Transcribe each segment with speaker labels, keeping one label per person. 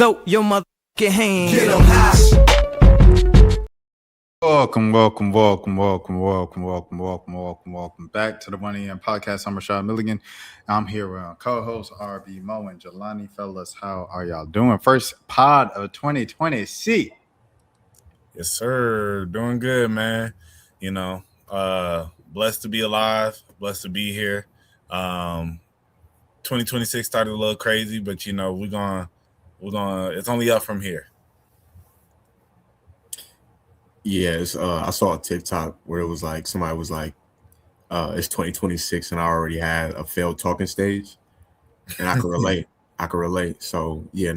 Speaker 1: Throw your motherfucking hands. Get 'em high.
Speaker 2: Welcome back to the 1 AM podcast. I'm Rashad Milligan. I'm here with our co-host RB Mo and Jelani. Fellas, how are y'all doing? First pod of 2020. See.
Speaker 3: Yes, sir. Doing good, man. Blessed to be alive, blessed to be here. 2026 started a little crazy, but we're gonna it's only up from here.
Speaker 4: Yes, I saw a TikTok where it was like somebody was like, it's 2026 and I already had a failed talking stage. And I could relate. So we
Speaker 2: The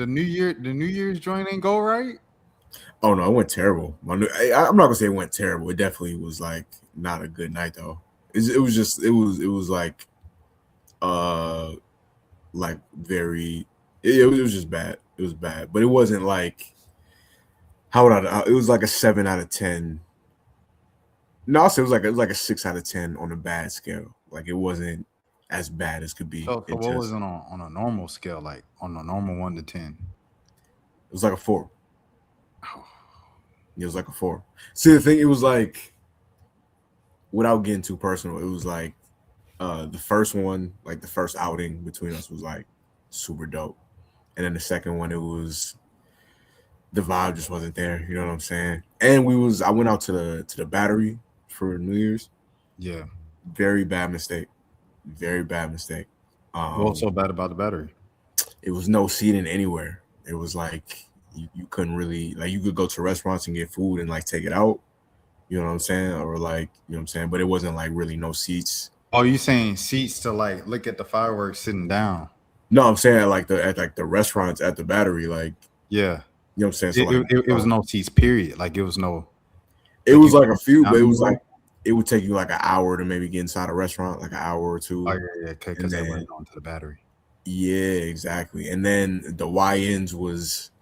Speaker 2: New Year's joint ain't go right.
Speaker 4: Oh no, it went terrible. I'm not gonna say it went terrible. It definitely was like not a good night though. It was just bad. It was bad, but it wasn't like it was like a 7 out of 10. No, I'll say it was like a 6 out of 10 on a bad scale. Like it wasn't as bad as could be.
Speaker 2: So what was it on a normal scale, like on a normal 1 to 10?
Speaker 4: It was like a 4. It was like a 4. See, the thing, it was like, without getting too personal, it was like the first one, like the first outing between us was like super dope. And then the second one, the vibe just wasn't there. You know what I'm saying? And I went out to the Battery for New Year's.
Speaker 2: Yeah.
Speaker 4: Very bad mistake.
Speaker 2: What's so bad about the Battery?
Speaker 4: It was no seating anywhere. It was like you couldn't really, like, you could go to restaurants and get food and like take it out. You know what I'm saying? Or like, you know what I'm saying? But it wasn't like really no seats.
Speaker 2: Oh, you saying seats to like look at the fireworks sitting down?
Speaker 4: No, I'm saying at the restaurants at the Battery, like,
Speaker 2: yeah.
Speaker 4: You know what I'm saying? So
Speaker 2: it was no seats, period. Like it was no.
Speaker 4: It was like a few, but it was like it would take you like an hour to maybe get inside a restaurant, like an hour or two.
Speaker 2: Oh yeah, because they went on to the Battery.
Speaker 4: Yeah, exactly. And then the YNs was,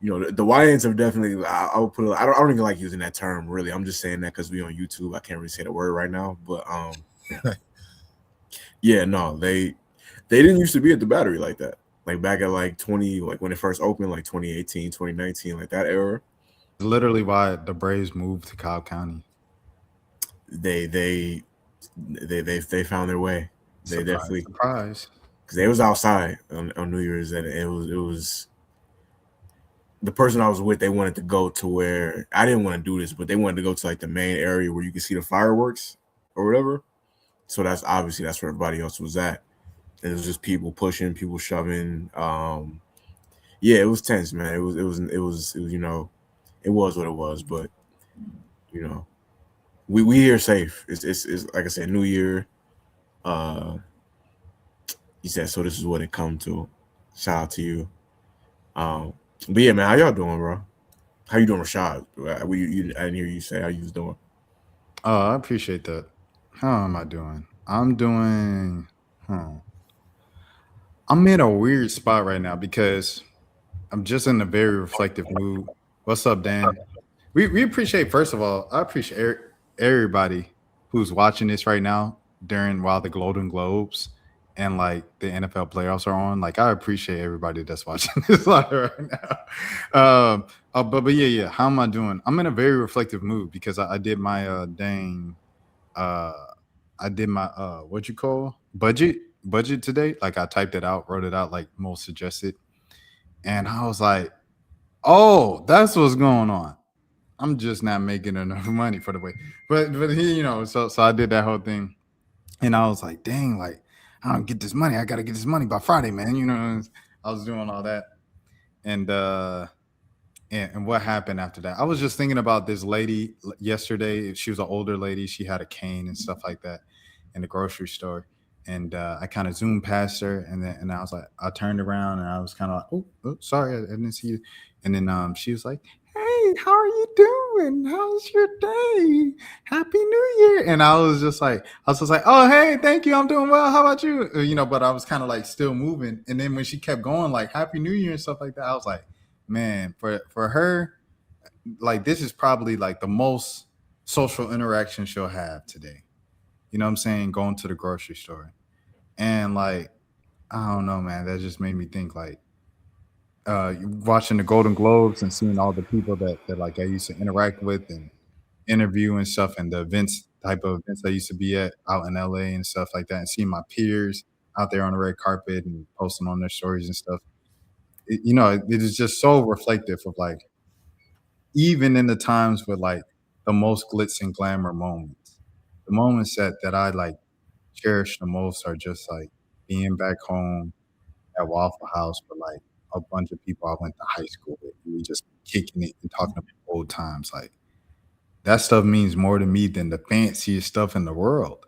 Speaker 4: the YNs have definitely. I would put. I don't even like using that term really. I'm just saying that because we on YouTube. I can't really say the word right now, but yeah, no, they didn't used to be at the Battery like that. Like back at like when it first opened, like 2018, 2019, like that era.
Speaker 2: Literally why the Braves moved to Cobb County.
Speaker 4: They found their way. They definitely
Speaker 2: surprise
Speaker 4: because they was outside on New Year's, and it was the person I was with. They wanted to go to where I didn't want to do this, but they wanted to go to like the main area where you can see the fireworks or whatever. So that's where everybody else was at. It was just people pushing, people shoving. Yeah, it was tense, man. It was it was what it was, but we here safe. It's like I said, New Year. He said, so this is what it come to. Shout out to you. But yeah, man, how y'all doing, bro? How you doing, Rashad? I didn't hear you say how you was doing.
Speaker 2: Oh, I appreciate that. How am I doing? I'm doing. I'm in a weird spot right now because I'm just in a very reflective mood. What's up, Dan? We appreciate, first of all, I appreciate everybody who's watching this right now while the Golden Globes and like the NFL playoffs are on. Like, I appreciate everybody that's watching this live right now. But yeah. How am I doing? I'm in a very reflective mood because I did my what you call budget today. Like I typed it out, wrote it out like most suggested, and I was like, oh, that's what's going on. I'm just not making enough money for the way, but so I did that whole thing, and I was like, dang, like I don't get this money. I got to get this money by Friday, man. I was doing all that, and what happened after that? I was just thinking about this lady yesterday. She was an older lady. She had a cane and stuff like that in the grocery store. And I kind of zoomed past her, and I was like, I turned around and I was kind of like, oh, sorry, I didn't see you. And then she was like, hey, how are you doing? How's your day? Happy New Year. And I was just like, oh, hey, thank you. I'm doing well. How about you? But I was kind of like still moving. And then when she kept going like Happy New Year and stuff like that, I was like, man, for her, like this is probably like the most social interaction she'll have today. You know what I'm saying? Going to the grocery store. And like, I don't know, man. That just made me think like watching the Golden Globes and seeing all the people that like I used to interact with and interview and stuff, and the events type of events I used to be at out in LA and stuff like that, and seeing my peers out there on the red carpet and posting on their stories and stuff. It is just so reflective of like even in the times with like the most glitz and glamour moments, the moments that I like cherish the most are just like being back home at Waffle House with like a bunch of people I went to high school with. We just kicking it and talking about old times. Like that stuff means more to me than the fanciest stuff in the world.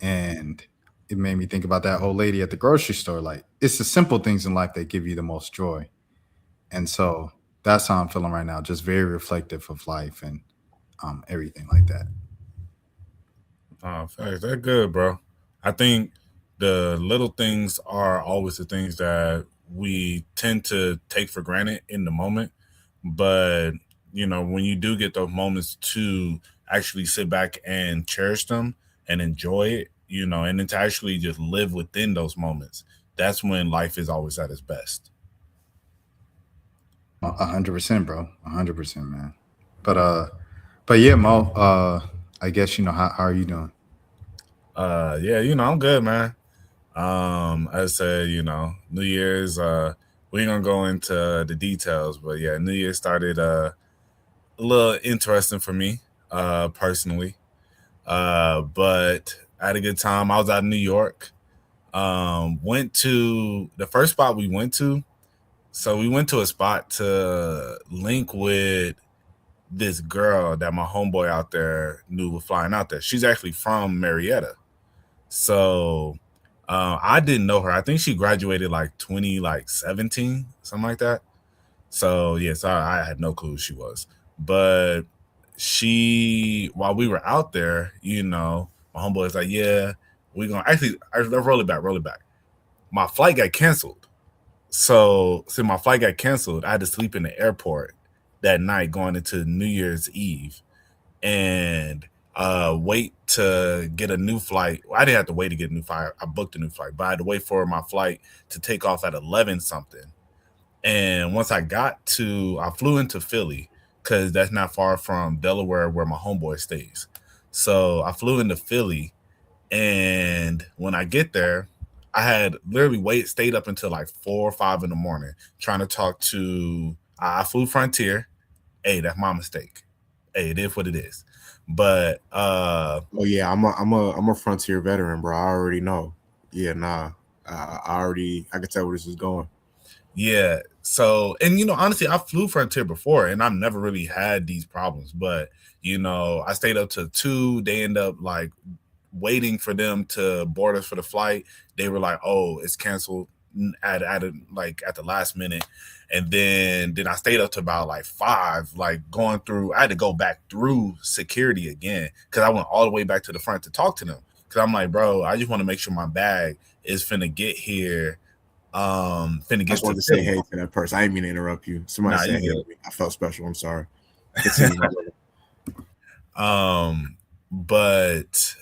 Speaker 2: And it made me think about that old lady at the grocery store. Like it's the simple things in life that give you the most joy. And so that's how I'm feeling right now. Just very reflective of life and everything like that.
Speaker 3: Oh, facts. That's good, bro. I think the little things are always the things that we tend to take for granted in the moment. But, when you do get those moments to actually sit back and cherish them and enjoy it, and then to actually just live within those moments, that's when life is always at its best.
Speaker 2: 100%, bro. 100%, man. But yeah, Mo. I guess how are you doing?
Speaker 3: Yeah, I'm good, man. As I said, New Year's, we ain't gonna go into the details, but yeah, New Year's started a little interesting for me, personally. But I had a good time. I was out in New York. Went to the first spot we went to. So we went to a spot to link with this girl that my homeboy out there knew was flying out there. She's actually from Marietta. So I didn't know her. I think she graduated like 2017, something like that. So yes, I had no clue who she was. But while we were out there, my homeboy was like, yeah, we're gonna actually roll it back. My flight got canceled. So since my flight got canceled, I had to sleep in the airport that night going into New Year's Eve and wait to get a new flight. Well, I didn't have to wait to get a new flight. I booked a new flight, but I had to wait for my flight to take off at 11 something. And once I flew into Philly because that's not far from Delaware where my homeboy stays. So I flew into Philly, and when I get there, I had literally stayed up until like 4 or 5 in the morning trying to talk to. I flew Frontier. Hey, that's my mistake. Hey, it is what it is. But
Speaker 4: oh yeah, I'm a Frontier veteran, bro. I already know. Yeah, nah. I can tell where this is going.
Speaker 3: Yeah. So, and honestly, I flew Frontier before and I've never really had these problems. But, I stayed up to 2. They end up like waiting for them to board us for the flight. They were like, oh, it's canceled at the last minute. And then I stayed up to about like 5, like going through. I had to go back through security again because I went all the way back to the front to talk to them. Because I'm like, bro, I just want to make sure my bag is finna get here.
Speaker 4: I just wanted to say hey to that person. I didn't mean to interrupt you. Somebody said hey to me. I felt special. I'm sorry.
Speaker 3: But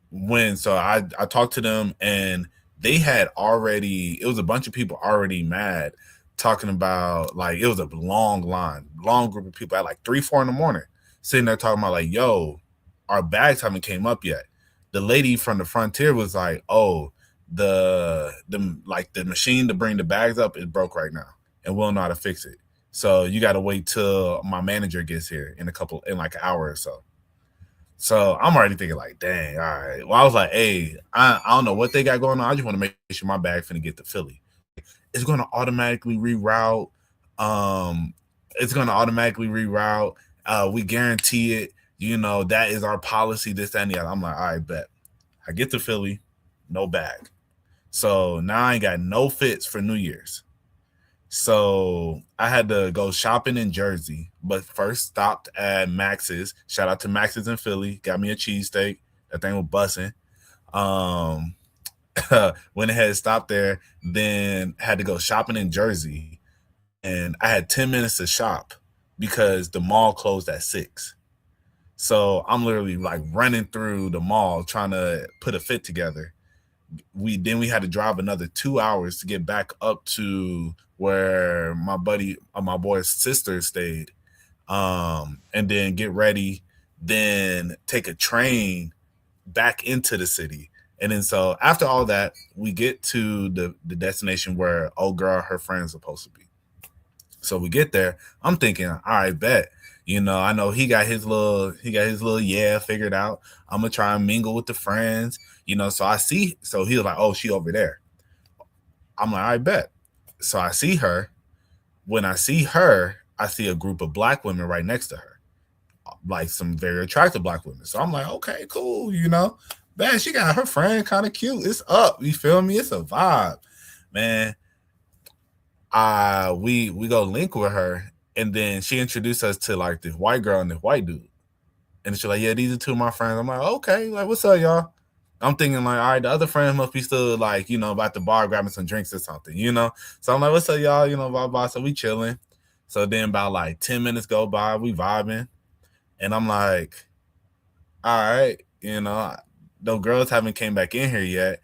Speaker 3: I talked to them and they had already, it was a bunch of people already mad talking about like, it was a long group of people at like 3, 4 in the morning sitting there talking about like, yo, our bags haven't came up yet. The lady from the Frontier was like, oh, the machine to bring the bags up is broke right now and we'll know how to fix it. So you got to wait till my manager gets here in like an hour or so. So I'm already thinking like, dang, all right. Well, I was like, hey, I don't know what they got going on. I just want to make sure my bag finna get to Philly. It's going to automatically reroute. We guarantee it. That is our policy, this, that, and the other. I'm like, all right, bet. I get to Philly, no bag. So now I ain't got no fits for New Year's. So I had to go shopping in Jersey, but first stopped at Max's. Shout out to Max's in Philly. Got me a cheesesteak. That thing was bussing. Went ahead, stopped there, then had to go shopping in Jersey. And I had 10 minutes to shop because the mall closed at 6. So I'm literally like running through the mall trying to put a fit together. we had to drive another 2 hours to get back up to where my boy's sister stayed, and then get ready, then take a train back into the city. And then so after all that, we get to the destination where old girl, her friend's supposed to be. So we get there. I'm thinking, all right, bet. I know he got his little figured out. I'm gonna try and mingle with the friends. So he was like, oh, she over there. I'm like, I bet. So I see her. When I see her, I see a group of black women right next to her, like some very attractive black women. So I'm like, okay, cool. Man, she got her friend, kind of cute. It's up. You feel me? It's a vibe, man. We go link with her, and then she introduced us to like this white girl and this white dude. And she's like, yeah, these are two of my friends. I'm like, okay, like, what's up, y'all? I'm thinking like, all right, the other friend must be still like, about the bar grabbing some drinks or something, So I'm like, what's up, y'all? Blah, blah. So we chilling. So then about like 10 minutes go by, we vibing. And I'm like, all right, those girls haven't came back in here yet.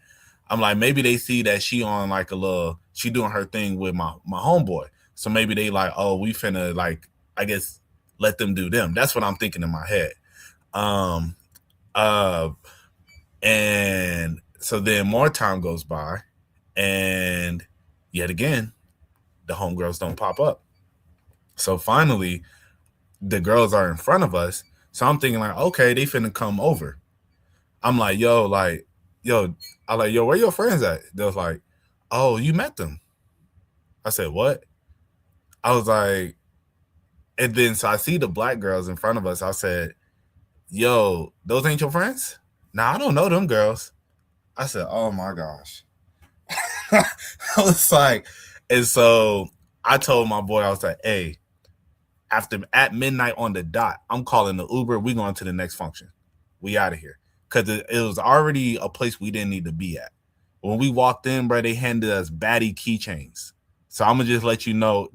Speaker 3: I'm like, maybe they see that she on like she doing her thing with my homeboy. So maybe they like, oh, we finna like, I guess, let them do them. That's what I'm thinking in my head. And so then more time goes by, and yet again, the homegirls don't pop up. So finally, the girls are in front of us. So I'm thinking like, okay, they finna come over. I'm like, yo, where your friends at? They was like, oh, you met them. I said, what? I was like, and then so I see the black girls in front of us. I said, yo, those ain't your friends? Nah, I don't know them girls. I said, oh my gosh. I was like, and so I told my boy, I was like, hey, at midnight on the dot, I'm calling the Uber. We going to the next function. We out of here. Because it was already a place we didn't need to be at. When we walked in, bro, they handed us baddie keychains. So I'm going to just let you know.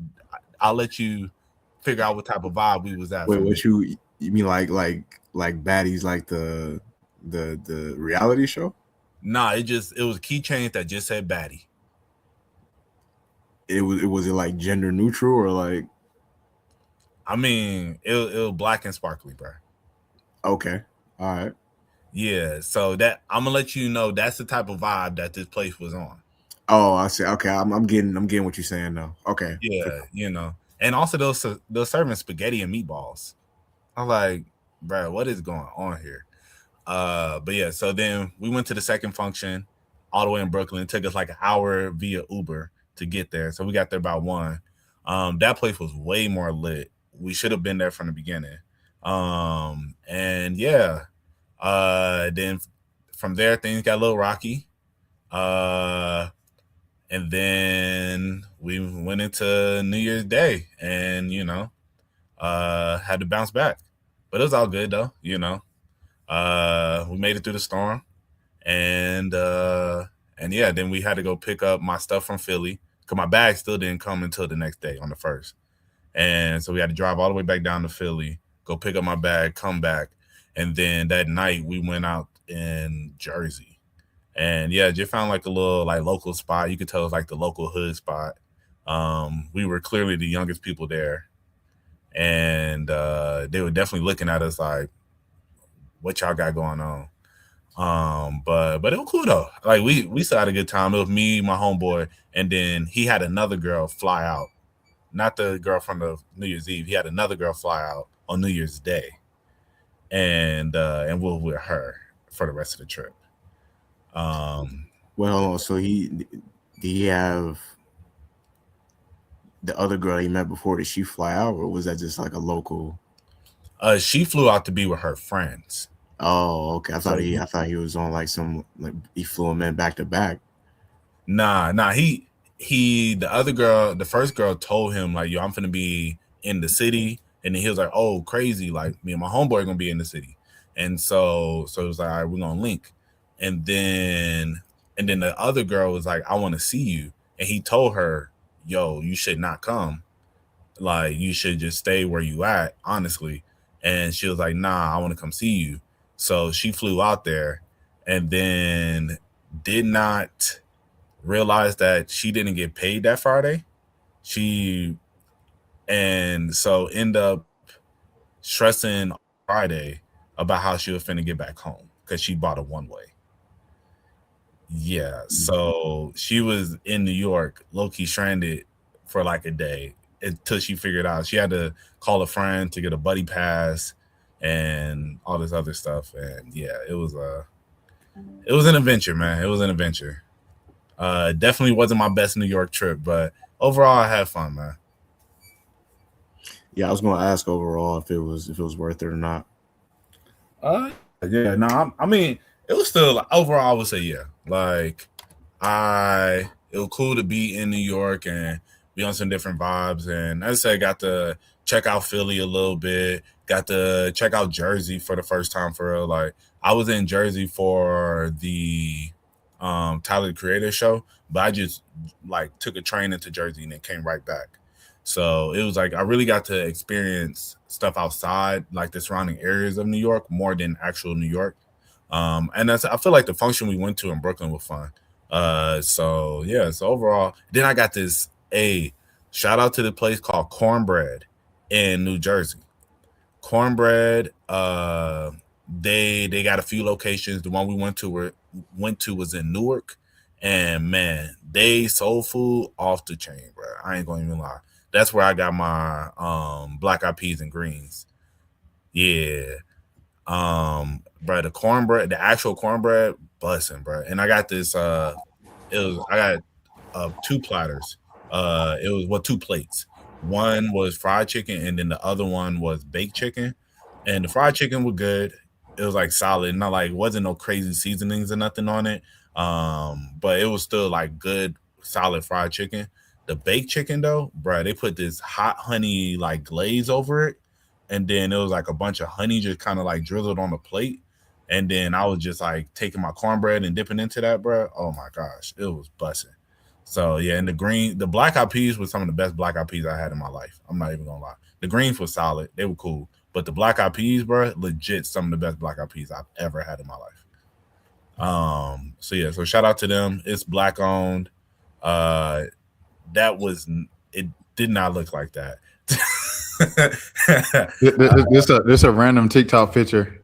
Speaker 3: I'll let you figure out what type of vibe we was at.
Speaker 4: Wait, what you mean like baddies like the reality show?
Speaker 3: Nah, it was keychains that just said baddie.
Speaker 4: It was like gender neutral or like?
Speaker 3: I mean, it was black and sparkly, bro.
Speaker 4: Okay. All right.
Speaker 3: Yeah, so that I'm gonna let you know that's the type of vibe that this place was on.
Speaker 4: Oh, I see. Okay, I'm getting what you're saying now. Okay.
Speaker 3: Yeah, and also they're serving spaghetti and meatballs. I'm like, bro, what is going on here? But yeah, so then we went to the second function all the way in Brooklyn. It took us like an hour via Uber to get there. So we got there about 1. That place was way more lit. We should have been there from the beginning. And yeah. Then from there things got a little rocky. And then we went into New Year's Day and had to bounce back. But it was all good though, we made it through the storm. And yeah, then we had to go pick up my stuff from Philly because my bag still didn't come until the next day on the 1st. And so we had to drive all the way back down to Philly, go pick up my bag, come back. And then that night we went out in Jersey. And yeah, just found like a little like local spot. You could tell it was like the local hood spot. We were clearly the youngest people there. And they were definitely looking at us like, what y'all got going on? But it was cool though. Like we still had a good time. It was me, my homeboy, and then he had another girl fly out. Not the girl from the New Year's Eve. He had another girl fly out on New Year's Day. And we're with her for the rest of the trip.
Speaker 4: Well, so did he have the other girl he met before? Did she fly out, or was that just like a local?
Speaker 3: She flew out to be with her friends.
Speaker 4: Oh, okay. I thought he was on like some like he flew him in back to back.
Speaker 3: Nah. He the other girl, the first girl told him like, yo, I'm finna be in the city. And then he was like, oh, crazy. Like me and my homeboy are gonna be in the city. And so it was like, all right, we're gonna link. And then the other girl was like, I want to see you. And he told her, yo, you should not come. Like, you should just stay where you at, honestly. And she was like, nah, I want to come see you. So she flew out there. And then did not realize that she didn't get paid that Friday. And so end up stressing Friday about how she was finna get back home because she bought a one-way. Yeah, so she was in New York, low-key stranded for like a day until she figured out she had to call a friend to get a buddy pass and all this other stuff. And yeah, it was an adventure, man. It was an adventure. Definitely wasn't my best New York trip, but overall I had fun, man.
Speaker 4: Yeah, I was going to ask overall if it was worth it or not.
Speaker 3: Yeah, no, I mean, it was still overall. I would say, yeah, like it was cool to be in New York and be on some different vibes. And as I said, got to check out Philly a little bit. Got to check out Jersey for the first time for real. Like I was in Jersey for the Tyler the Creator show, but I just like took a train into Jersey and then came right back. So it was like I really got to experience stuff outside, like the surrounding areas of New York, more than actual New York. And I feel like the function we went to in Brooklyn was fun. So yeah, so overall, then I got this shout out to the place called Cornbread in New Jersey. Cornbread, they got a few locations. The one we went to was in Newark, and man, they soul food off the chain, bro. I ain't gonna even lie. That's where I got my black eyed peas and greens. Yeah. Bro, the actual cornbread, busting, bro. And I got this I got 2 platters. It was 2 plates. One was fried chicken and then the other one was baked chicken. And the fried chicken was good. It was like solid, not like wasn't no crazy seasonings or nothing on it. But it was still like good, solid fried chicken. The baked chicken though, bro, they put this hot honey like glaze over it, and then it was like a bunch of honey just kind of like drizzled on the plate, and then I was just like taking my cornbread and dipping into that, bro. Oh my gosh, it was busting. So yeah, and the black eyed peas was some of the best black eyed peas I had in my life. I'm not even gonna lie. The greens were solid, they were cool, but the black eyed peas, bro, legit some of the best black eyed peas I've ever had in my life. So yeah, so shout out to them. It's black owned. It did not look like that.
Speaker 2: This a random TikTok picture.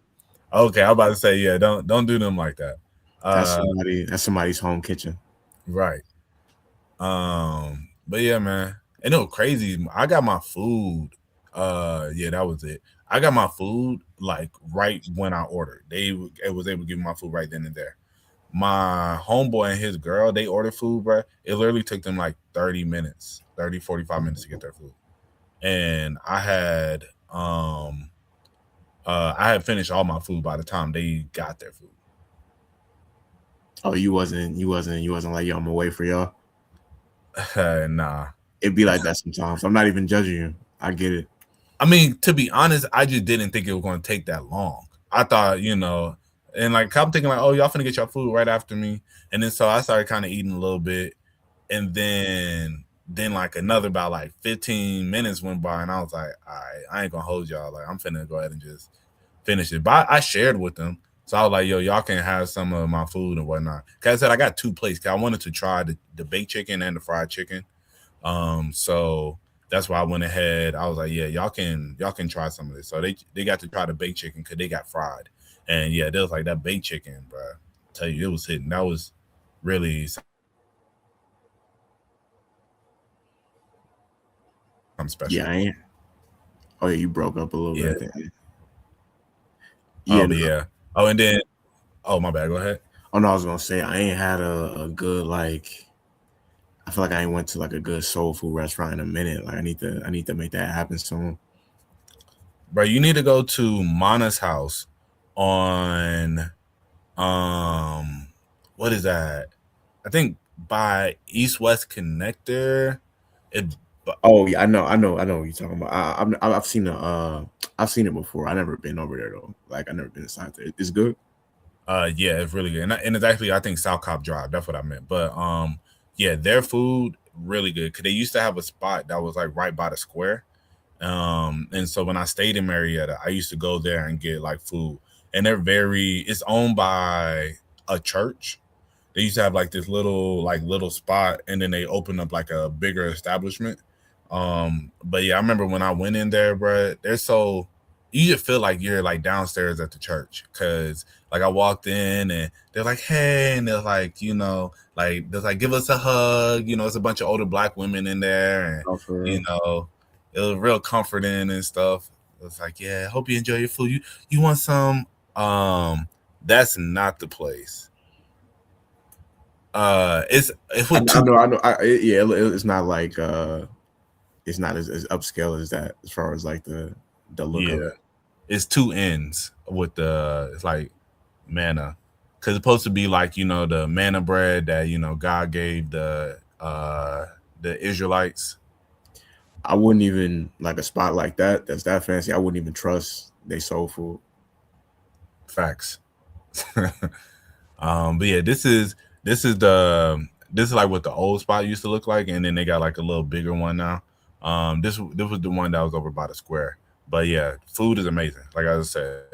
Speaker 3: Okay, I'm about to say, yeah, don't do them like that.
Speaker 4: That's somebody's home kitchen.
Speaker 3: Right. But yeah, man. And it was crazy. I got my food. Yeah, that was it. I got my food like right when I ordered. It was able to give me my food right then and there. My homeboy and his girl, they ordered food, bro. It literally took them like 45 minutes to get their food. And I had finished all my food by the time they got their food.
Speaker 4: Oh, you wasn't like, yo, I'm gonna wait for y'all.
Speaker 3: Nah.
Speaker 4: It'd be like that sometimes. I'm not even judging you. I get it.
Speaker 3: I mean, to be honest, I just didn't think it was going to take that long. I thought, and like I'm thinking like, oh, y'all finna get your food right after me. And then so I started kind of eating a little bit. And then like another about like 15 minutes went by and I was like, all right, I ain't gonna hold y'all. Like I'm finna go ahead and just finish it. But I shared with them. So I was like, yo, y'all can have some of my food and whatnot. Cause I said I got 2 plates. Cause I wanted to try the baked chicken and the fried chicken. So that's why I went ahead. I was like, yeah, y'all can try some of this. So they got to try the baked chicken because they got fried. And yeah, there was like that baked chicken, bro. I tell you, it was hitting. That was really something special.
Speaker 4: Yeah, I ain't. Oh yeah, you broke up a little bit.
Speaker 3: Yeah, yeah. Oh, and then my bad. Go ahead.
Speaker 4: Oh no, I was gonna say I ain't had a good like. I feel like I ain't went to like a good soul food restaurant in a minute. Like I need to make that happen soon.
Speaker 3: Bro, you need to go to Mana's house on what is that? I think by East West Connector.
Speaker 4: Oh yeah, I know what you're talking about. I've seen it before. I've never been over there though. Like I never been inside there. It's good.
Speaker 3: Yeah, it's really good, and it's actually I think South Cobb Drive. That's what I meant. But yeah, their food really good because they used to have a spot that was like right by the square. And so when I stayed in Marietta, I used to go there and get like food. And it's owned by a church. They used to have like this little spot, and then they opened up like a bigger establishment. But yeah, I remember when I went in there, bro. They're so you just feel like you're like downstairs at the church, because like I walked in and they're like, hey, and they're like, they're like, give us a hug. It's a bunch of older black women in there, and
Speaker 4: Oh, for
Speaker 3: you
Speaker 4: real.
Speaker 3: know, it was real comforting and stuff. It's like, yeah, hope you enjoy your food. You want some? That's not the place. It's with
Speaker 4: I
Speaker 3: two.
Speaker 4: know. It's not like it's not as upscale as that as far as like the look of
Speaker 3: Yeah,
Speaker 4: it.
Speaker 3: it's two ends with it's like manna, because it's supposed to be like the manna bread that God gave the Israelites.
Speaker 4: I wouldn't even like a spot like that that's that fancy. I wouldn't even trust they soul food.
Speaker 3: Facts. But yeah, this is like what the old spot used to look like, and then they got like a little bigger one now. This was the one that was over by the square. But yeah, food is amazing. Like I said,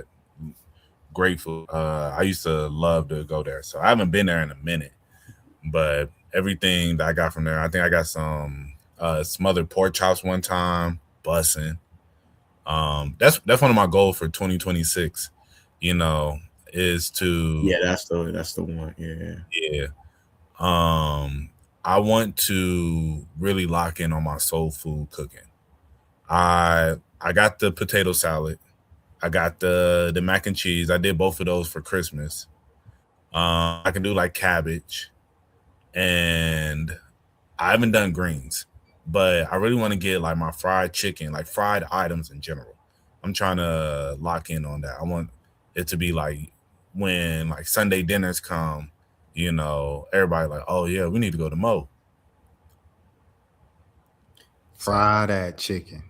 Speaker 3: great food. I used to love to go there. So I haven't been there in a minute, but everything that I got from there, I think I got some smothered pork chops one time, bussing. That's one of my goals for 2026. Is to
Speaker 4: Yeah, that's the one. Yeah.
Speaker 3: yeah. I want to really lock in on my soul food cooking. I got the potato salad. I got the mac and cheese. I did both of those for Christmas. I can do like cabbage, and I haven't done greens, but I really want to get like my fried chicken, like fried items in general. I'm trying to lock in on that. I want it to be like when like Sunday dinners come, everybody like, oh yeah, we need to go to Mo. So,
Speaker 2: Fry that chicken.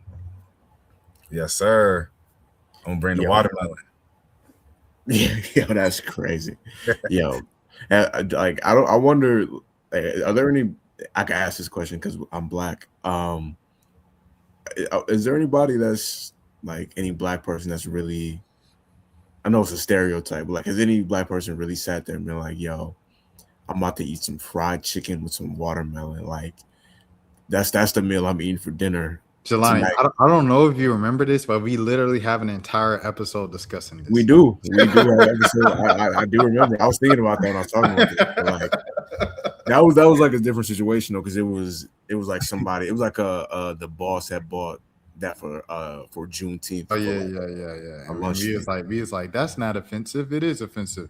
Speaker 3: yes, sir. I'm gonna bring the
Speaker 4: Yo,
Speaker 3: watermelon.
Speaker 4: yo, that's crazy. Yo, like I don't. I wonder. Are there any? I can ask this question because I'm black. Is there anybody that's like any black person that's really? I know it's a stereotype, but like, has any black person really sat there and been like, "Yo, I'm about to eat some fried chicken with some watermelon. Like that's the meal I'm eating for dinner
Speaker 2: Jelani,
Speaker 4: tonight."
Speaker 2: I don't know if you remember this, but we literally have an entire episode discussing this.
Speaker 4: We do have an episode. I do remember. I was thinking about that when I was talking about this. But like that was like a different situation though, because it was like somebody. It was like the boss had bought that for Juneteenth.
Speaker 2: Oh
Speaker 4: for
Speaker 2: yeah,
Speaker 4: like
Speaker 2: yeah.
Speaker 4: a
Speaker 2: And
Speaker 4: lunch.
Speaker 2: we was like, that's not offensive. It is offensive.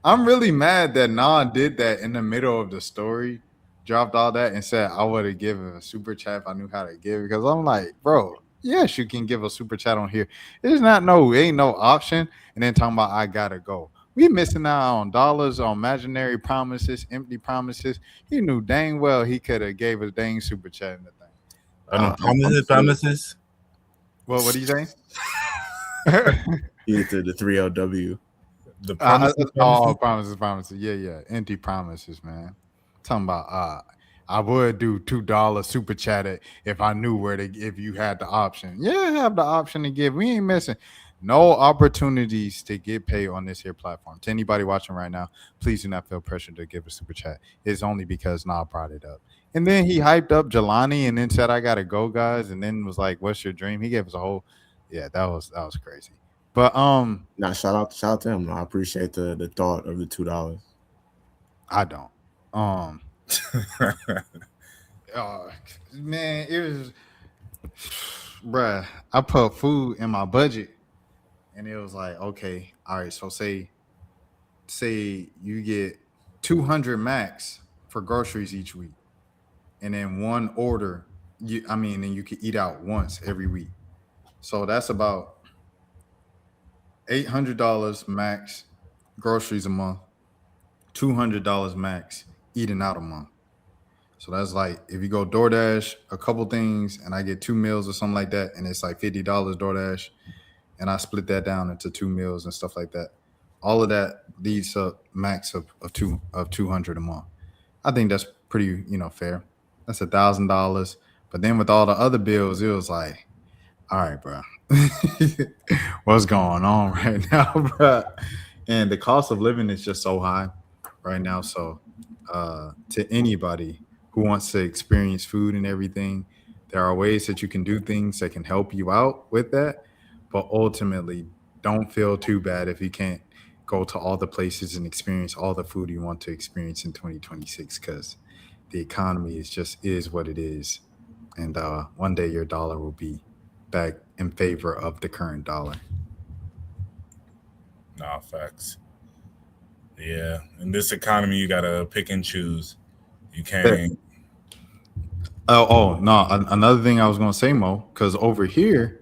Speaker 2: I'm really mad that Nah did that in the middle of the story, dropped all that and said I would have given a super chat if I knew how to give, because I'm like, bro, yes, you can give a super chat on here. There's not ain't no option. And then talking about I gotta go. We missing out on dollars, on imaginary promises, empty promises. He knew dang well he could have gave a dang super chat in the thing.
Speaker 3: I'm
Speaker 4: I'm
Speaker 3: promises.
Speaker 2: Well, what do you think?
Speaker 4: He hit the 3LW.
Speaker 3: The promises.
Speaker 2: Promises. Yeah. Empty promises, man. Talking about I would do $2 super chat it if I knew where to, if you had the option. Yeah, I have the option to give. We ain't missing no opportunities to get paid on this here platform. To anybody watching right now, please do not feel pressure to give a super chat. It's only because Nah brought it up. And then he hyped up Jelani and then said, I gotta go, guys, and then was like, what's your dream? He gave us a whole that was crazy. But
Speaker 4: Now shout out to him. I appreciate the thought of the $2.
Speaker 2: I don't. Man, it was, bruh. I put food in my budget, and it was like, okay, all right. So say you get 200 max for groceries each week, and then one order. Then you could eat out once every week. So that's about $800 max groceries a month, $200 max eating out a month. So that's like if you go DoorDash a couple things and I get 2 meals or something like that, and it's like $50 DoorDash, and I split that down into 2 meals and stuff like that. All of that leads up max of 200 a month. I think that's pretty fair. That's $1,000. But then with all the other bills, it was like, all right, bro, what's going on right now, bro? And the cost of living is just so high right now. So to anybody who wants to experience food and everything. There are ways that you can do things that can help you out with that, but ultimately, don't feel too bad if you can't go to all the places and experience all the food you want to experience in 2026 because the economy is what it is, and one day your dollar will be back in favor of the current dollar.
Speaker 3: Nah, facts. Yeah, in this economy, you gotta pick and choose. You can't.
Speaker 2: Oh no! Another thing I was gonna say, Mo, because over here,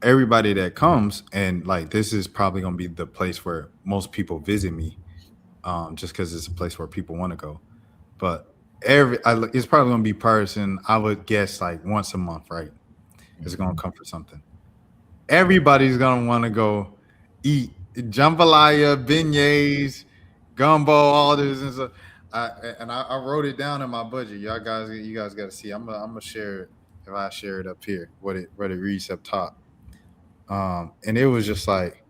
Speaker 2: everybody that comes and like this is probably gonna be the place where most people visit me, just because it's a place where people want to go. But it's probably gonna be person I would guess like once a month, right? It's gonna come for something. Everybody's gonna want to go eat jambalaya, beignets, gumbo, all this and stuff. I wrote it down in my budget. You guys got to see. I'm gonna share it if I share it up here. What it reads up top. And it was just like,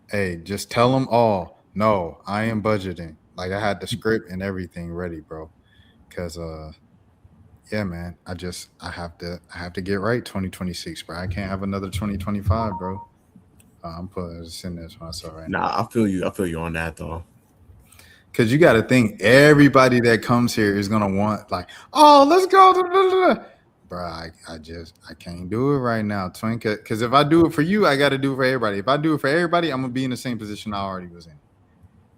Speaker 2: hey, just tell them all. No, I am budgeting. Like I had the script and everything ready, bro. Cause yeah, man, I have to get right 2026, bro. I can't have another 2025, bro. I'm putting this in this myself right now.
Speaker 4: Nah, I feel you. I feel you on that though.
Speaker 2: Cause you got to think everybody that comes here is gonna want like, oh, let's go, bro. I can't do it right now, Twink. Cause if I do it for you, I got to do it for everybody. If I do it for everybody, I'm gonna be in the same position I already was in.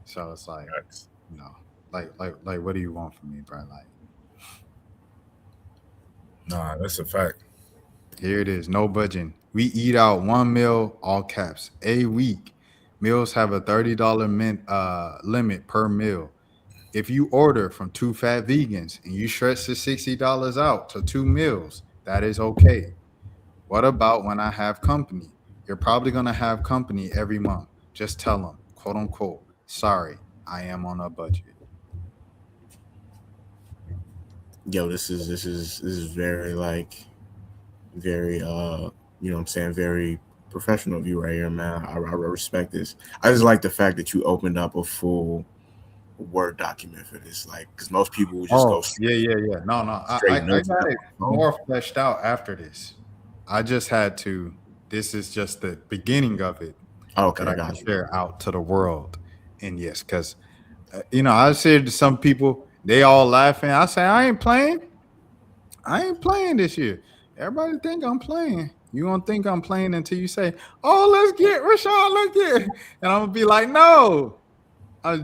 Speaker 2: So it's like,
Speaker 3: Facts.
Speaker 2: like, what do you want from me, bro? Like,
Speaker 3: Nah, that's a fact.
Speaker 2: here it is, no budging. We eat out one meal, all caps, a week. Meals have a $30 limit per meal. If you order from two fat vegans and you stretch the $60 out to two meals, that is okay. What about when I have company? You're probably gonna have company every month. Just tell them, quote unquote, sorry, I am on a budget.
Speaker 4: Yo, this is very like very you know what I'm saying, very professional of you right here, man. I respect this. I just like the fact that you opened up a full Word document for this, like because most people would just go
Speaker 2: Oh, yeah. No,
Speaker 4: straight
Speaker 2: I
Speaker 4: notes.
Speaker 2: got it more fleshed out after this. I just had to. This is just the beginning of it
Speaker 4: Okay,
Speaker 2: that I
Speaker 4: I
Speaker 2: can
Speaker 4: got you.
Speaker 2: share out to the world. And yes, because I said to some people, they all laughing. I say, I ain't playing this year. Everybody think I'm playing. You gonna think I'm playing until you say, "Oh, let's get Rashawn, let's get," and I'm gonna be like, "No."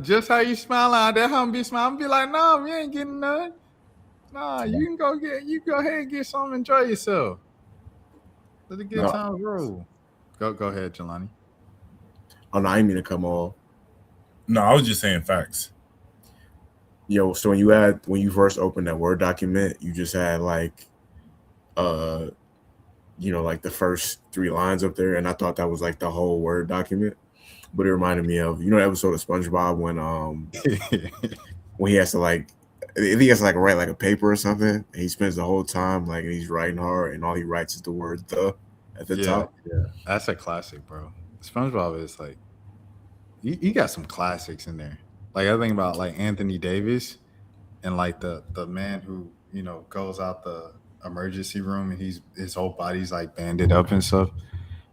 Speaker 2: Just how you smiling out there, how I'm be smiling. I'm be like, "No, you ain't getting none. Nah, you go ahead and get some, enjoy yourself. Let the good
Speaker 4: No,
Speaker 2: times roll." Go ahead, Jelani.
Speaker 4: oh no, I didn't mean to come off.
Speaker 3: No, I was just saying facts.
Speaker 4: Yo, so when you first opened that Word document, you just had like uh like the first three lines up there, and I thought that was like the whole Word document. But it reminded me of the episode of SpongeBob when he has to like I think he has to like write like a paper or something. And he spends the whole time like he's writing hard, and all he writes is the word "the" at the
Speaker 2: Yeah,
Speaker 4: top.
Speaker 2: that's a classic, bro. SpongeBob is like you got some classics in there. Like I think about like Anthony Davis and like the man who goes out the emergency room and his whole body's like banded up and stuff.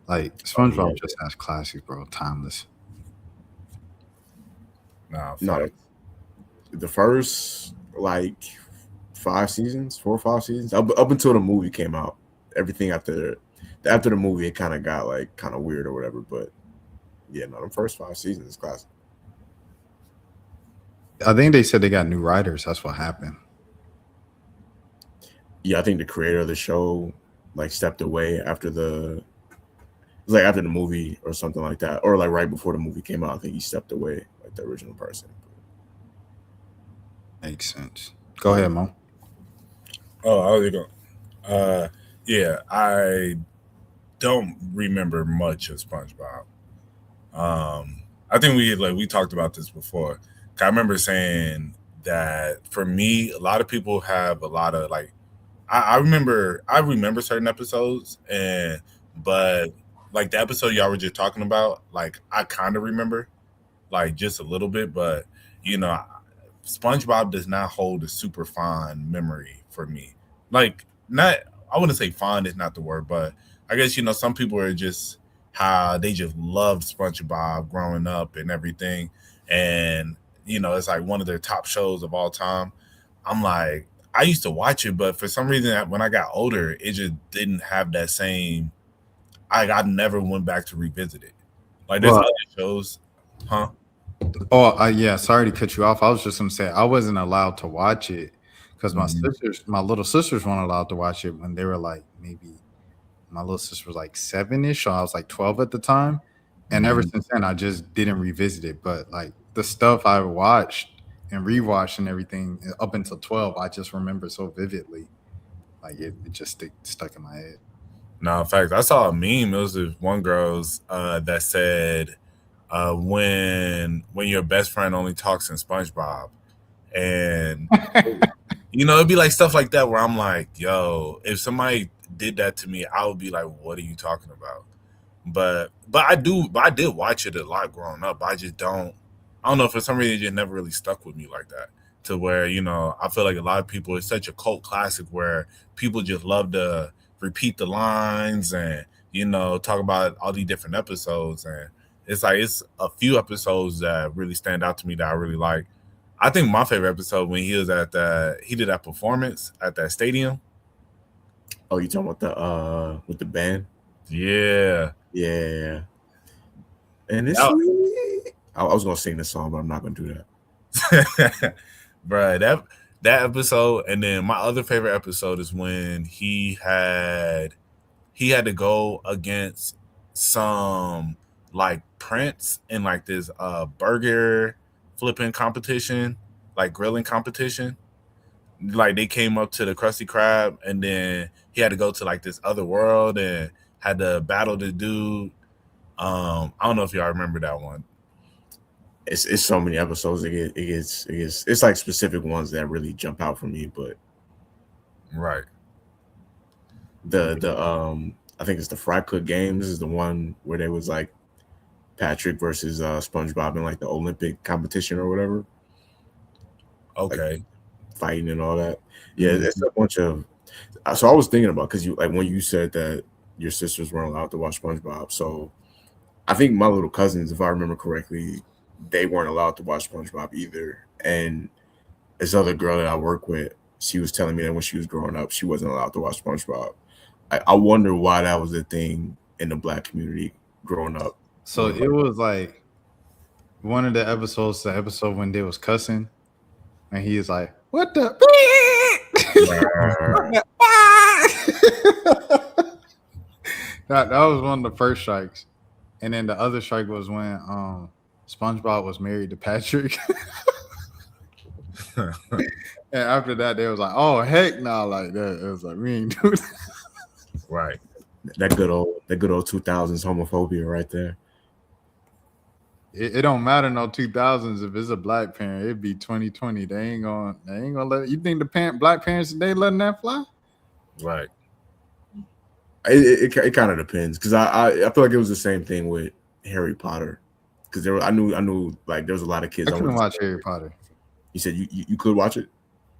Speaker 2: Like
Speaker 4: Oh yeah,
Speaker 2: SpongeBob just has classics, bro. Timeless.
Speaker 3: Nah,
Speaker 4: no,
Speaker 3: facts.
Speaker 4: the first like 5 seasons, 4 or 5 seasons, up until the movie came out. Everything after the movie, it kind of got like kind of weird or whatever. But yeah, no, the first 5 seasons is classic.
Speaker 2: I think they said they got new writers. That's what happened.
Speaker 4: Yeah, I think the creator of the show like stepped away after after the movie or something like that, or like right before the movie came out. I think he stepped away, like the original person.
Speaker 2: Makes sense. Go ahead, Mo.
Speaker 3: Oh, I was going. Yeah, I don't remember much of SpongeBob. I think we talked about this before. I remember saying that for me, a lot of people have a lot of like. I remember certain episodes, but like the episode y'all were just talking about, like I kind of remember, like just a little bit, but you know, SpongeBob does not hold a super fond memory for me. Like, not, I wouldn't say fond is not the word, but I guess, you know, some people are just how they just loved SpongeBob growing up and everything. And, you know, it's like one of their top shows of all time. I'm like, I used to watch it, but for some reason, when I got older, it just didn't have that same. I never went back to revisit it. Like, there's
Speaker 2: Well,
Speaker 3: other shows, huh?
Speaker 2: oh, yeah. Sorry to cut you off. I was just gonna say I wasn't allowed to watch it because
Speaker 3: Mhm.
Speaker 2: my little sisters weren't allowed to watch it when they were like maybe my little sister was like 7-ish, so I was like 12 at the time. And ever
Speaker 3: Mhm.
Speaker 2: since then, I just didn't revisit it. But like the stuff I watched and rewatched and everything up until 12, I just remember so vividly. Like it just stuck in my head.
Speaker 3: No, in fact, I saw a meme. It was this one girl's that said, when your best friend only talks in SpongeBob," and you know, it'd be like stuff like that where I'm like, "Yo, if somebody did that to me, I would be like, what are you talking about?" But I did watch it a lot growing up. I don't know, for some reason it just never really stuck with me like that. To where, you know, I feel like a lot of people, it's such a cult classic where people just love to repeat the lines and, you know, talk about all these different episodes. And it's like it's a few episodes that really stand out to me that I really like. I think my favorite episode when he did that performance at that stadium.
Speaker 4: Oh, you talking about the with the band?
Speaker 3: Yeah.
Speaker 4: Yeah. And it's
Speaker 3: That,
Speaker 4: sweet. I was gonna sing the song, but I'm not gonna do that.
Speaker 3: Bruh, that episode, and then my other favorite episode is when he had to go against some like Prince in like this burger flipping competition, like grilling competition. Like they came up to the Krusty Krab, and then he had to go to like this other world and had to battle the dude. I don't know if y'all remember that one.
Speaker 4: It's so many episodes. It's like specific ones that really jump out for me. But
Speaker 3: Right.
Speaker 4: the I think it's the Fry Cook Games is the one where there was like Patrick versus SpongeBob in like the Olympic competition or whatever,
Speaker 3: Okay.
Speaker 4: fighting and all that. Yeah,
Speaker 3: Mhm.
Speaker 4: it's a bunch of. So I was thinking about because you like when you said that your sisters weren't allowed to watch SpongeBob. So I think my little cousins, if I remember correctly, they weren't allowed to watch SpongeBob either. And this other girl that I work with, she was telling me that when she was growing up, she wasn't allowed to watch SpongeBob. I wonder why that was a thing in the black community growing up.
Speaker 2: So it was like one of the episodes, the episode when they was cussing, and he is like, "What the?" that was one of the first strikes, and then the other strike was when SpongeBob was married to Patrick, and after that they was like, "Oh heck no!" Like that, it was like we ain't do that.
Speaker 3: Right.
Speaker 4: That good old 2000s homophobia right there.
Speaker 2: It don't matter no 2000s if it's a black parent. It'd be 2020. They ain't gonna let. You think the black parents today letting that fly?
Speaker 3: Right.
Speaker 4: It kind of depends because I feel like it was the same thing with Harry Potter because I knew like there was a lot of kids.
Speaker 2: I couldn't watch Harry Potter.
Speaker 4: You said you could watch it.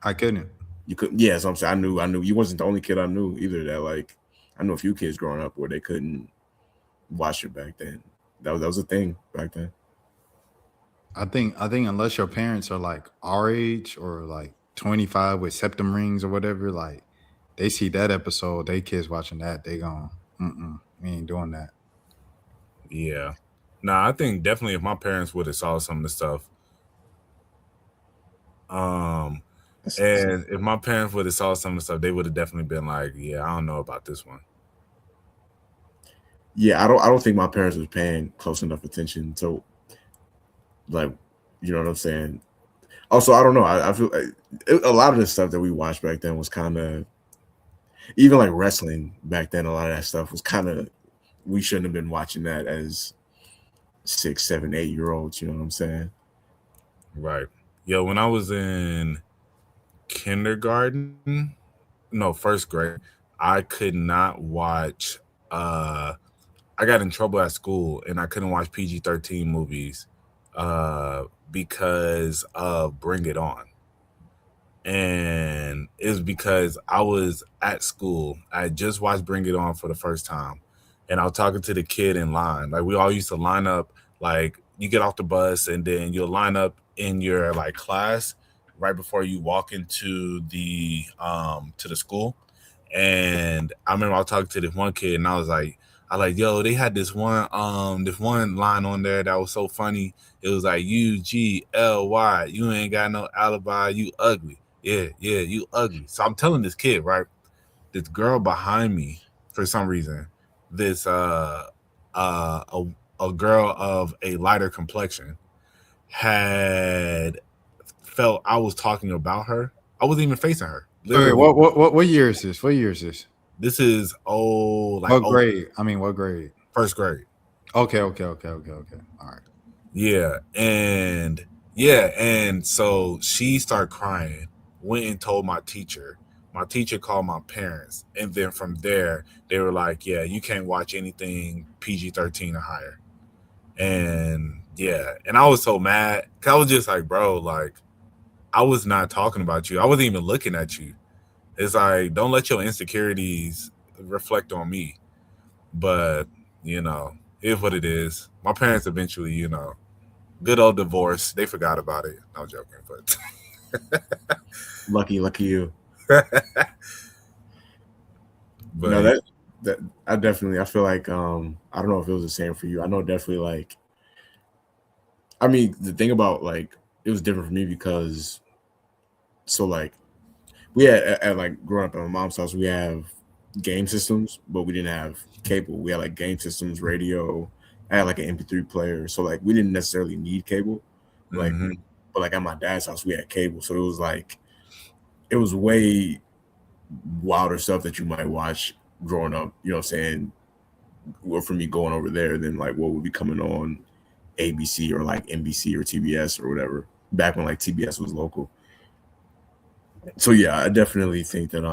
Speaker 2: I couldn't.
Speaker 4: You couldn't. Yeah, so I'm saying I knew you wasn't the only kid I knew either. That like I knew a few kids growing up where they couldn't watch it back then. That was a thing back then.
Speaker 2: I think unless your parents are like our age or like 25 with septum rings or whatever, like they see that episode, they kids watching that, they going, we ain't doing that.
Speaker 3: Yeah. Nah, I think definitely if my parents would have saw some of the stuff, and if my parents would have saw some of the stuff, they would have definitely been like, "Yeah, I don't know about this one."
Speaker 4: Yeah, I don't think my parents was paying close enough attention to, like, you know what I'm saying. Also, I don't know. I feel like a lot of the stuff that we watched back then was kind of, even like wrestling back then. A lot of that stuff was kind of, we shouldn't have been watching that as 6, 7, 8-year-olds. You know what I'm saying?
Speaker 3: Right. Yo, when I was in kindergarten, no, first grade, I could not watch. I got in trouble at school, and I couldn't watch PG-13 movies because of Bring It On. And it's because I was at school. I had just watched Bring It On for the first time. And I was talking to the kid in line. Like we all used to line up, like you get off the bus and then you'll line up in your like class right before you walk into the school. And I remember I was talking to this one kid and I was like, yo, they had this one line on there that was so funny. It was like UGLY, you ain't got no alibi, you ugly. Yeah, you ugly. So I'm telling this kid, right? This girl behind me, for some reason, this a girl of a lighter complexion had felt I was talking about her. I wasn't even facing her.
Speaker 2: Wait, what year is this? What year is this?
Speaker 3: This is
Speaker 2: what grade? I mean, what grade?
Speaker 3: First grade.
Speaker 2: Okay. All right.
Speaker 3: Yeah, and so she started crying, went and told my teacher. My teacher called my parents, and then from there they were like, yeah, you can't watch anything PG-13 or higher. And yeah, and I was so mad because I was just like, bro, like I was not talking about you. I wasn't even looking at you. It's like, don't let your insecurities reflect on me. But, it's what it is. My parents eventually, good old divorce. They forgot about it. I'm joking, but
Speaker 4: lucky you.
Speaker 3: But
Speaker 4: no, that I feel like I don't know if it was the same for you. I know definitely like, I mean, the thing about like it was different for me because so like we had at like growing up at my mom's house, we have game systems, but we didn't have cable. We had like game systems, radio. I had like an MP3 player, so like we didn't necessarily need cable. Like, but like at my dad's house, we had cable, so it was way wilder stuff that you might watch growing up. You know what I'm saying? Well, for me going over there, than like what would be coming on ABC or like NBC or TBS or whatever. Back when like TBS was local. So yeah, I definitely think that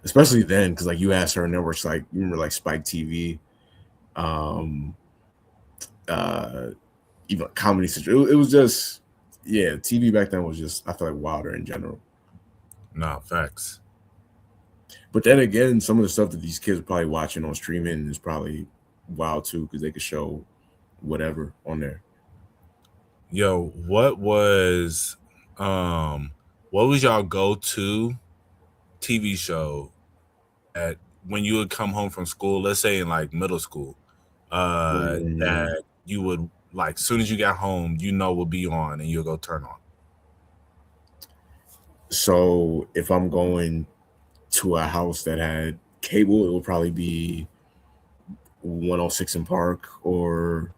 Speaker 4: especially then, because like you had certain networks like you remember like Spike TV, even Comedy Central. It was just TV back then was just I feel like wilder in general.
Speaker 3: No, facts.
Speaker 4: But then again, some of the stuff that these kids are probably watching on streaming is probably wild too, because they could show whatever on there.
Speaker 3: Yo, what was y'all go-to TV show at when you would come home from school, let's say in like middle school, that you would like as soon as you got home, would be on and you'll go turn on?
Speaker 4: So if I'm going to a house that had cable, it would probably be 106 in Park, or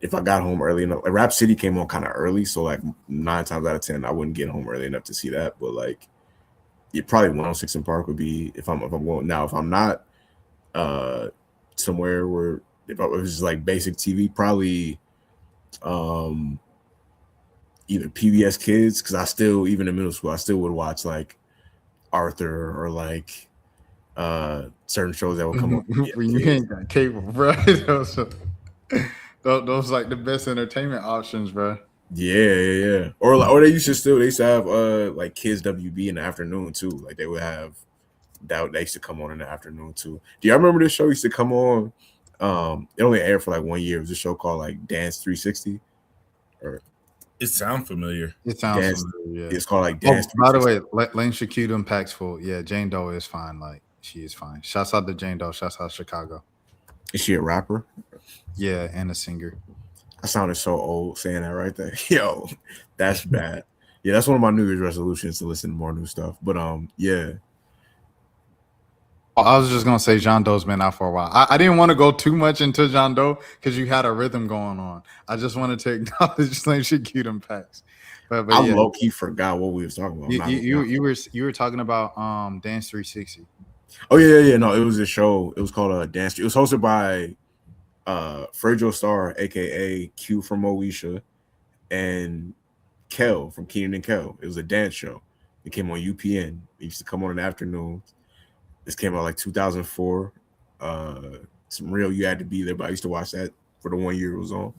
Speaker 4: if I got home early enough, like Rap City came on kind of early, so like 9 times out of 10, I wouldn't get home early enough to see that. But like, probably 106 in Park would be if I'm going now. If I'm not somewhere where if it was just like basic TV, probably either PBS Kids, because I still even in middle school I still would watch like Arthur or like certain shows that would come up.
Speaker 2: When you ain't got cable, bro. Those like the best entertainment options, bro.
Speaker 4: Yeah. Or they used to have like Kids WB in the afternoon too. Like they would have that they used to come on in the afternoon too. Do y'all remember this show used to come on? It only aired for like 1 year. It was a show called like Dance 360. Or
Speaker 3: it sounds familiar.
Speaker 2: It sounds familiar. Yeah.
Speaker 4: It's called like Dance.
Speaker 2: By the way, Lane Shakita impactful. Yeah, Jane Doe is fine. Like she is fine. Shouts out to Jane Doe. Shouts out Chicago.
Speaker 4: Is she a rapper?
Speaker 2: Yeah, and a singer.
Speaker 4: I sounded so old saying that right there. Yo, that's bad. Yeah, that's one of my New Year's resolutions to listen to more new stuff. But yeah.
Speaker 2: I was just gonna say John Doe's been out for a while. I didn't want to go too much into John Doe because you had a rhythm going on. I just wanted to acknowledge Lane Shakita impacts. But
Speaker 4: I low key forgot what we was talking about.
Speaker 2: You were talking about Dance 360.
Speaker 4: Oh yeah. No, it was a show. It was called Dance. It was hosted by Frejo Starr, aka Q from Moesha, and Kel from Keenan and Kel. It was a dance show. It came on UPN. It used to come on in the afternoon. This came out like 2004. Some real You Had to Be There, but I used to watch that for the 1 year it was on.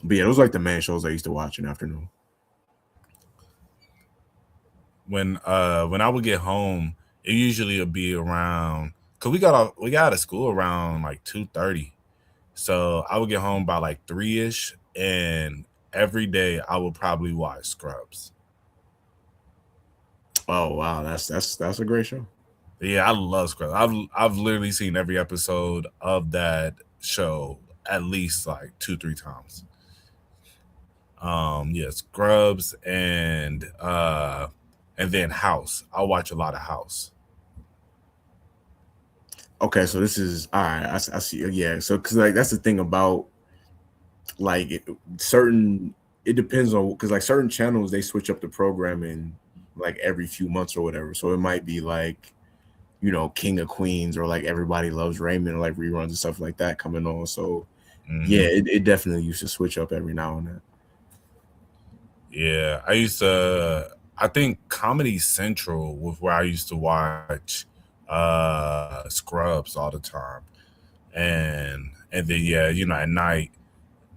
Speaker 4: But yeah, those are like the main shows I used to watch in the afternoon.
Speaker 3: When I would get home, it usually would be around because we got out of school around like 2:30. So I would get home by like 3-ish, and every day I would probably watch Scrubs.
Speaker 4: Oh wow, that's a great show.
Speaker 3: Yeah, I love Scrubs. I've literally seen every episode of that show at least like 2-3 times. Yeah, Scrubs and then House. I'll watch a lot of House.
Speaker 4: Okay, so this is all right. I see. Yeah, so because like that's the thing about like it depends on because like certain channels they switch up the programming like every few months or whatever. So it might be like King of Queens or like Everybody Loves Raymond or like reruns and stuff like that coming on. So yeah, it definitely used to switch up every now and then.
Speaker 3: Yeah, I think Comedy Central was where I used to watch Scrubs all the time. And then yeah, at night,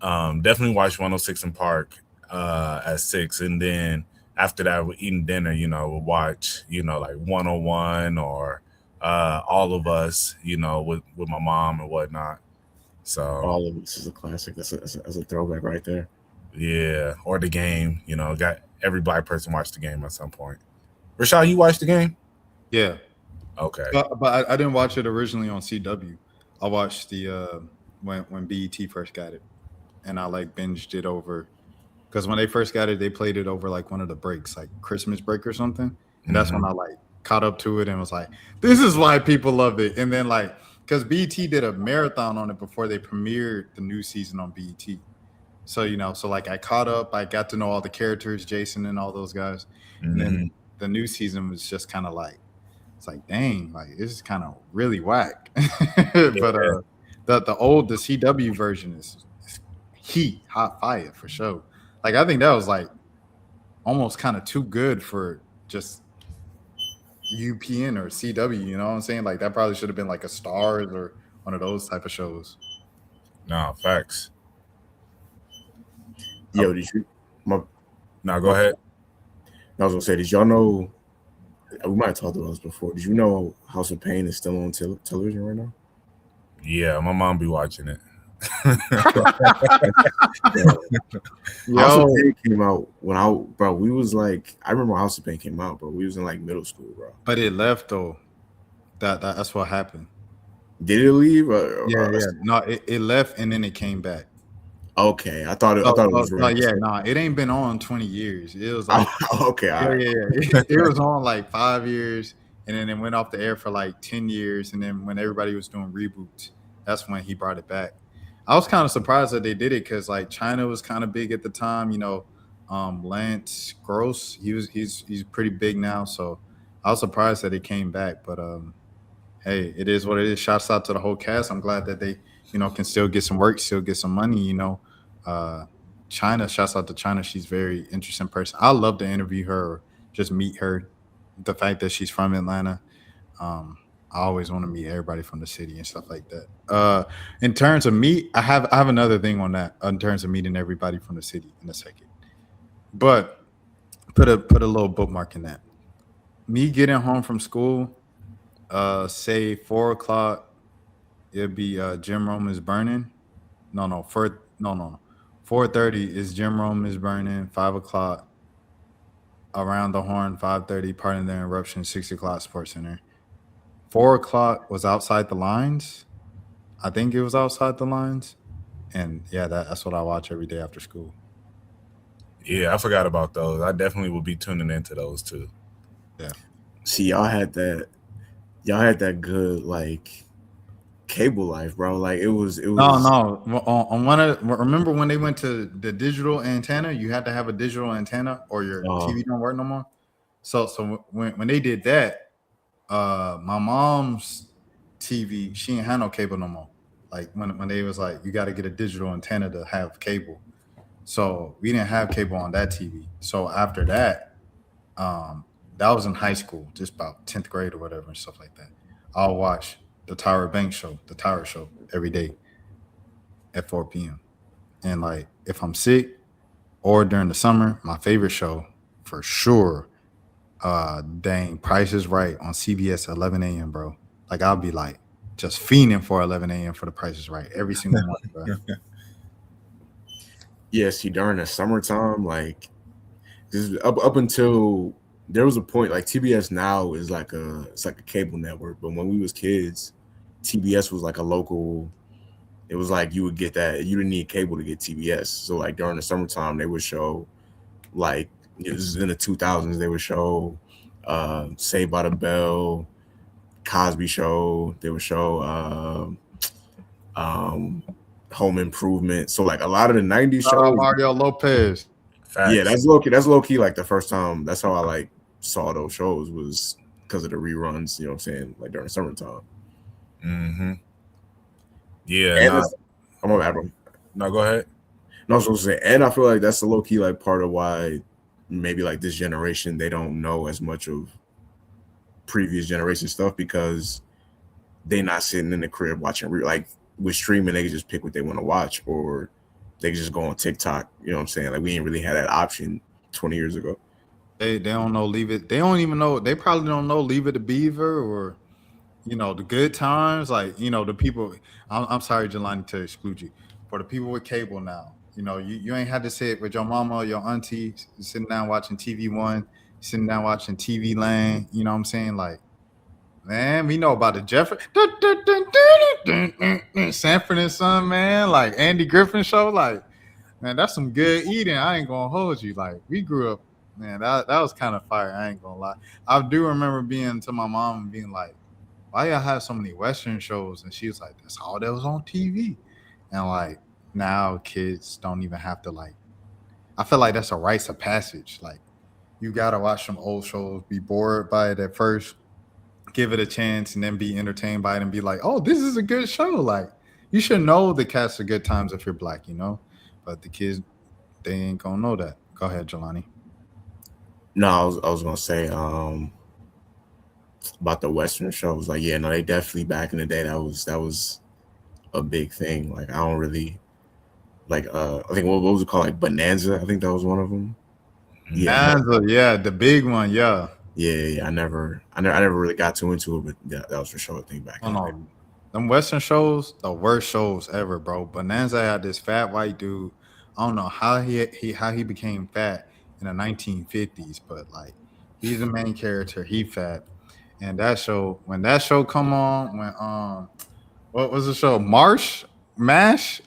Speaker 3: definitely watch 106 in Park at 6. And then after that we're eating dinner, we'll watch, like 101 or All of Us, with my mom and whatnot. So
Speaker 4: All of this is a classic. That's a throwback right there.
Speaker 3: yeah, or The Game, got every black person watched The Game at some point. Rashad, you watched The Game?
Speaker 2: Yeah,
Speaker 3: Okay.
Speaker 2: but I didn't watch it originally on CW. I watched the when BET first got it, and I like binged it over because when they first got it, they played it over like one of the breaks, like Christmas break or something, and that's when I like caught up to it and was like, this is why people love it. And then like because BET did a marathon on it before they premiered the new season on BET. So so like I caught up, I got to know all the characters, Jason and all those guys, and then the new season was just kind of like it's like dang, like this is kind of really whack. But the CW version is hot fire for sure. Like I think that was like almost kind of too good for just UPN or CW. You know what I'm saying? Like that probably should have been like a Stars or one of those type of shows.
Speaker 3: No, facts.
Speaker 4: Yo, did you?
Speaker 3: Now go ahead.
Speaker 4: I was gonna say, did y'all know? We might have talked about this before. Did you know House of Pain is still on television right now?
Speaker 3: Yeah, my mom be watching it.
Speaker 4: House of Pain came out when we was like, I remember House of Pain came out, bro. We was in like middle school, bro.
Speaker 2: But it left though. That's what happened.
Speaker 4: Did it leave?
Speaker 2: Yeah. No, it left and then it came back.
Speaker 4: Okay, I thought it was.
Speaker 2: It ain't been on 20 years. It was like
Speaker 4: okay,
Speaker 2: yeah. It was on like 5 years, and then it went off the air for like 10 years, and then when everybody was doing reboots, that's when he brought it back. I was kind of surprised that they did it because like China was kind of big at the time, Lance Gross, he's pretty big now, so I was surprised that it came back, but hey, it is what it is. Shouts out to the whole cast. I'm glad that they can still get some work, still get some money, China, shouts out to China. She's a very interesting person. I love to interview her or just meet her. The fact that she's from Atlanta. I always want to meet everybody from the city and stuff like that. In terms of meet, I have another thing on that in terms of meeting everybody from the city in a second. But put a little bookmark in that. Me getting home from school, say 4:00, it'd be Jim Rome is burning. No. 4:30 is Jim Rome is burning. 5:00, Around the Horn. 5:30, Pardon the Interruption. 6:00, Sports Center. 4:00 was Outside the Lines. I think it was Outside the Lines. And yeah, that's what I watch every day after school.
Speaker 3: Yeah, I forgot about those. I definitely will be tuning into those too.
Speaker 2: Yeah.
Speaker 4: See, y'all had that good like cable life, bro. Like it was
Speaker 2: No. On remember when they went to the digital antenna, you had to have a digital antenna or your TV don't work no more. So when they did that, my mom's TV, she ain't had no cable no more. Like when they was like, you got to get a digital antenna to have cable. So we didn't have cable on that TV. So after that, that was in high school, just about 10th grade or whatever and stuff like that. I'll watch the Tyra Show, every day at 4 p.m. And like if I'm sick or during the summer, my favorite show for sure, dang, Price is Right on CBS 11 a.m., bro. Like I'll be like just fiending for 11 a.m. for the Price is Right every single morning, bro.
Speaker 4: Yeah, see, during the summertime, like this up until there was a point like TBS now is like it's like a cable network, but when we was kids, TBS was like a local. It was like you would get that you didn't need cable to get TBS. So like during the summertime, they would show like this is in the 2000s. They would show Saved by the Bell, Cosby Show. They would show Home Improvement. So like a lot of the 90s shows.
Speaker 2: Mario Lopez.
Speaker 3: Facts.
Speaker 4: Yeah, that's low key. That's low key. Like the first time, that's how I like saw those shows was because of the reruns. You know what I'm saying? Like during summertime.
Speaker 3: Mm-hmm. Yeah.
Speaker 4: And I'm gonna add them.
Speaker 3: No, go ahead.
Speaker 4: No, I was supposed to say, and I feel like that's the low key like part of why maybe like this generation they don't know as much of previous generation stuff because they not sitting in the crib watching like with streaming they can just pick what they want to watch or they can just go on TikTok. You know what I'm saying? Like we ain't really had that option 20 years ago.
Speaker 2: They don't know Leave It. They don't even know. They probably don't know Leave It to Beaver or the Good Times. Like the people. I'm sorry, Jelani, to exclude you. For the people with cable now, you ain't had to sit with your mama or your auntie sitting down watching TV One, sitting down watching TV Land. You know what I'm saying? Like, man, we know about the Jeffrey Sanford and Son, man. Like Andy Griffin show. Like, man, that's some good eating. I ain't gonna hold you. Like, we grew up, man. That was kind of fire. I ain't gonna lie. I do remember being to my mom and being like, "Why y'all have so many Western shows?" And she was like, "That's all that was on TV." And like now, kids don't even have to like. I feel like that's a rites of passage. Like, you gotta watch some old shows, be bored by it at first, give it a chance, and then be entertained by it and be like, "Oh, this is a good show." Like, you should know the cast of Good Times if you're black, But the kids, they ain't gonna know that. Go ahead, Jelani.
Speaker 4: No, I was gonna say about the Western shows. Like, yeah, no, they definitely back in the day that was a big thing. Like, I don't really like. I think what was it called? Like Bonanza. I think that was one of them.
Speaker 2: Yeah, the big one. Yeah.
Speaker 4: Yeah. I never really got too into it, but yeah, that was for sure a thing back in the day.
Speaker 2: Them Western shows, the worst shows ever, bro. Bonanza had this fat white dude. I don't know how he became fat in the 1950s, but like he's the main character. He fat, and when that show come on, when what was the show? Mash.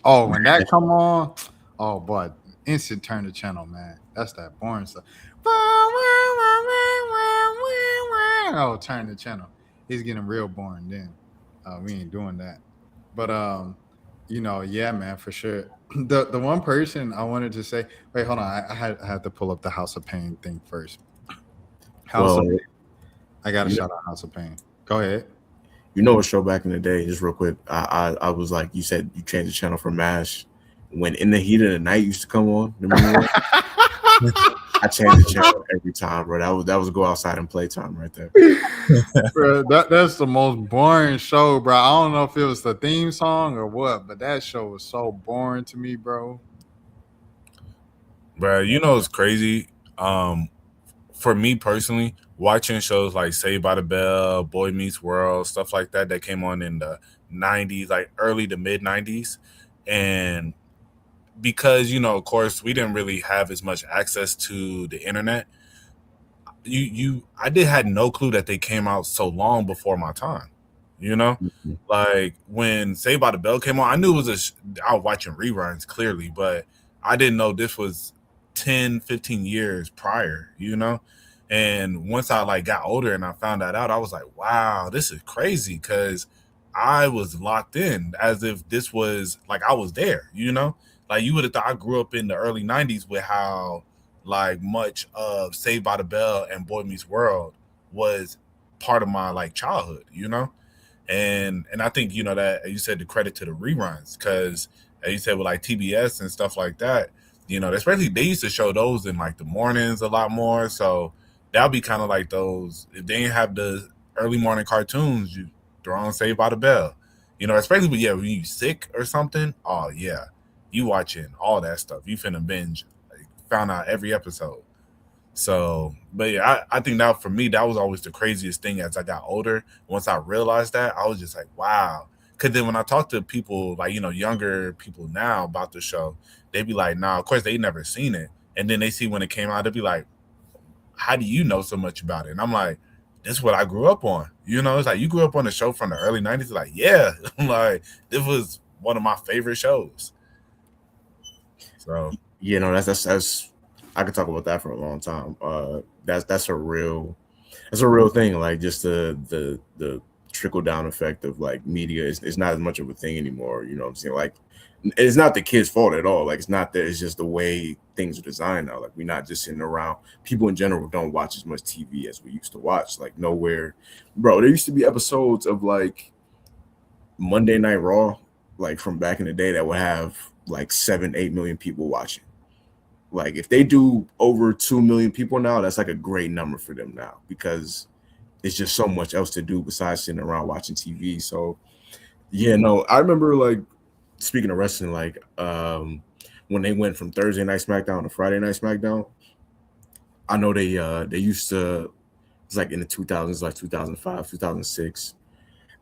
Speaker 2: Oh, when that come on, oh boy, instant turn the channel, man. That's that boring stuff. Oh, turn the channel. He's getting real boring then. We ain't doing that. But yeah, man, for sure. The one person I wanted to say, wait, hold on, I had to pull up the House of Pain thing first. I got to shout out House of Pain. Go ahead.
Speaker 4: A show back in the day, just real quick. I was like, you said you changed the channel for MASH when In the Heat of the Night used to come on. Remember I changed the channel every time, bro. That was go outside and play time right there.
Speaker 2: Bro, that's the most boring show, bro. I don't know if it was the theme song or what, but that show was so boring to me, bro.
Speaker 3: Bro, it's crazy. For me personally, watching shows like Saved by the Bell, Boy Meets World, stuff like that came on in the 90s, like early to mid 90s. And because, of course, we didn't really have as much access to the internet, I had no clue that they came out so long before my time.
Speaker 4: Mm-hmm.
Speaker 3: Like when Saved by the Bell came on, I knew it was I was watching reruns clearly, but I didn't know this was 10, 15 years prior, And once I like got older and I found that out, I was like, wow, this is crazy, because I was locked in as if this was like I was there, Like you would have thought I grew up in the early 90s with how like much of Saved by the Bell and Boy Meets World was part of my like childhood, And I think, that you said the credit to the reruns, because as you said with like TBS and stuff like that, especially they used to show those in like the mornings a lot more. So that'll be kind of like those, if they didn't have the early morning cartoons, you throw on Saved by the Bell, especially when you sick or something. Oh yeah. you watching all that stuff. You finna binge, like, found out every episode. So, but yeah, I think that for me, that was always the craziest thing as I got older. Once I realized that, I was just like, wow. Because then when I talk to people, like, younger people now about the show, they be like, nah, of course, they never seen it. And then they see when it came out, they be like, how do you know so much about it? And I'm like, this is what I grew up on. It's like, you grew up on a show from the early 90s. Like, yeah. I'm like, this was one of my favorite shows. So,
Speaker 4: that's I could talk about that for a long time. That's a real thing. Like, just the trickle down effect of like media is not as much of a thing anymore. You know what I'm saying? Like, it's not the kids' fault at all. Like, it's not that. It's just the way things are designed now. Like, we're not just sitting around. People in general don't watch as much TV as we used to watch. Like, nowhere, bro. There used to be episodes of like Monday Night Raw, like from back in the day, that would have like 7-8 million people watching. Like, if they do over 2 million people now, that's like a great number for them now, because it's just so much else to do besides sitting around watching TV. So yeah, no, I remember, like, speaking of wrestling, like when they went from Thursday Night SmackDown to Friday Night SmackDown, I know they used to, it's like in the 2000s, like 2005, 2006.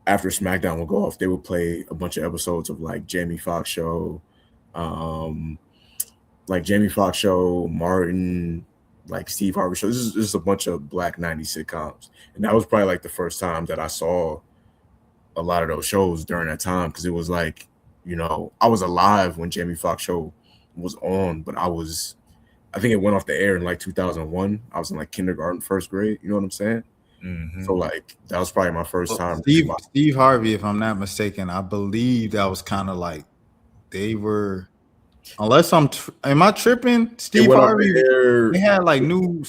Speaker 4: After SmackDown would go off, they would play a bunch of episodes of like Jamie Foxx show, Martin, like Steve Harvey show. This is a bunch of black 90s sitcoms, and that was probably like the first time that I saw a lot of those shows during that time, because it was like, I was alive when Jamie Foxx show was on, but I think it went off the air in like 2001. I was in like kindergarten, first grade. You know what I'm saying?
Speaker 3: mm-hmm.
Speaker 4: So like that was probably my first time.
Speaker 2: Steve Harvey, if I'm not mistaken, I believe that was kind of like they were. Unless am I tripping? Steve Harvey, they had like new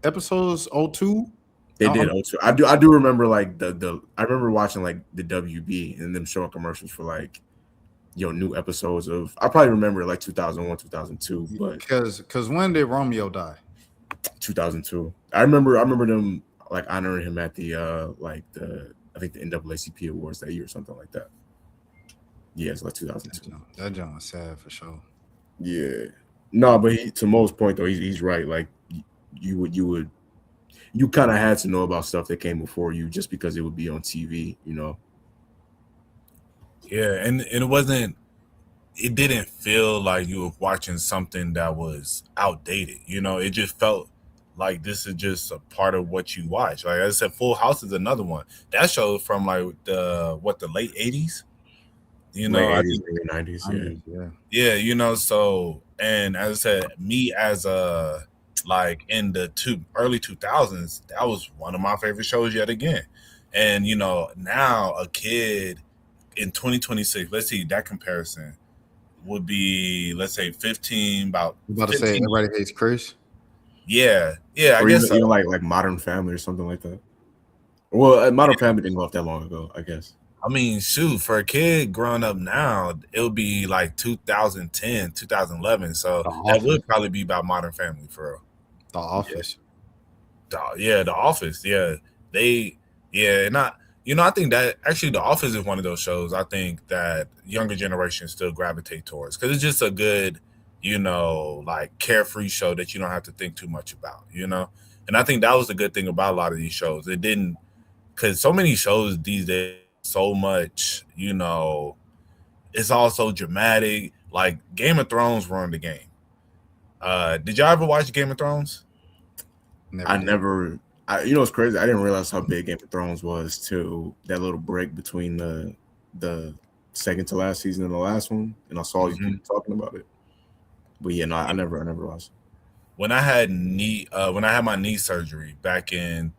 Speaker 2: episodes 02.
Speaker 4: They did 02. I do remember like I remember watching like the WB and them showing commercials for like new episodes of. I probably remember like 2001, 2002, but
Speaker 2: because when did Romeo die?
Speaker 4: 2002. I remember them like honoring him at the I think the NAACP awards that year or something like that. Yeah, it's like 2002.
Speaker 2: That John was sad for sure.
Speaker 4: Yeah, no, but to Mo's point though, he's right. Like you kind of had to know about stuff that came before you just because it would be on TV,
Speaker 3: Yeah, and it didn't feel like you were watching something that was outdated. It just felt like this is just a part of what you watch. Like I said, Full House is another one. That show from like the late 80s.
Speaker 4: Late 80s, early
Speaker 3: 90s, yeah. So, and as I said, me as a like in the early 2000s, that was one of my favorite shows yet again. And now a kid in 2026, let's see, that comparison would be, let's say 15, about.
Speaker 2: You about 15. To say Everybody Hates Chris?
Speaker 3: Yeah, I
Speaker 4: or
Speaker 3: guess
Speaker 4: even like Modern Family or something like that. Well, Modern Family didn't go off that long ago, I guess.
Speaker 3: I mean, shoot, for a kid growing up now, it'll be like 2010, 2011. So that would probably be about Modern Family for real.
Speaker 2: The Office.
Speaker 3: Yeah, The Office. Yeah. I think that actually The Office is one of those shows I think that younger generations still gravitate towards, because it's just a good, like carefree show that you don't have to think too much about, And I think that was the good thing about a lot of these shows. It didn't, because so many shows these days, so much, it's all so dramatic. Like Game of Thrones ruined the game. Did y'all ever watch Game of Thrones?
Speaker 4: Never. It's crazy. I didn't realize how big Game of Thrones was till that little break between the second to last season and the last one, and I saw you people talking about it. But yeah, no, I never watched.
Speaker 3: When I had my knee surgery back in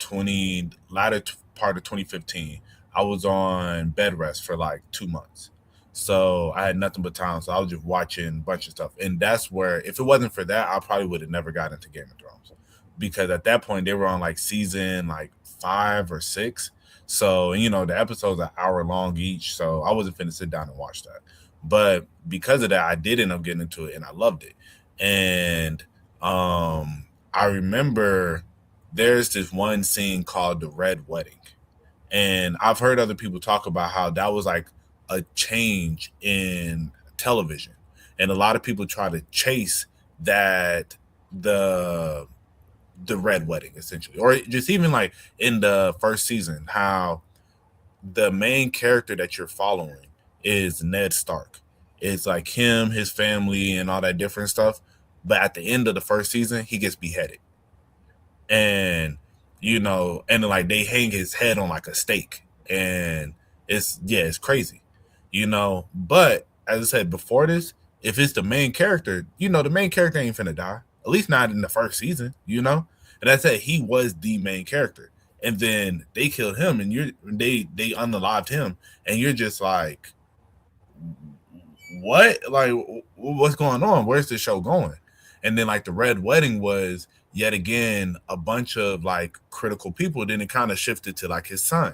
Speaker 3: latter part of 2015. I was on bed rest for like 2 months. So I had nothing but time. So I was just watching a bunch of stuff. And that's where, if it wasn't for that, I probably would have never got into Game of Thrones. Because at that point, they were on like season like 5 or 6. So, the episodes are an hour long each. So I wasn't finna sit down and watch that. But because of that, I did end up getting into it and I loved it. And I remember there's this one scene called The Red Wedding. And I've heard other people talk about how that was like a change in television. and a lot of people try to chase that the red wedding essentially, or just even like in the first season, how the main character that you're following is Ned Stark. It's like him, his family, and all that different stuff. But at the end of the first season, he gets beheaded, and and like they hang his head on like a stake, and it's crazy, But as I said before this, if it's the main character, the main character ain't finna die. At least not in the first season, And I said he was the main character, and then they killed him, and they unalived him, and you're just like, what? Like, what's going on? Where's the show going? And then like the red wedding was yet again a bunch of like critical people. Then it kind of shifted to like his son,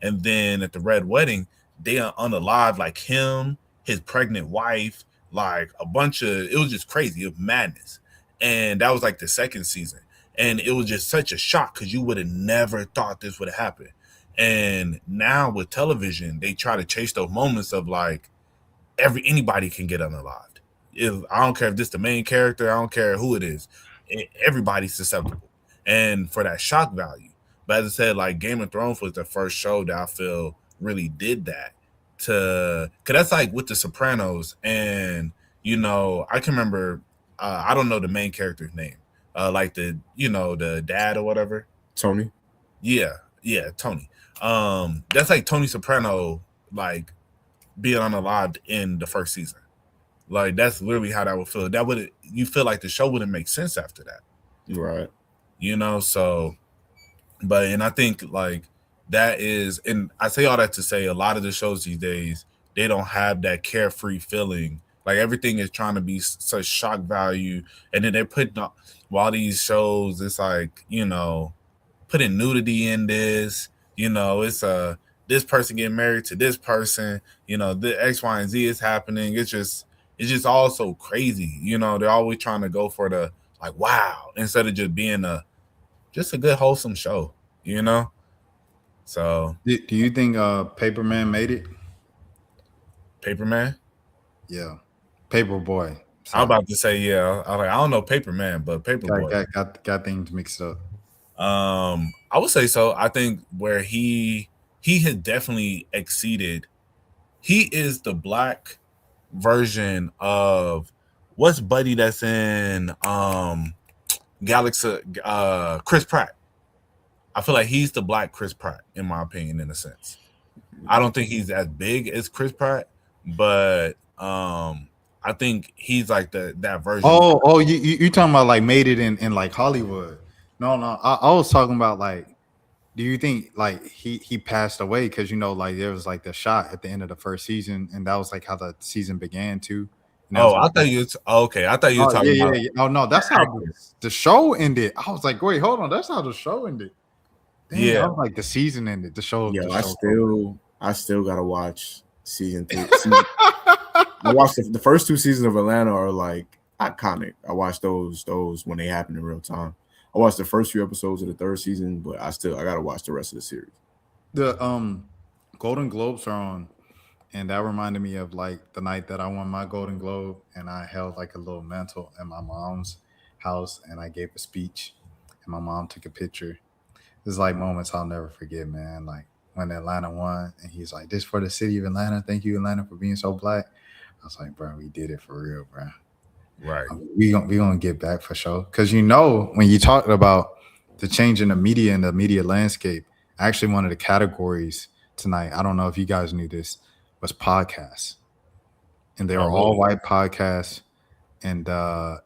Speaker 3: and then at the red wedding they unalive like him, his pregnant wife, like a bunch of, it was just crazy, of madness. And that was like the second season, and it was just such a shock because you would have never thought this would have happened. And now with television, they try to chase those moments of like anybody can get unalived. I don't care if this the main character, I don't care who it is, everybody's susceptible, and for that shock value. But as I said, like Game of Thrones was the first show that I feel really did that, because that's like with the Sopranos, and I can remember, I don't know the main character's name, like the dad or whatever,
Speaker 4: Tony.
Speaker 3: Yeah, Tony. That's like Tony Soprano, like being unalived in the first season. Like that's literally how that would feel. You feel like the show wouldn't make sense after that,
Speaker 4: right?
Speaker 3: So, and I think like that is, and I say all that to say a lot of the shows these days, they don't have that carefree feeling. Like everything is trying to be such shock value, and then they're putting up while these shows, it's like putting nudity in this. It's this person getting married to this person. The X, Y, and Z is happening. It's just all so crazy. They're always trying to go for the like wow instead of just being a good wholesome show. So
Speaker 2: do you think Paperman made it?
Speaker 3: Paperman?
Speaker 2: Yeah, Paperboy.
Speaker 3: I'm about to say yeah. I don't know Paperman, but Paperboy
Speaker 2: got things mixed up.
Speaker 3: I would say so. I think where he has definitely exceeded. He is the black version of what's Buddy that's in Galaxy, Chris Pratt. I feel like he's the black Chris Pratt, in my opinion, in a sense. I don't think he's as big as Chris Pratt, but I think he's like that version.
Speaker 2: Oh, you talking about like made it in like Hollywood? No, I was talking about like, do you think like he passed away because like there was like the shot at the end of the first season, and that was like how the season began too.
Speaker 3: I thought you okay. I thought you were talking about.
Speaker 2: Yeah. Oh no, that's how the show ended. I was like, wait, hold on, that's how the show ended. Damn, I was like the season ended. The show.
Speaker 4: Yeah, I still gotta watch season 3. I watched the first 2 seasons of Atlanta are like iconic. I watched those when they happened in real time. I watched the first few episodes of the 3rd season, but I gotta watch the rest of the series.
Speaker 2: The Golden Globes are on, and that reminded me of like the night that I won my Golden Globe, and I held like a little mantle in my mom's house, and I gave a speech, and my mom took a picture. It's like moments I'll never forget, man. Like when Atlanta won, and he's like, "This for the city of Atlanta. Thank you, Atlanta, for being so black." I was like, "Bro, we did it for real, bro."
Speaker 3: Right.
Speaker 2: We gonna get back for sure. Because when you talked about the change in the media and the media landscape, actually one of the categories tonight, I don't know if you guys knew this, was podcasts. And they were all white podcasts, and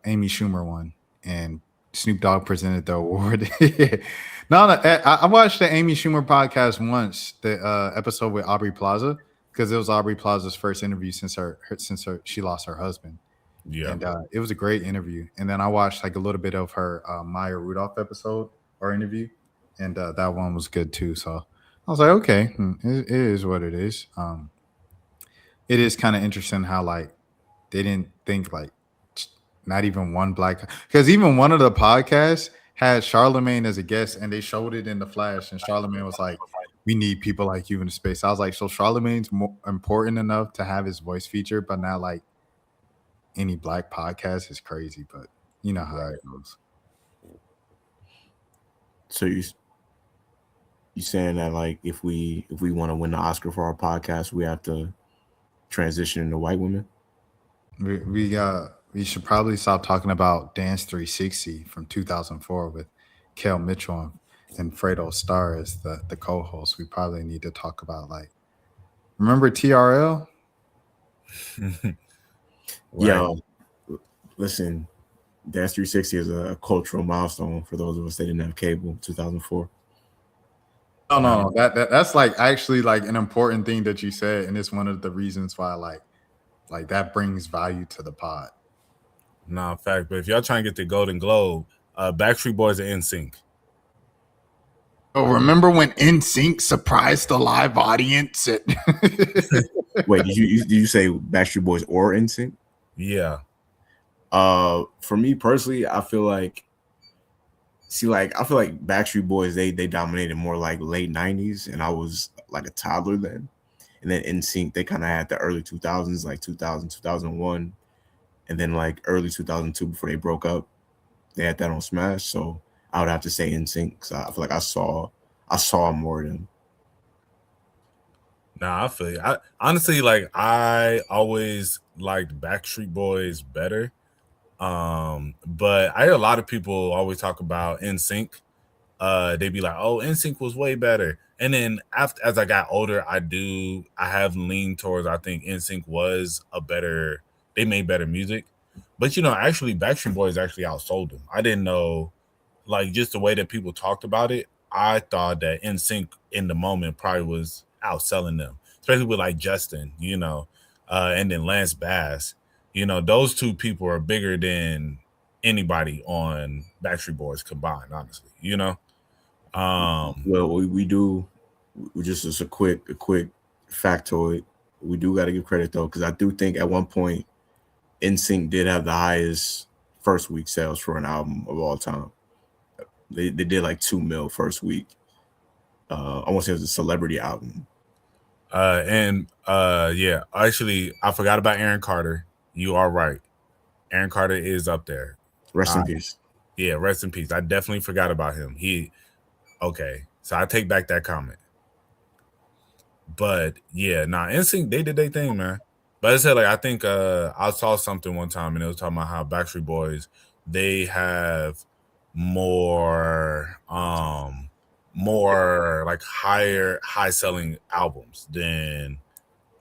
Speaker 2: Amy Schumer won, and Snoop Dogg presented the award. I watched the Amy Schumer podcast once, the episode with Aubrey Plaza, because it was Aubrey Plaza's first interview since she lost her husband.
Speaker 3: Yeah,
Speaker 2: and it was a great interview. And then I watched like a little bit of her Maya Rudolph episode or interview, and that one was good too. So I was like, okay, it is what it is. It is kind of interesting how like they didn't think like not even one black, because even one of the podcasts had Charlemagne as a guest, and they showed it in the flash, and Charlemagne was like, "We need people like you in the space." I was like, so Charlemagne's more important enough to have his voice featured, but not like any black podcast is crazy, but you know how it goes.
Speaker 4: So you saying that like if we want to win the Oscar for our podcast, we have to transition into white women?
Speaker 2: We should probably stop talking about Dance 360 from 2004 with Kel Mitchell and Fredo Starr as the co-host. We probably need to talk about like, remember TRL?
Speaker 4: Yo, listen, Dance 360 is a cultural milestone for those of us that didn't have cable. 2004.
Speaker 2: No. That's like actually like an important thing that you said, and it's one of the reasons why like that brings value to the pod.
Speaker 3: Nah, fact. But if y'all trying to get the Golden Globe, Backstreet Boys are NSYNC.
Speaker 2: Oh, remember when NSYNC surprised the live audience?
Speaker 4: Wait, did you say Backstreet Boys or NSYNC?
Speaker 3: Yeah.
Speaker 4: For me personally, I feel like Backstreet Boys they dominated more like late 90s, and I was like a toddler then. And then NSYNC, they kind of had the early 2000s, like 2000, 2001, and then like early 2002 before they broke up. They had that on Smash, so I would have to say NSYNC because I feel like I saw more of them.
Speaker 3: Nah, I feel you. I honestly like I always liked Backstreet Boys better. But I hear a lot of people always talk about NSYNC. They'd be like, "Oh, NSYNC was way better." And then as I got older, I have leaned towards I think NSYNC was they made better music. But actually Backstreet Boys actually outsold them. I didn't know, like, just the way that people talked about it. I thought that NSYNC in the moment probably was outselling them, especially with like Justin, and then Lance Bass. Those two people are bigger than anybody on Backstreet Boys combined, honestly.
Speaker 4: Well, we just as a quick factoid, we do got to give credit though, because I do think at one point NSYNC did have the highest first week sales for an album of all time. They did like 2 mil first week. I want to say it was a celebrity album.
Speaker 3: Yeah, actually, I forgot about Aaron Carter. You are right. Aaron Carter is up there.
Speaker 4: Rest in peace.
Speaker 3: Yeah, rest in peace. I definitely forgot about him. Okay, so I take back that comment. But yeah, NSYNC, they did their thing, man. But I said, like, I think I saw something one time and it was talking about how Backstreet Boys, they have more like high selling albums than,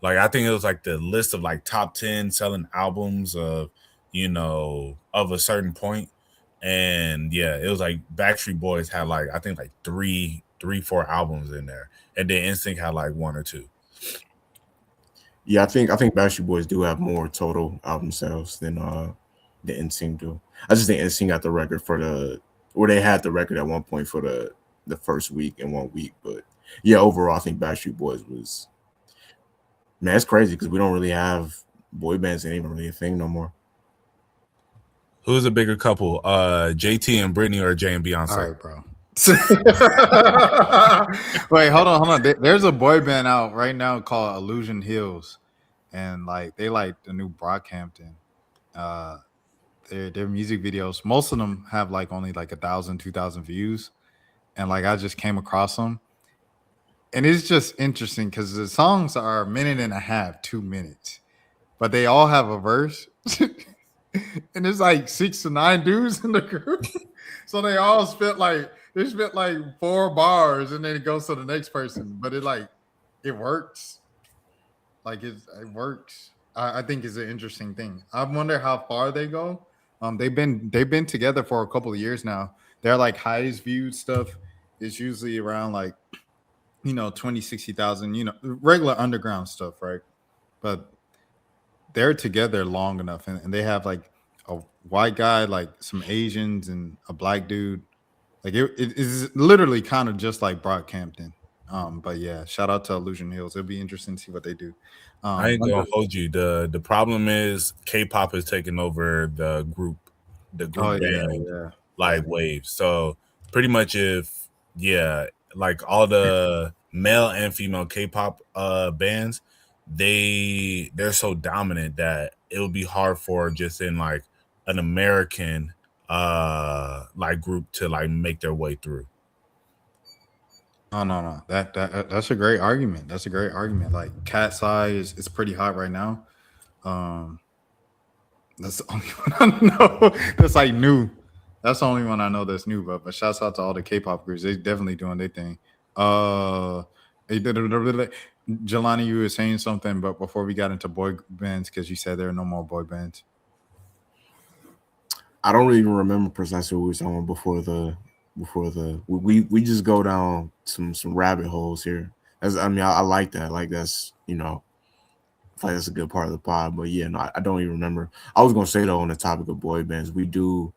Speaker 3: like, I think it was like the list of like top 10 selling albums of of a certain point. And yeah, it was like Backstreet Boys had like I think like 4 albums in there, and then NSYNC had like 1 or 2.
Speaker 4: Yeah, I think Backstreet Boys do have more total album sales than the NSYNC do. I just think NSYNC got the record they had the record at one point for the first week in 1 week. But yeah, overall, I think Backstreet Boys was, man, it's crazy because we don't really have boy bands ain't even really a thing no more.
Speaker 3: Who's a bigger couple, JT and Britney or Jay and Beyonce?
Speaker 2: All right, bro. Wait, hold on. There's a boy band out right now called Illusion Hills, and like they like the new Brockhampton. Their music videos, most of them have like only like 1,000, 2,000 views, and like I just came across them, and it's just interesting because the songs are 1.5 minutes, 2 minutes, but they all have a verse. And there's like 6 to 9 dudes in the group. So they all spit like 4 bars and then it goes to the next person. But it works. Like it works. I think it's an interesting thing. I wonder how far they go. They've been together for a couple of years now. Their like highest viewed stuff is usually around like 20, 60,000, regular underground stuff, right? But they're together long enough, and they have like a white guy, like some Asians, and a black dude. Like it is literally kind of just like Brockhampton. But yeah, shout out to Illusion Hills. It'll be interesting to see what they do.
Speaker 3: I ain't gonna hold you. The problem is K-pop is taking over the group band, wave. So pretty much like all the male and female K-pop bands, they're so dominant that it would be hard for just in like an American like group to like make their way through.
Speaker 2: No. That's a great argument. That's a great argument. Like Cat's Eye is pretty hot right now. Um, that's the only one I know that's like new. That's the only one I know that's new. But shouts out to all the K-pop groups. They definitely doing their thing. Jelani, you were saying something, but before we got into boy bands, because you said there are no more boy bands.
Speaker 4: I don't really even remember precisely what we were talking about before the we just go down some rabbit holes here. I like that. Like that's I feel like that's a good part of the pod. But yeah, no, I don't even remember. I was gonna say though, on the topic of boy bands, we do,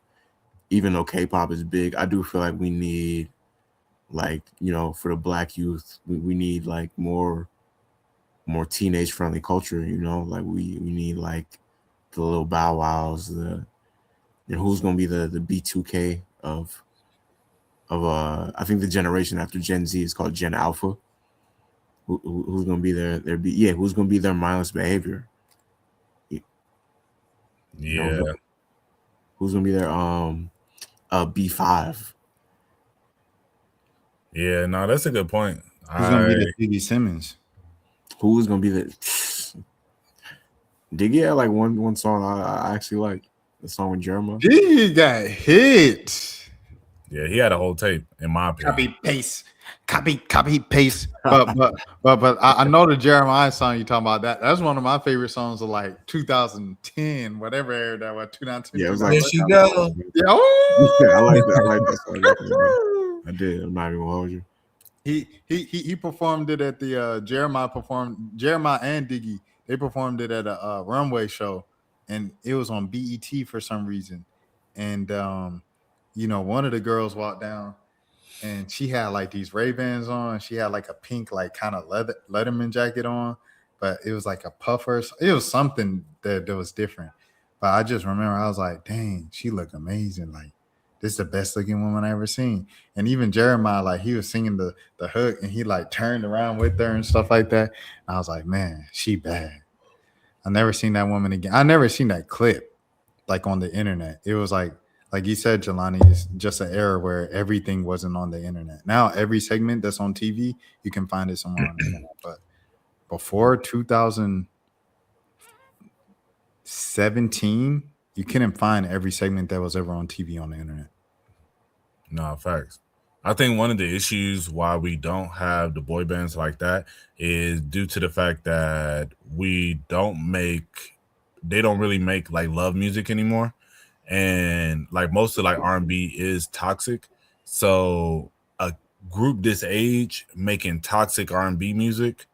Speaker 4: even though K-pop is big, I do feel like we need, like, for the black youth, we need like more teenage friendly culture. Like we need like the little Bow Wows, who's gonna be the B2K of I think the generation after Gen Z is called Gen Alpha. Who's gonna be who's gonna be their mindless behavior?
Speaker 3: Yeah.
Speaker 4: Who's gonna be their B5?
Speaker 3: Yeah, no, that's a good point.
Speaker 2: Who's gonna be the Diggy Simmons?
Speaker 4: Who's gonna be the Diggy had like one song I actually like, the song with Jeremiah.
Speaker 2: Diggy got hit.
Speaker 3: Yeah, he had a whole tape, in my opinion.
Speaker 2: Copy paste. But I know the Jeremiah song you're talking about. That's one of my favorite songs of like 2010, whatever era that was. 2010.
Speaker 4: Yeah, it was
Speaker 3: There
Speaker 4: like,
Speaker 3: she go.
Speaker 2: yeah,
Speaker 4: I like that song. I did. I'm not even gonna hold you.
Speaker 2: He performed it at the Jeremiah and Diggy. They performed it at a runway show, and it was on BET for some reason. And one of the girls walked down, and she had like these Ray-Bans on. She had like a pink, like kind of Letterman jacket on, but it was like a puffer. It was something that was different. But I just remember I was like, dang, she looked amazing. Like, this is the best looking woman I ever seen. And even Jeremiah, like, he was singing the hook, and he like turned around with her and stuff like that. And I was like, man, she bad. I never seen that woman again. I never seen that clip like on the internet. It was like you said, Jelani, it's just an era where everything wasn't on the internet. Now every segment that's on TV, you can find it somewhere on the internet. But before 2017, you couldn't find every segment that was ever on TV on the internet.
Speaker 3: No, facts. I think one of the issues why we don't have the boy bands like that is due to the fact that they don't really make like love music anymore. And like most of like R&B is toxic. So a group this age making toxic R&B music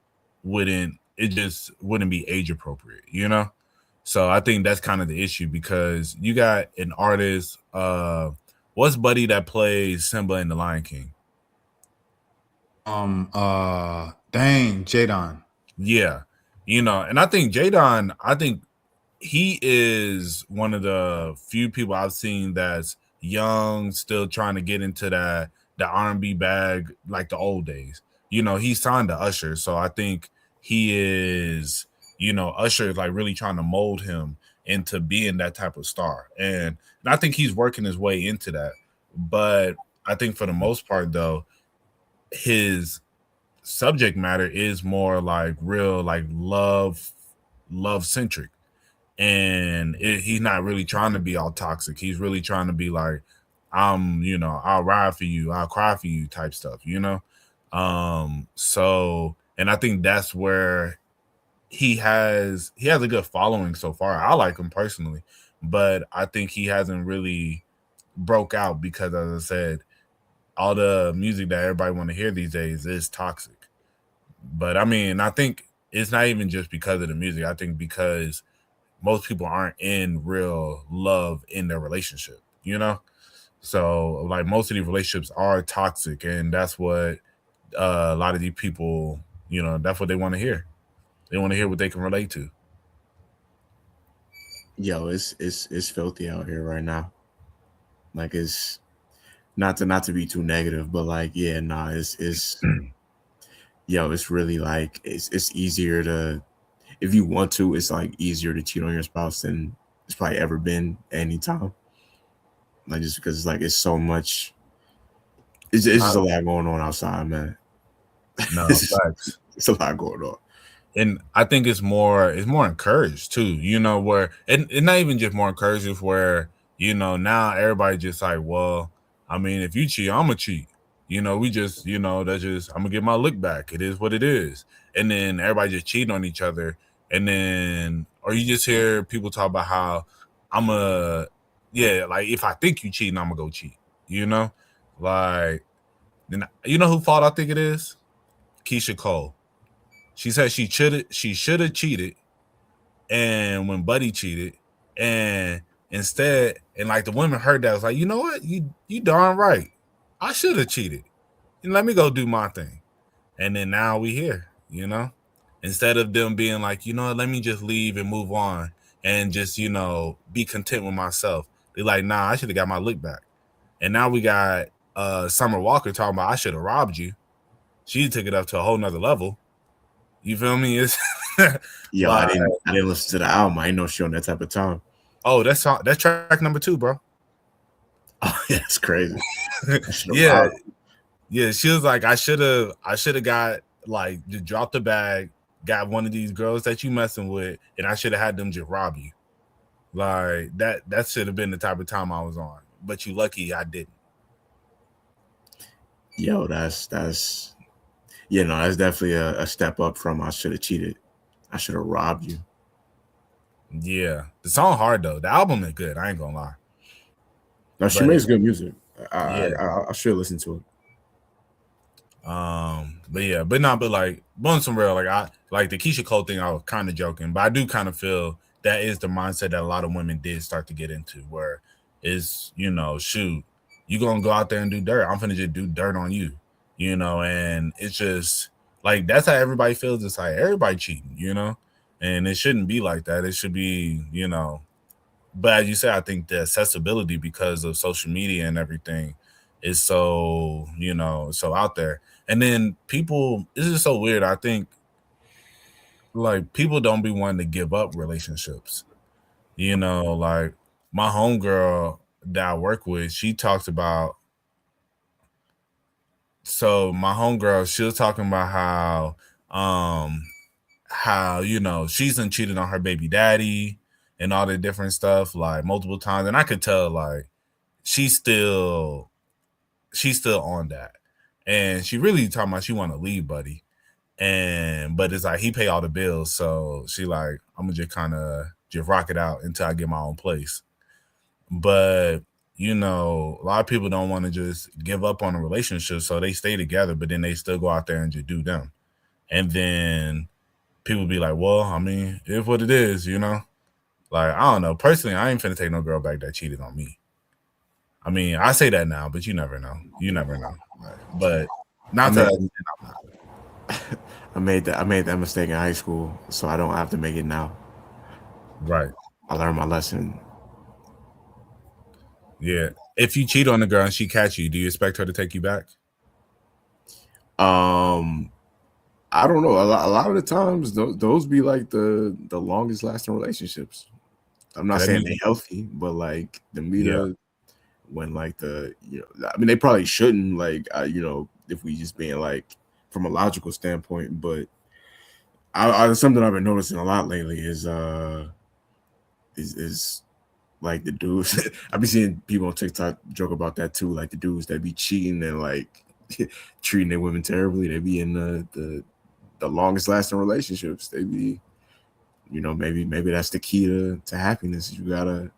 Speaker 3: wouldn't be age appropriate, So I think that's kind of the issue, because you got an artist, what's Buddy that plays Simba in The Lion King?
Speaker 2: Jadon.
Speaker 3: Yeah. And I think Jadon, he is one of the few people I've seen that's young, still trying to get into the R&B bag like the old days. He signed to Usher, so I think he is, Usher is like really trying to mold him into being that type of star. And I think he's working his way into that. But I think for the most part, though, his subject matter is more like real, like love centric. And he's not really trying to be all toxic. He's really trying to be like, I'll ride for you, I'll cry for you type stuff, So, and I think that's where he has a good following so far. I like him personally, but I think he hasn't really broke out because, as I said, all the music that everybody want to hear these days is toxic. But I mean, I think it's not even just because of the music. I think because most people aren't in real love in their relationship, So like most of these relationships are toxic, and that's what a lot of these people, that's what they want to hear. They want to hear what they can relate to.
Speaker 4: Yo, it's filthy out here right now. Like, it's not to be too negative, but like, it's yo, it's really like it's easier to if you want to, it's like easier to cheat on your spouse than it's probably ever been anytime. Like just because it's like it's so much. It's just a lot going on outside, man.
Speaker 3: No,
Speaker 4: it's,
Speaker 3: facts.
Speaker 4: it's a lot going on.
Speaker 3: And I think it's more encouraged too, you know, where and not even just more encouraged, it's where, you know, now everybody just like, well, I mean, if you cheat, I'm gonna cheat. You know, we just, you know, that's just I'm gonna get my lick back. It is what it is. And then everybody just cheating on each other. And then or you just hear people talk about how I'm a like if I think you cheating, I'm gonna go cheat. You know? Like then you know who fault I think it is? Keisha Cole. She said she should have cheated, and when Buddy cheated, and instead, and like the women heard that, was like, you know what, you darn right, I should have cheated, and let me go do my thing, and then now we here, you know, instead of them being like, you know, let me just leave and move on, and just you know be content with myself. They're like, nah, I should have got my lick back, and now we got Summer Walker talking about I should have robbed you. She took it up to a whole nother level. You feel me? It's
Speaker 4: Yo, I didn't listen to the album. I ain't know she on that type of time.
Speaker 3: Oh, that's track number 2, bro.
Speaker 4: Oh, yeah, it's crazy.
Speaker 3: Yeah. She was like, I should have got like just dropped the bag, got one of these girls that you messing with, and I should have had them just rob you. Like that should have been the type of time I was on. But you lucky I didn't.
Speaker 4: Yo, that's that's definitely a step up from I should have cheated. I should have robbed you.
Speaker 3: Yeah. The song hard though. The album is good. I ain't gonna lie.
Speaker 4: No, she makes good music. I should listen to it.
Speaker 3: But like on some real, like I like the Keisha Cole thing, I was kind of joking, but I do kind of feel that is the mindset that a lot of women did start to get into, where is, you know, shoot, you gonna go out there and do dirt. I'm finna just do dirt on you. You know, and it's just like that's how everybody feels. It's like everybody cheating, you know, and it shouldn't be like that. It should be, you know, but as you said, I think the accessibility because of social media and everything is so, you know, so out there. And then people, this is so weird. I think like people don't be wanting to give up relationships, you know, like my homegirl that I work with, she talks about. So my homegirl, she was talking about how you know she's been cheated on her baby daddy and all the different stuff like multiple times, and I could tell like she's still on that, and she really talking about she want to leave Buddy, but it's like he pay all the bills, so she like I'm gonna just kind of just rock it out until I get my own place, but. You know, a lot of people don't want to just give up on a relationship, so they stay together, but then they still go out there and just do them. And then people be like, well, I mean, it's what it is, you know? Like, I don't know. Personally, I ain't finna take no girl back that cheated on me. I mean, I say that now, but you never know. You never know. But not that
Speaker 4: I made that mistake in high school, so I don't have to make it now.
Speaker 3: Right.
Speaker 4: I learned my lesson.
Speaker 3: Yeah. If you cheat on the girl and she catch you, do you expect her to take you back?
Speaker 4: I don't know. A lot of the times, those be like the longest lasting relationships. I'm not saying they're healthy, but like the media, when like I mean, they probably shouldn't. Like, you know, if we just being like from a logical standpoint, but something I've been noticing a lot lately is like the dudes. I've been seeing people on TikTok joke about that too. Like the dudes that be cheating and like treating their women terribly. They be in the longest lasting relationships. They be, you know, maybe that's the key to happiness. You gotta.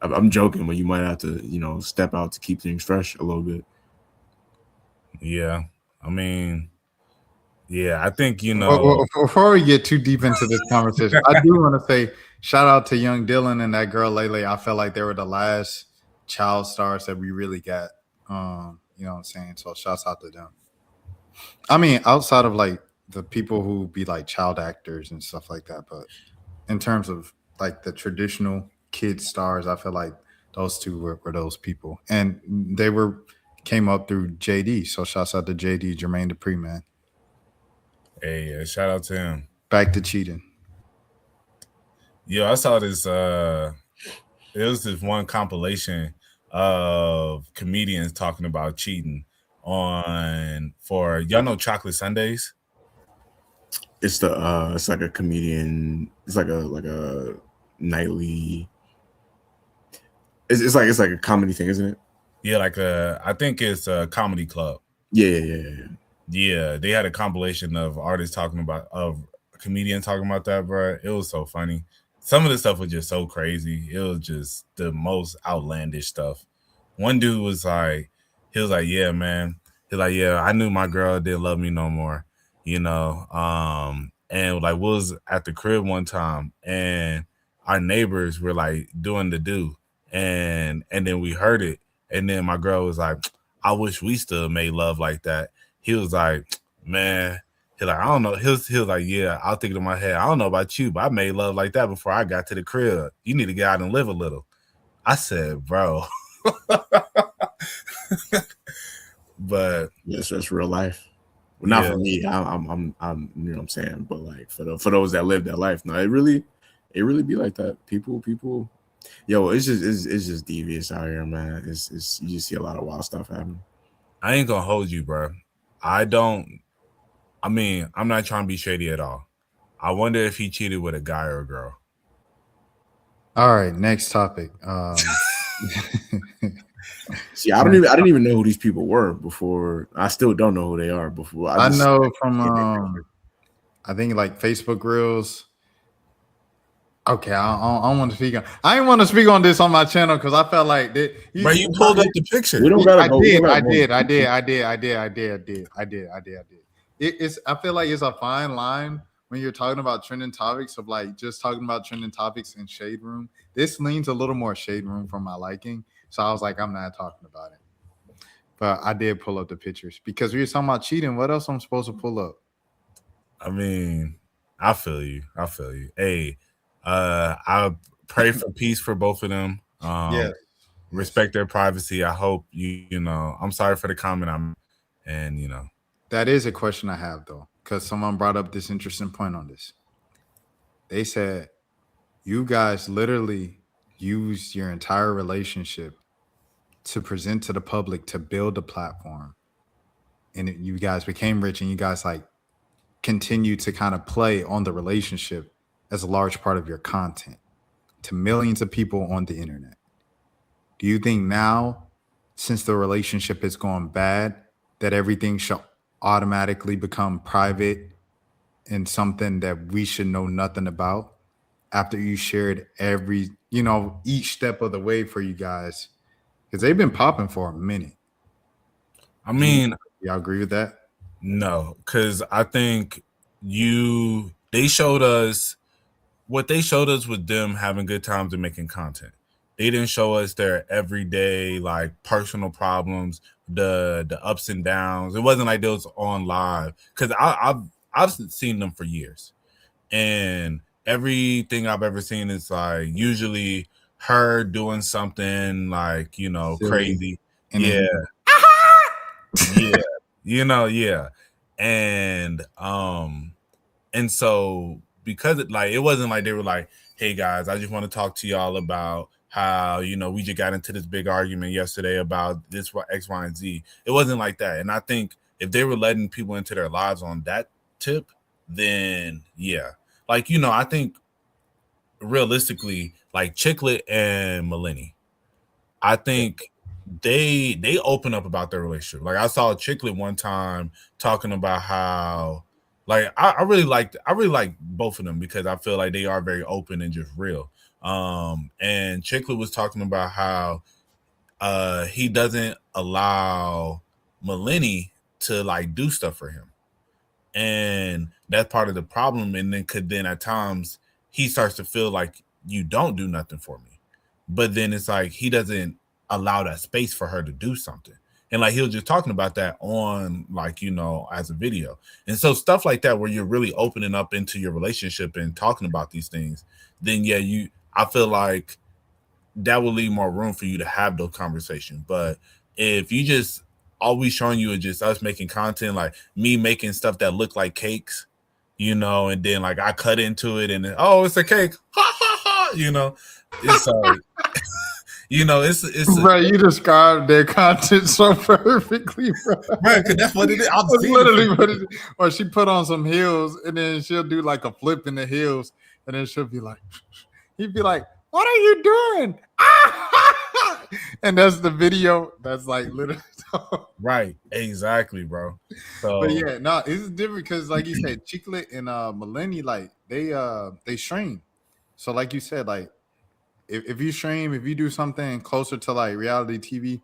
Speaker 4: I'm joking, but you might have to, you know, step out to keep things fresh a little bit.
Speaker 3: Yeah, I mean. Yeah, I think, you know.
Speaker 2: Well, before we get too deep into this conversation, I do want to say shout out to Young Dylan and that girl Lele. I felt like they were the last child stars that we really got. You know what I'm saying? So shouts out to them. I mean, outside of like the people who be like child actors and stuff like that, but in terms of like the traditional kid stars, I feel like those two were those people. And they came up through JD. So shouts out to JD, Jermaine Dupri, man.
Speaker 3: Hey, shout out to him.
Speaker 2: Back to cheating.
Speaker 3: Yeah, I saw this. It was this one compilation of comedians talking about cheating for y'all know Chocolate Sundays.
Speaker 4: It's like a comedian. It's like a nightly. It's like a comedy thing, isn't it?
Speaker 3: Yeah, I think it's a comedy club.
Speaker 4: Yeah.
Speaker 3: They had a compilation of artists of comedians talking about that, bro. It was so funny. Some of the stuff was just so crazy. It was just the most outlandish stuff. One dude was like, yeah, man. He's like, yeah, I knew my girl didn't love me no more, you know. And like we was at the crib one time and our neighbors were like doing the do. And then we heard it. And then my girl was like, I wish we still made love like that. He was like, man, he's like, I don't know. He was like, yeah, I'll think it in my head. I don't know about you, but I made love like that before I got to the crib. You need to get out and live a little. I said, bro. But
Speaker 4: yes, that's real life. Well, not for me. I'm you know what I'm saying, but like for those that live that life, no, it really be like that. People, yo, it's just devious out here, man. It's you just see a lot of wild stuff happening.
Speaker 3: I ain't gonna hold you, bro. I'm not trying to be shady at all. I wonder if he cheated with a guy or a girl.
Speaker 2: All right, next topic.
Speaker 4: See, I didn't even know who these people were before. I still don't know who they are before.
Speaker 2: I know from I think like Facebook Reels. Okay, I don't want to speak on. I didn't want to speak on this on my channel because I felt like that.
Speaker 3: You pulled up the picture.
Speaker 4: We don't gotta go.
Speaker 2: I did. It's. I feel like it's a fine line when you're talking about trending topics of like just talking about trending topics in shade room. This leans a little more shade room for my liking, so I was like, I'm not talking about it. But I did pull up the pictures because we were talking about cheating. What else I'm supposed to pull up?
Speaker 3: I mean, I feel you. Hey. I pray for peace for both of them. Respect their privacy. I hope you know. I'm sorry for the comment.
Speaker 2: That is a question I have though, because someone brought up this interesting point on this. They said you guys literally used your entire relationship to present to the public to build a platform, and you guys became rich, and you guys like continue to kind of play on the relationship as a large part of your content to millions of people on the internet. Do you think now, since the relationship has gone bad, that everything should automatically become private and something that we should know nothing about after you shared each step of the way for you guys? Because they've been popping for a minute.
Speaker 3: I mean,
Speaker 2: y'all agree with that?
Speaker 3: No, because I think they showed us what they showed us with them having good times and making content. They didn't show us their everyday like personal problems, the ups and downs. It wasn't like they was on live because I've seen them for years, and everything I've ever seen is like usually her doing something like silly. Crazy, and and so because it wasn't like they were like, hey guys, I just want to talk to y'all about how we just got into this big argument yesterday about this X, Y, and Z. It wasn't like that. And I think if they were letting people into their lives on that tip, then yeah, I think realistically, like Chicklet and Melanie, I think they open up about their relationship. Like I saw Chicklet one time talking about how I really like both of them because I feel like they are very open and just real. And Chicklet was talking about how he doesn't allow Melanie to do stuff for him. And that's part of the problem. And then at times he starts to feel like you don't do nothing for me. But then it's like he doesn't allow that space for her to do something. And he was just talking about that on as a video. And so stuff like that, where you're really opening up into your relationship and talking about these things, then I feel like that will leave more room for you to have those conversations. But if you just always showing you is just us making content, like me making stuff that look like cakes, and then like I cut into it and then, oh, it's a cake, ha ha ha, it's like, it's
Speaker 2: Bro, you described their content so perfectly, bro.
Speaker 3: right, because that's what it is. I'm
Speaker 2: That's
Speaker 3: seeing
Speaker 2: literally
Speaker 3: it.
Speaker 2: what it is. Or she put on some heels and then she'll do like a flip in the heels, and then she'll be like, he'd be like, "What are you doing?" And that's the video. That's like literally.
Speaker 3: Right, exactly, bro. So
Speaker 2: But yeah, no, it's different because, like you said, Chiclet and Millennium, like they stream. So, like you said, like if you stream, if you do something closer to like reality TV,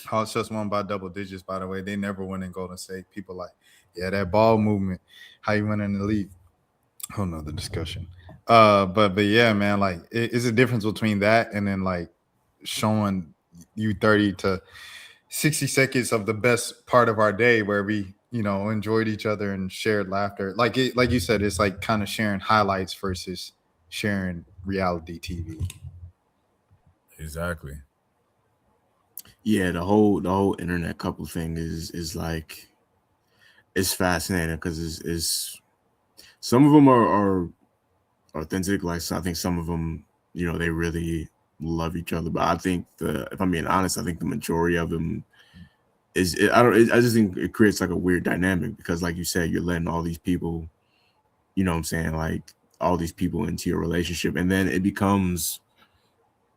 Speaker 2: Hawks just won by double digits. By the way, they never win in Golden State. People like, yeah, that ball movement, how you win in the league. Whole nother discussion. But yeah, man, like it's a difference between that and then like showing you 30 to 60 seconds of the best part of our day where we, enjoyed each other and shared laughter. Like you said, it's like kind of sharing highlights versus sharing reality TV.
Speaker 3: exactly.
Speaker 4: Yeah, the whole internet couple thing is like, it's fascinating because it's some of them are authentic. Like, so I think some of them, they really love each other. But I think if I'm being honest, I think the majority of them I just think it creates like a weird dynamic because, like you said, you're letting all these people, what I'm saying, like all these people into your relationship, and then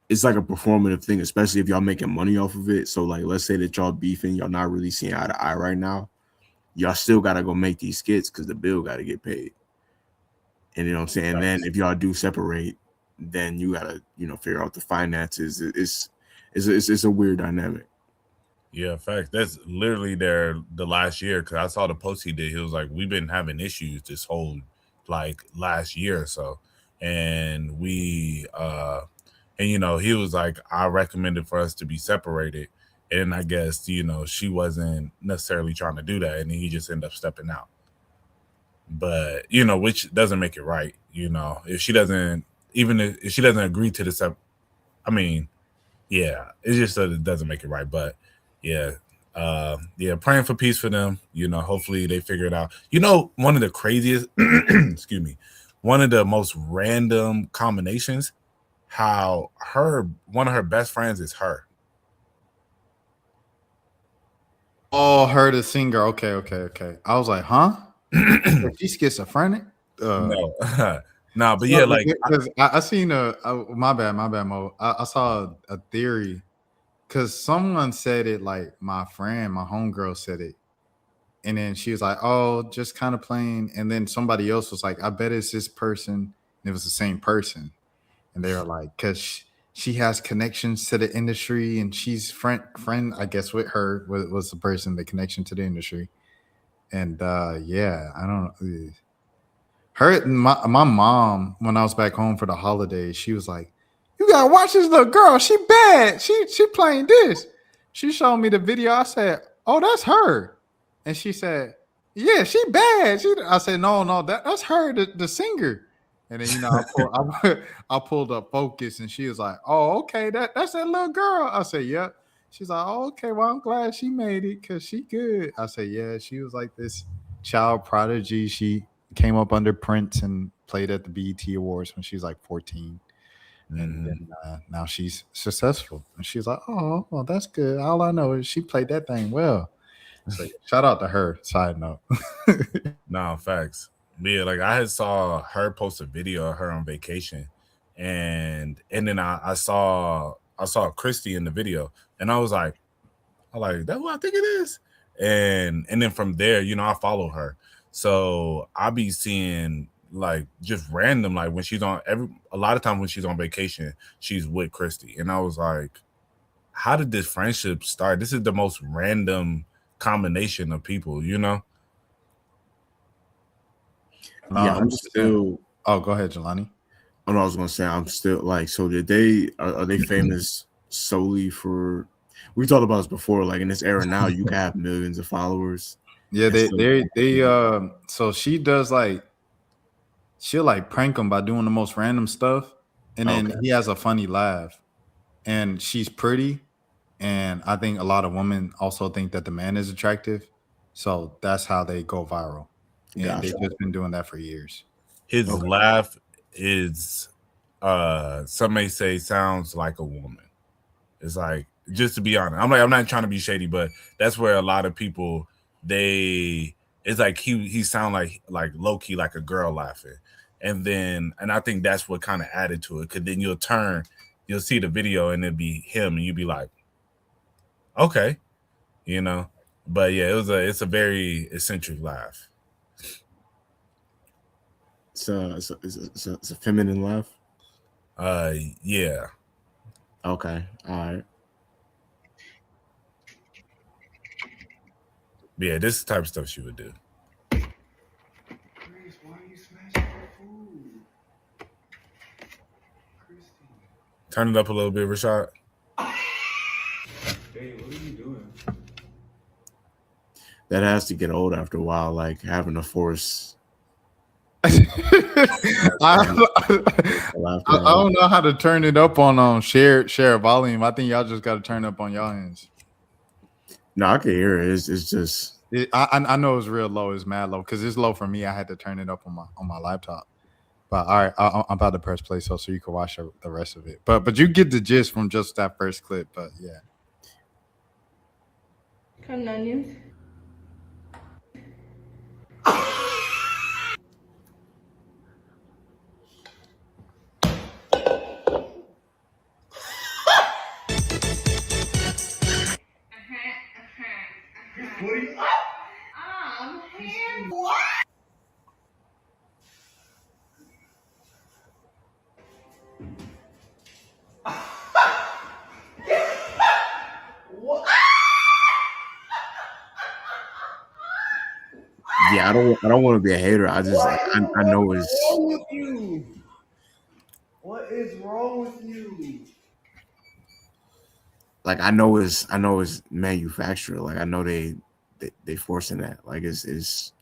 Speaker 4: it's like a performative thing, especially if y'all making money off of it. So like, let's say that y'all beefing, y'all not really seeing eye to eye right now. Y'all still gotta go make these skits because the bill gotta get paid. And you know what I'm saying? And then if y'all do separate, then you gotta, figure out the finances. It's a weird dynamic.
Speaker 3: Yeah, fact. That's literally the last year because I saw the post he did. He was like, "We've been having issues this whole like last year or so," and he was like, "I recommended for us to be separated," and I guess she wasn't necessarily trying to do that, and then he just ended up stepping out. But which doesn't make it right. If she doesn't, even if she doesn't agree to the I mean, yeah, it's just that it doesn't make it right. But yeah, praying for peace for them. Hopefully they figure it out. One of the craziest, excuse me, one of the most random combinations. How one of her best friends is her.
Speaker 2: Oh, her the singer. Okay. I was like, huh? She's schizophrenic?
Speaker 3: No, no, but yeah, like
Speaker 2: I seen my bad, Mo. I saw a theory because someone said it, like my homegirl said it, and then she was like, "Oh, just kind of playing," and then somebody else was like, "I bet it's this person," and it was the same person, and they were like, "Because she has connections to the industry, and she's friend, I guess, with her was the person, the connection to the industry." And yeah, I don't. My mom, when I was back home for the holidays, she was like, "You gotta watch this little girl. She bad. She playing this." She showed me the video. I said, "Oh, that's her," and she said, "Yeah, she bad." I said, "No, that's her, the singer." And then I pulled up Focus, and she was like, "Oh, okay, that's that little girl." I said, "Yep." She's like, "Oh, okay, well, I'm glad she made it because she good." I said, "Yeah, she was like this child prodigy. She came up under Prince and played at the BET Awards when she was like 14." And then now she's successful. And she's like, "Oh, well, that's good. All I know is she played that thing well." So shout out to her. Side note.
Speaker 3: no facts. But yeah, like I had saw her post a video of her on vacation, and then I saw Christy in the video, and I was like, that's what I think it is. And then from there, I follow her. So I'll be seeing like just random, like when she's on a lot of times when she's on vacation, she's with Christy. And I was like, how did this friendship start? This is the most random combination of people,
Speaker 2: No,
Speaker 4: Yeah, I'm still.
Speaker 2: Oh, go ahead, Jelani.
Speaker 4: I was gonna say I'm still like. So did are they famous solely for? We talked about this before. Like in this era now, you can have millions of followers.
Speaker 2: Yeah, so she does like, she'll like prank him by doing the most random stuff, and then he has a funny laugh, and she's pretty, and I think a lot of women also think that the man is attractive, so that's how they go viral. and they've just been doing that for years.
Speaker 3: His laugh is, some may say, sounds like a woman. It's like, just to be honest, I'm not trying to be shady, but that's where a lot of people, it's like he sound like low key like a girl laughing, and I think that's what kind of added to it. Cause then you'll see the video and it'll be him, and you'll be like, okay, But yeah, it's a very eccentric laugh.
Speaker 4: It's a feminine laugh.
Speaker 3: Yeah.
Speaker 4: Okay. All right.
Speaker 3: Yeah, this is the type of stuff she would do.
Speaker 5: Chris, why are you smashing her food? Christy.
Speaker 3: Turn it up a little bit, Rashad.
Speaker 5: Babe, what are you doing?
Speaker 4: That has to get old after a while, like having to force.
Speaker 2: I don't know how to turn it up on share volume. I think y'all just got to turn up on y'all ends.
Speaker 4: No, I can hear it. It's just.
Speaker 2: I know it's real low. It's mad low because it's low for me. I had to turn it up on my laptop. But all right, I'm about to press play so you can watch the rest of it. But you get the gist from just that first clip. But yeah.
Speaker 6: Cotton onions.
Speaker 5: What are you?
Speaker 4: Yeah, I don't want to be a hater. I just I know it's.
Speaker 5: What's wrong with you? What is wrong with you?
Speaker 4: Like I know it's manufactured. Like I know they forcing that. Like it's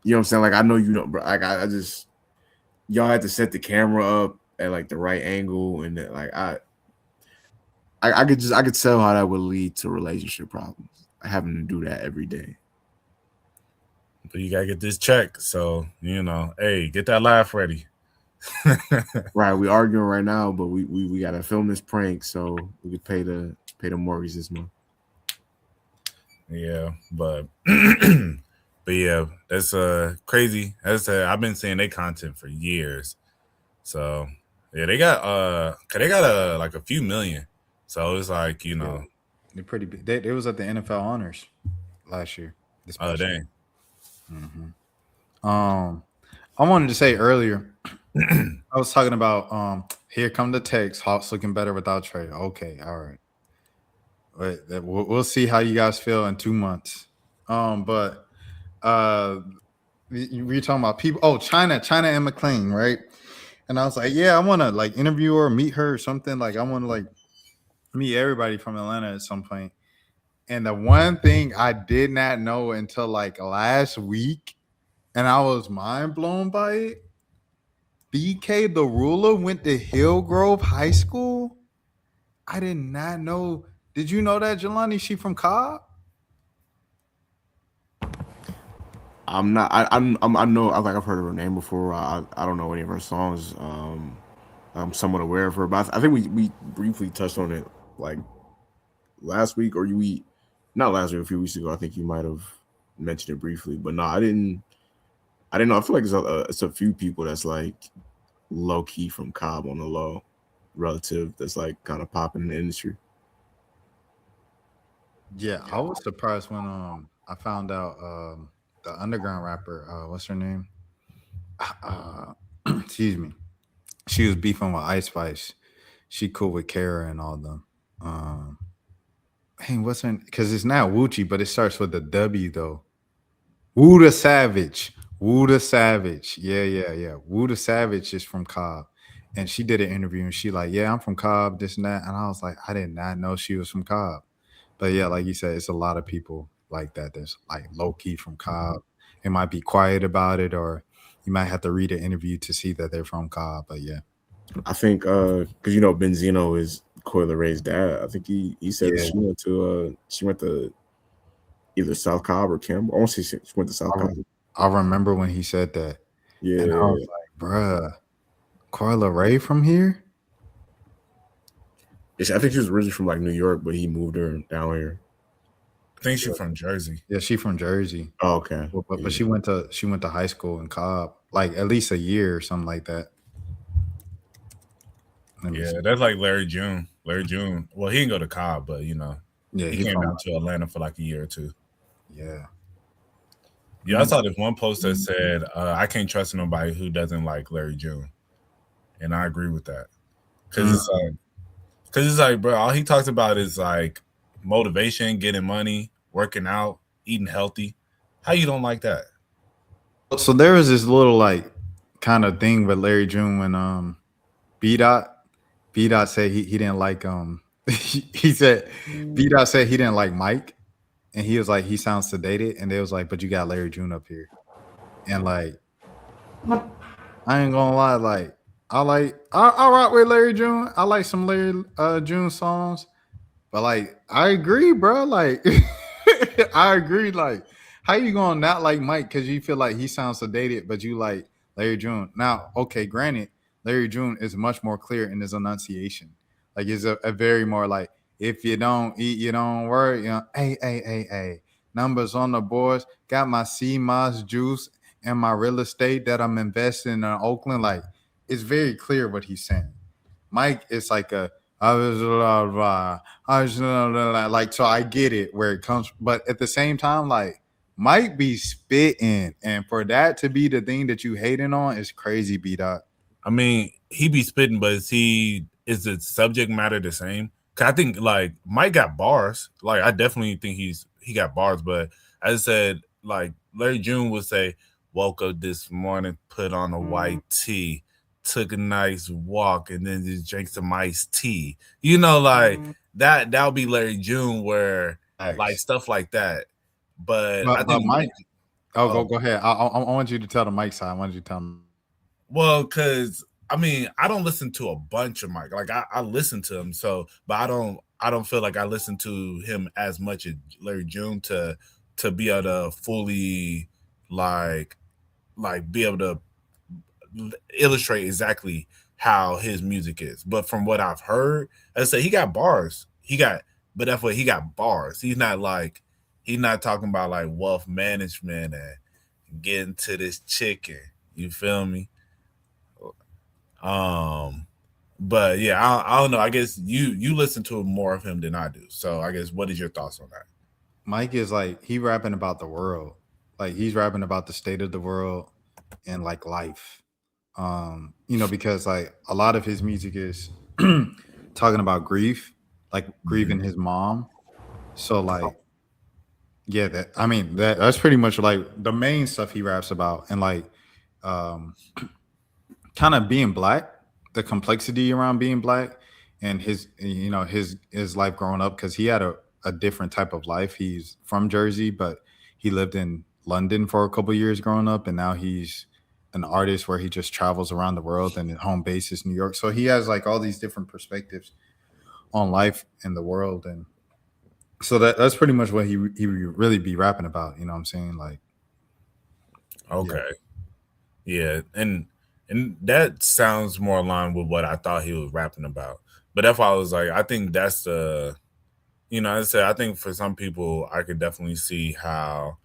Speaker 4: you know what I'm saying? Like I know bro. Like I just y'all had to set the camera up at like the right angle, and then, like I could tell how that would lead to relationship problems. Having to do that every day.
Speaker 3: But you gotta get this check, so hey, get that laugh ready.
Speaker 4: Right, we arguing right now, but we gotta film this prank so we could pay the mortgage this month.
Speaker 3: Yeah, but yeah, that's crazy. As I said, I've been seeing their content for years, so yeah, they got like a few million. So it's like
Speaker 2: they're pretty big. They was at the NFL honors last year.
Speaker 3: Oh dang.
Speaker 2: Mm-hmm. I wanted to say earlier. I was talking about here come the text. Hawks looking better without Trey. Okay, all right. But we'll see how you guys feel in 2 months. But we were talking about people. Oh, China and McLean, right? And I was like, yeah, I want to like interview her, meet her, or something. Like I want to like meet everybody from Atlanta at some point. And the one thing I did not know until like last week, and I was mind blown by it. BK the Ruler went to Hillgrove High School. I did not know. Did you know that, Jelani? She from Cobb?
Speaker 4: I'm not. I know. I've heard of her name before. I don't know any of her songs. I'm somewhat aware of her, but I think we briefly touched on it like last week, or not last week, a few weeks ago. I think you might have mentioned it briefly, but no, I didn't know. I feel like it's a few people that's like low key from Cobb on the low, relative that's like kind of popping in the industry.
Speaker 2: Yeah, I was surprised when I found out the underground rapper, what's her name? Excuse me. She was beefing with Ice Spice. She cool with Kara and all them. Hey, what's her? Because it's not Wuchi, but it starts with a W though. Woo the Savage. Yeah. Woo the Savage is from Cobb. And she did an interview and she like, yeah, I'm from Cobb, this and that. And I was like, I did not know she was from Cobb. But yeah, like you said, it's a lot of people like that. That's like low key from Cobb. It might be quiet about it, or you might have to read an interview to see that they're from Cobb. But yeah,
Speaker 4: I think because Benzino is Coyle Ray's dad. I think he said she went to either South Cobb or Campbell. I want to say she went to South Cobb.
Speaker 2: I remember when he said that, and I
Speaker 4: Yeah,
Speaker 2: was like, bruh, Carla Ray from here?
Speaker 4: I think she was originally from like New York, but he moved her down here.
Speaker 3: I think she's from Jersey.
Speaker 2: Yeah, she from Jersey.
Speaker 4: Oh, okay.
Speaker 2: But
Speaker 4: Yeah.
Speaker 2: she went to high school in Cobb, like at least a year or something like that. Let me
Speaker 3: Yeah,
Speaker 2: see.
Speaker 3: that's like Larry June. Larry June. Well, he didn't go to Cobb, but
Speaker 2: Yeah,
Speaker 3: he
Speaker 2: he
Speaker 3: came
Speaker 2: from
Speaker 3: down to Atlanta for like a year or two.
Speaker 2: yeah.
Speaker 3: Yeah, I saw this one post that said, "I can't trust nobody who doesn't like Larry June," and I agree with that because it's like, bro, all he talks about is like motivation, getting money, working out, eating healthy. How you don't like that?
Speaker 2: So there was this little like kind of thing with Larry June when B Dot said he didn't like he said B Dot said he didn't like Mike, and he was like he sounds sedated, and they was like, but you got Larry June up here, and like I ain't gonna lie, like I rock with Larry June. I like some Larry June songs, but like I agree, bro. Like I agree. Like how you gonna not like Mike because you feel like he sounds sedated, but you like Larry June? Now, okay, granted, Larry June is much more clear in his enunciation. Like it's a very more like if you don't eat, you don't work. You know, hey. Numbers on the boards. Got my sea moss juice and my real estate that I'm investing in Oakland. Like it's very clear what he's saying. Mike is like a like so I get it where it comes, but at the same time, like Mike be spitting, and for that to be the thing that you hating on is crazy. B Dot.
Speaker 3: I mean, he be spitting, but is the subject matter the same? Cause I think like Mike got bars. Like I definitely think he got bars, but as I said, like Larry June would say, woke up this morning, put on a white tee, took a nice walk, and then just drank some iced tea. Like that'll be Larry June where like stuff like that. But I think
Speaker 2: Mike. Go ahead. I want you to tell the Mike side. I want you to tell him.
Speaker 3: Well, because I mean, I don't listen to a bunch of Mike. Like I listen to him, but I don't feel like I listen to him as much as Larry June to be able to fully like be able to illustrate exactly how his music is. But from what I've heard, I say he got bars. But that's what he got bars. He's not talking about like wealth management and getting to this chicken. You feel me? But yeah, I don't know. I guess you listen to more of him than I do. So I guess what is your thoughts on that?
Speaker 2: Mike is like he rapping about the world. Like he's rapping about the state of the world and like life. Because like a lot of his music is talking about grief, like grieving his mom. So like yeah, that's pretty much like the main stuff he raps about, and like kind of being black, the complexity around being black, and his life growing up because he had a different type of life. He's from Jersey, but he lived in London for a couple years growing up, and now he's an artist where he just travels around the world, and his home base is New York. So he has like all these different perspectives on life and the world, and so that's pretty much what he really be rapping about. You know what I'm saying? Like,
Speaker 3: okay, yeah, and that sounds more aligned with what I thought he was rapping about. But that's why I was like, I think that's the, as I said, I think for some people, I could definitely see how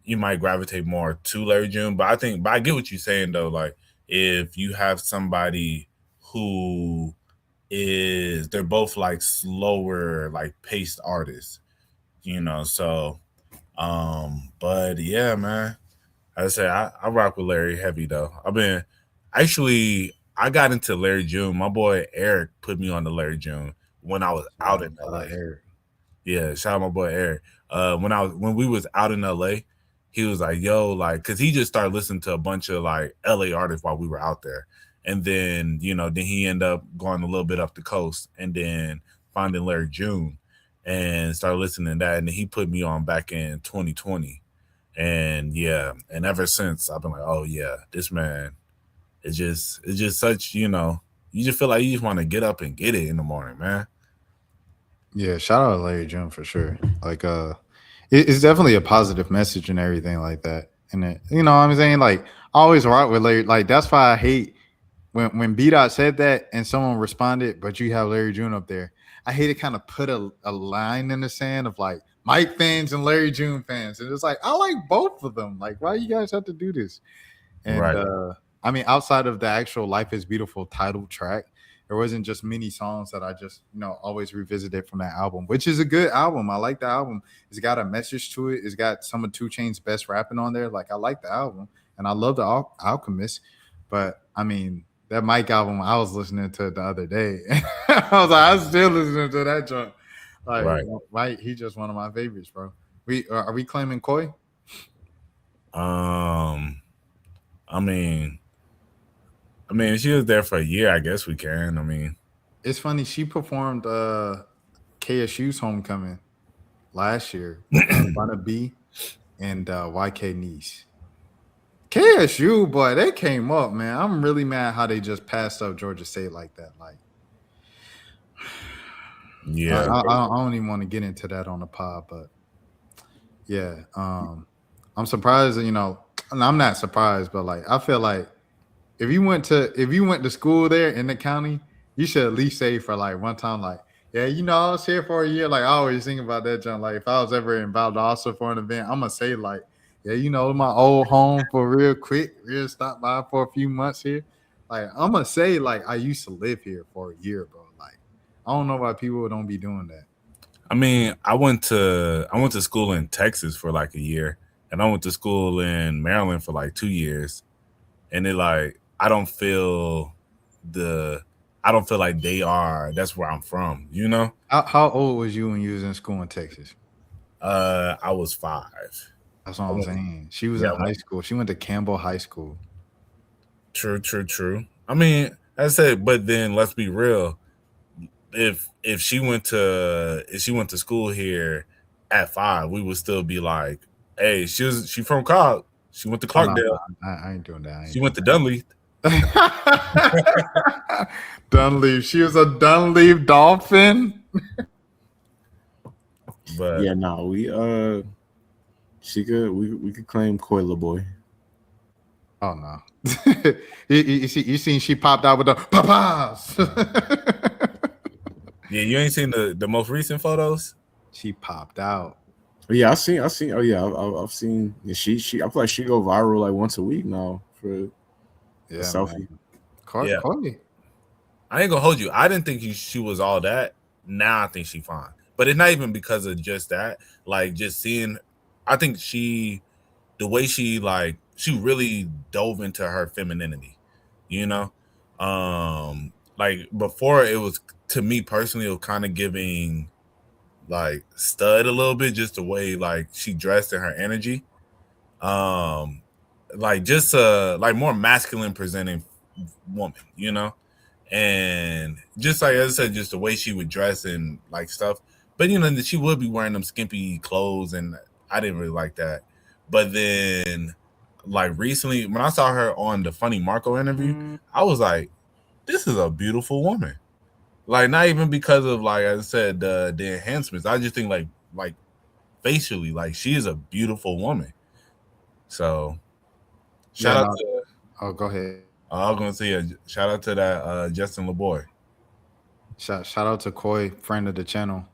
Speaker 3: you might gravitate more to Larry June. But I get what you're saying though. Like if you have somebody who they're both like slower, like paced artists, so, but yeah, man, I say I rock with Larry heavy though. I got into Larry June. My boy Eric put me on to Larry June when I was out in LA. Yeah, shout out my boy Eric. When we was out in LA, he was like, yo, like, cause he just started listening to a bunch of like LA artists while we were out there. And then, then he ended up going a little bit up the coast and then finding Larry June and started listening to that. And then he put me on back in 2020. And yeah, and ever since I've been like, oh yeah, this man it's just such, you just feel like you just want to get up and get it in the morning, man.
Speaker 2: Yeah, shout out to Larry June for sure. Like it's definitely a positive message and everything like that. And it, you know what I'm saying? Like I always rock with Larry. Like that's why I hate when B Dot said that and someone responded, but you have Larry June up there. I hate to kind of put a line in the sand of like Mike fans and Larry June fans. And it's like I like both of them. Like, why you guys have to do this? And
Speaker 3: Right.
Speaker 2: I mean, outside of the actual Life is Beautiful title track, there wasn't just many songs that I just, always revisited from that album, which is a good album. I like the album. It's got a message to it. It's got some of 2 Chainz's best rapping on there. Like, I like the album, and I love the Alchemist. But, I mean, that Mike album I was listening to the other day. I was like, I'm still listening to that joint. Like,
Speaker 3: Right.
Speaker 2: Mike, he's just one of my favorites, bro. Are we claiming Koi?
Speaker 3: I mean, if she was there for a year, I guess we can. I mean,
Speaker 2: it's funny. She performed KSU's Homecoming last year. Vanna B and YK Niece. KSU, boy, they came up, man. I'm really mad how they just passed up Georgia State like that. Like,
Speaker 3: yeah,
Speaker 2: I don't even want to get into that on the pod, but yeah, I'm surprised. And I'm not surprised, but like, I feel like if you went to school there in the county, you should at least say for like one time, like, yeah, I was here for a year. Like, I always think about that, John. Like, if I was ever in Valdosta for an event, I'm gonna say like, yeah, my old home for real quick, real stop by for a few months here. Like, I'm gonna say like I used to live here for a year, bro. Like, I don't know why people don't be doing that.
Speaker 3: I mean, I went to school in Texas for like a year, and I went to school in Maryland for like 2 years, and it like I don't feel like that's where I'm from,
Speaker 2: How old was you when you was in school in Texas?
Speaker 3: I was 5.
Speaker 2: That's what I'm saying. She was in high school. She went to Campbell High School.
Speaker 3: True. I mean, I said, but then let's be real. If she went to school here at 5, we would still be like, hey, she from Cobb. She went to Clarkdale.
Speaker 2: No, I ain't doing that.
Speaker 3: She went to Dunleavy.
Speaker 2: Dunleavy. She was a Dunleavy Dolphin.
Speaker 3: But
Speaker 4: yeah, no, we could claim Coila Boy.
Speaker 2: Oh no. you seen she popped out with the papas.
Speaker 3: Yeah, you ain't seen the most recent photos?
Speaker 2: She popped out.
Speaker 4: Yeah, I've seen. Oh yeah, I've seen. Yeah, she. I feel like she go viral like once a week now for a selfie.
Speaker 2: Yeah.
Speaker 3: I ain't gonna hold you. I didn't think she was all that. Now I think she fine, but it's not even because of just that. Like just seeing, I think the way she really dove into her femininity. Like before it was, to me personally, it was kind of giving like stud a little bit, just the way like she dressed and her energy, like just like more masculine presenting woman, and just like as I said, just the way she would dress and like stuff. But she would be wearing them skimpy clothes, and I didn't really like that. But then, like recently, when I saw her on the Funny Marco interview, I was like, "This is a beautiful woman." Like not even because of like I said the enhancements. I just think like facially, like she is a beautiful woman. So shout out to.
Speaker 2: Oh, go ahead.
Speaker 3: I was gonna say shout out to that Justin LeBoy.
Speaker 2: Shout out to Koi, friend of the channel.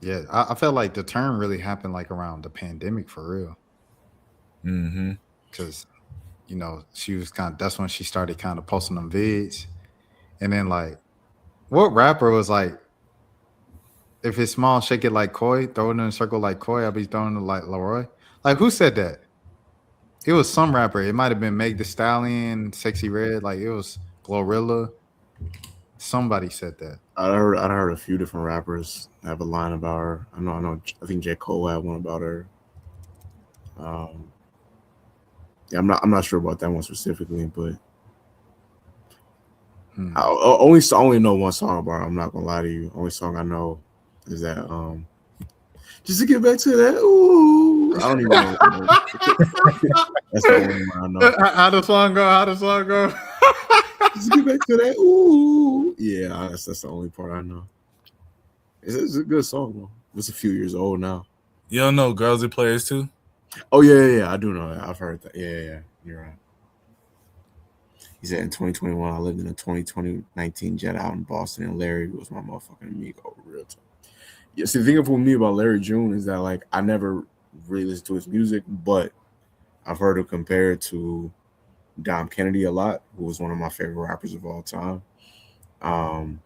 Speaker 2: Yeah, I felt like the turn really happened like around the pandemic for real.
Speaker 3: Mm-hmm.
Speaker 2: Because she was that's when she started kind of posting them vids. And then, like, what rapper was like, if it's small, shake it like Koi, throw it in a circle like Koi, I'll be throwing it like Leroy? Like, who said that? It was some rapper. It might have been Meg Thee Stallion, Sexy Red. Like, it was Glorilla. Somebody said that.
Speaker 4: I heard a few different rappers have a line about her. I think J. Cole had one about her. Yeah, I'm not sure about that one specifically, but I only know one song about her. I'm not gonna lie to you. Only song I know is that just to get back to that. Ooh, I don't even know. That's the only one I know.
Speaker 2: How the song go?
Speaker 4: Just get back to that. Ooh, yeah, that's the only part I know. It's a good song though. It's a few years old now.
Speaker 3: You don't know Girls That Players too?
Speaker 4: Oh yeah. I do know that. I've heard that. Yeah. You're right. He said in 2021, I lived in a 2019 jet out in Boston, and Larry was my motherfucking amigo. Real time. Yeah. See, the thing for me about Larry June is that like I never really listened to his music, but I've heard him compared to Dom Kennedy a lot, who was one of my favorite rappers of all time. Um,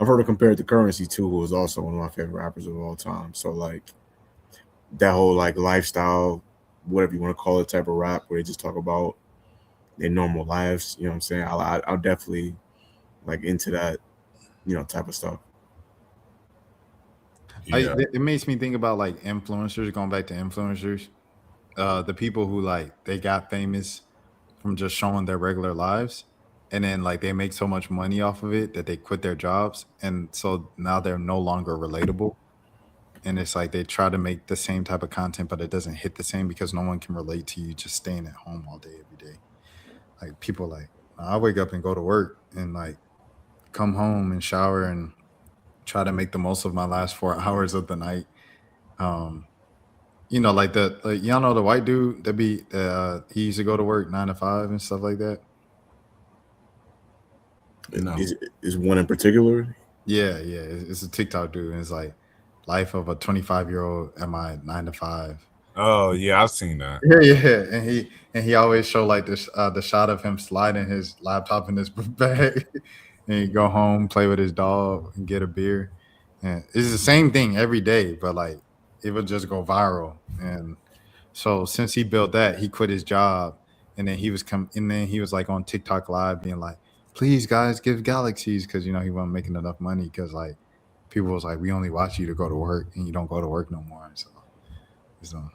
Speaker 4: I've heard him compared to Currency too, who was also one of my favorite rappers of all time. So like that whole like lifestyle, whatever you want to call it, type of rap where they just talk about their normal lives. You know what I'm saying? I'll definitely like into that, type of stuff.
Speaker 3: Yeah.
Speaker 2: It makes me think about like influencers. Going back to influencers, the people who like they got famous from just showing their regular lives, and then like they make so much money off of it that they quit their jobs, and so now they're no longer relatable. And it's like they try to make the same type of content, but it doesn't hit the same because no one can relate to you just staying at home all day every day. Like people like I wake up and go to work and like come home and shower and try to make the most of my last 4 hours of the night. Um, like y'all know the white dude that be he used to go to work 9 to 5 and stuff like that.
Speaker 3: No.
Speaker 4: Is one in particular?
Speaker 2: Yeah, it's a TikTok dude, and it's like life of a 25-year-old at my 9 to 5.
Speaker 3: Oh yeah, I've seen that.
Speaker 2: Yeah, and he always show like this the shot of him sliding his laptop in his bag, and he go home, play with his dog, and get a beer. And it's the same thing every day, but like it would just go viral. And so since he built that, he quit his job, and then he was like on TikTok live being like, "Please guys, give galaxies," because he wasn't making enough money because like people was like, "We only watch you to go to work, and you don't go to work no more." So it's a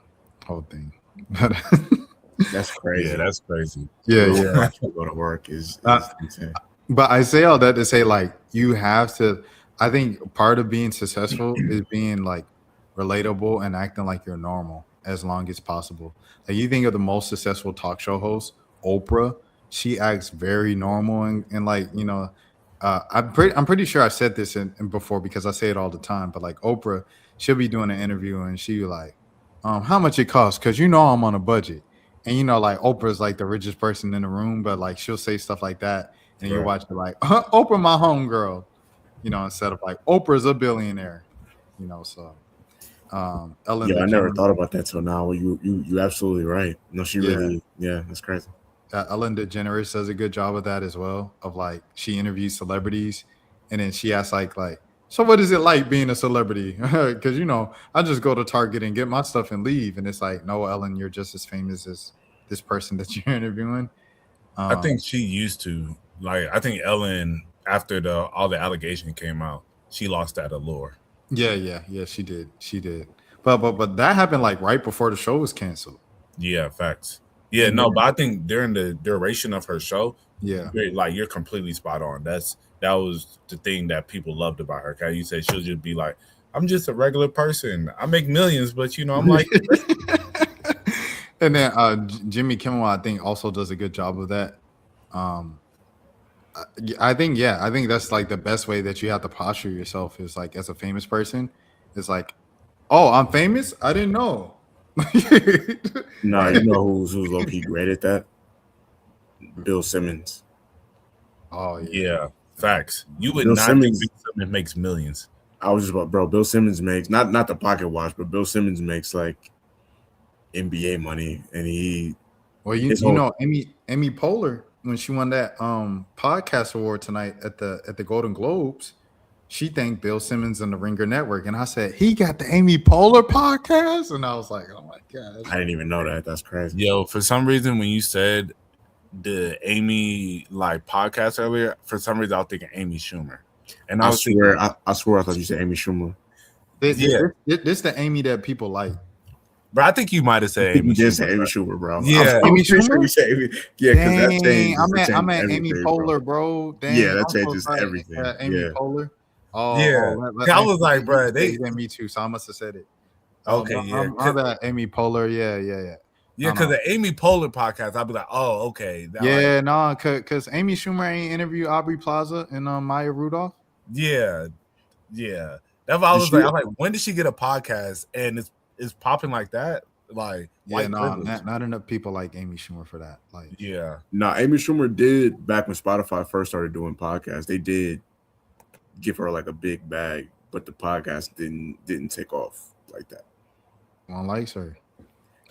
Speaker 2: whole thing. But
Speaker 4: That's crazy.
Speaker 3: Yeah, that's crazy.
Speaker 2: yeah.
Speaker 4: Go to work is insane.
Speaker 2: But I say all that to say, like, you have to. I think part of being successful is being like relatable and acting like you're normal as long as possible. Like, you think of the most successful talk show host, Oprah. She acts very normal and like I'm pretty sure I've said this in before because I say it all the time. But like Oprah, she'll be doing an interview and she be like, how much it costs? Because I'm on a budget. And like Oprah's like the richest person in the room, but like she'll say stuff like that, and you watch it like Oprah, my homegirl, instead of like Oprah's a billionaire, So Ellen.
Speaker 4: Yeah, I never thought about that till now. You absolutely right. No, she really, that's crazy.
Speaker 2: Ellen DeGeneres does a good job of that as well. Of like she interviews celebrities, and then she asks like, so what is it like being a celebrity? Because I just go to Target and get my stuff and leave, and it's like, no, Ellen, you're just as famous as this person that you're interviewing.
Speaker 3: I think she used to like. I think Ellen, after all the allegation came out, she lost that allure.
Speaker 2: Yeah, she did. But that happened like right before the show was canceled.
Speaker 3: Yeah, facts. Yeah, no, but I think during the duration of her show, you're completely spot on. That was the thing that people loved about her. Cause you said she'll just be like, I'm just a regular person. I make millions, but I'm like.
Speaker 2: And then Jimmy Kimmel, I think, also does a good job of that. I think that's like the best way that you have to posture yourself is like as a famous person. It's like, oh, I'm famous? I didn't know.
Speaker 4: No, you know who's low key great at that? Bill Simmons.
Speaker 2: Oh
Speaker 3: yeah, facts. You would
Speaker 4: Bill
Speaker 3: not
Speaker 4: Simmons,
Speaker 3: think Bill Simmons makes millions.
Speaker 4: I was just about, bro. Bill Simmons makes not the pocket watch, but Bill Simmons makes like NBA money, and he.
Speaker 2: Well, Amy Poehler, when she won that podcast award tonight at the Golden Globes, she thanked Bill Simmons and the Ringer Network, and I said he got the Amy Poehler podcast, and I was like, oh my god,
Speaker 4: I didn't even know that. That's crazy.
Speaker 3: Yo, for some reason, when you said the Amy like podcast earlier, for some reason I was thinking Amy Schumer, and I
Speaker 4: swear I thought you said Amy Schumer.
Speaker 2: This the Amy that people like.
Speaker 3: But I think you might have said Amy.
Speaker 4: You did say Amy Schumer, bro.
Speaker 3: Yeah,
Speaker 2: Amy Schumer.
Speaker 4: You said Amy. Yeah, because that changed.
Speaker 2: I'm at Amy Poehler, bro. Dang,
Speaker 4: yeah, that changes everything.
Speaker 2: Amy Poehler.
Speaker 3: Oh, yeah. I was like, bro, they
Speaker 2: me too, so I must have said it.
Speaker 3: Okay, yeah.
Speaker 2: I'm at Amy Poehler. Yeah.
Speaker 3: Yeah, because the Amy Poehler podcast, I'll be like, oh, okay.
Speaker 2: Because Amy Schumer ain't interviewed Aubrey Plaza and Maya Rudolph.
Speaker 3: Yeah. That's why I was like, when did she get a podcast and it's popping like that? like
Speaker 2: Yeah,
Speaker 3: white
Speaker 2: no,
Speaker 3: privilege.
Speaker 2: not enough people like Amy Schumer for that. Like,
Speaker 3: Yeah,
Speaker 4: Now, Amy Schumer did back when Spotify first started doing podcasts. They did give her like a big bag, but the podcast didn't take off like that.
Speaker 2: one likes her.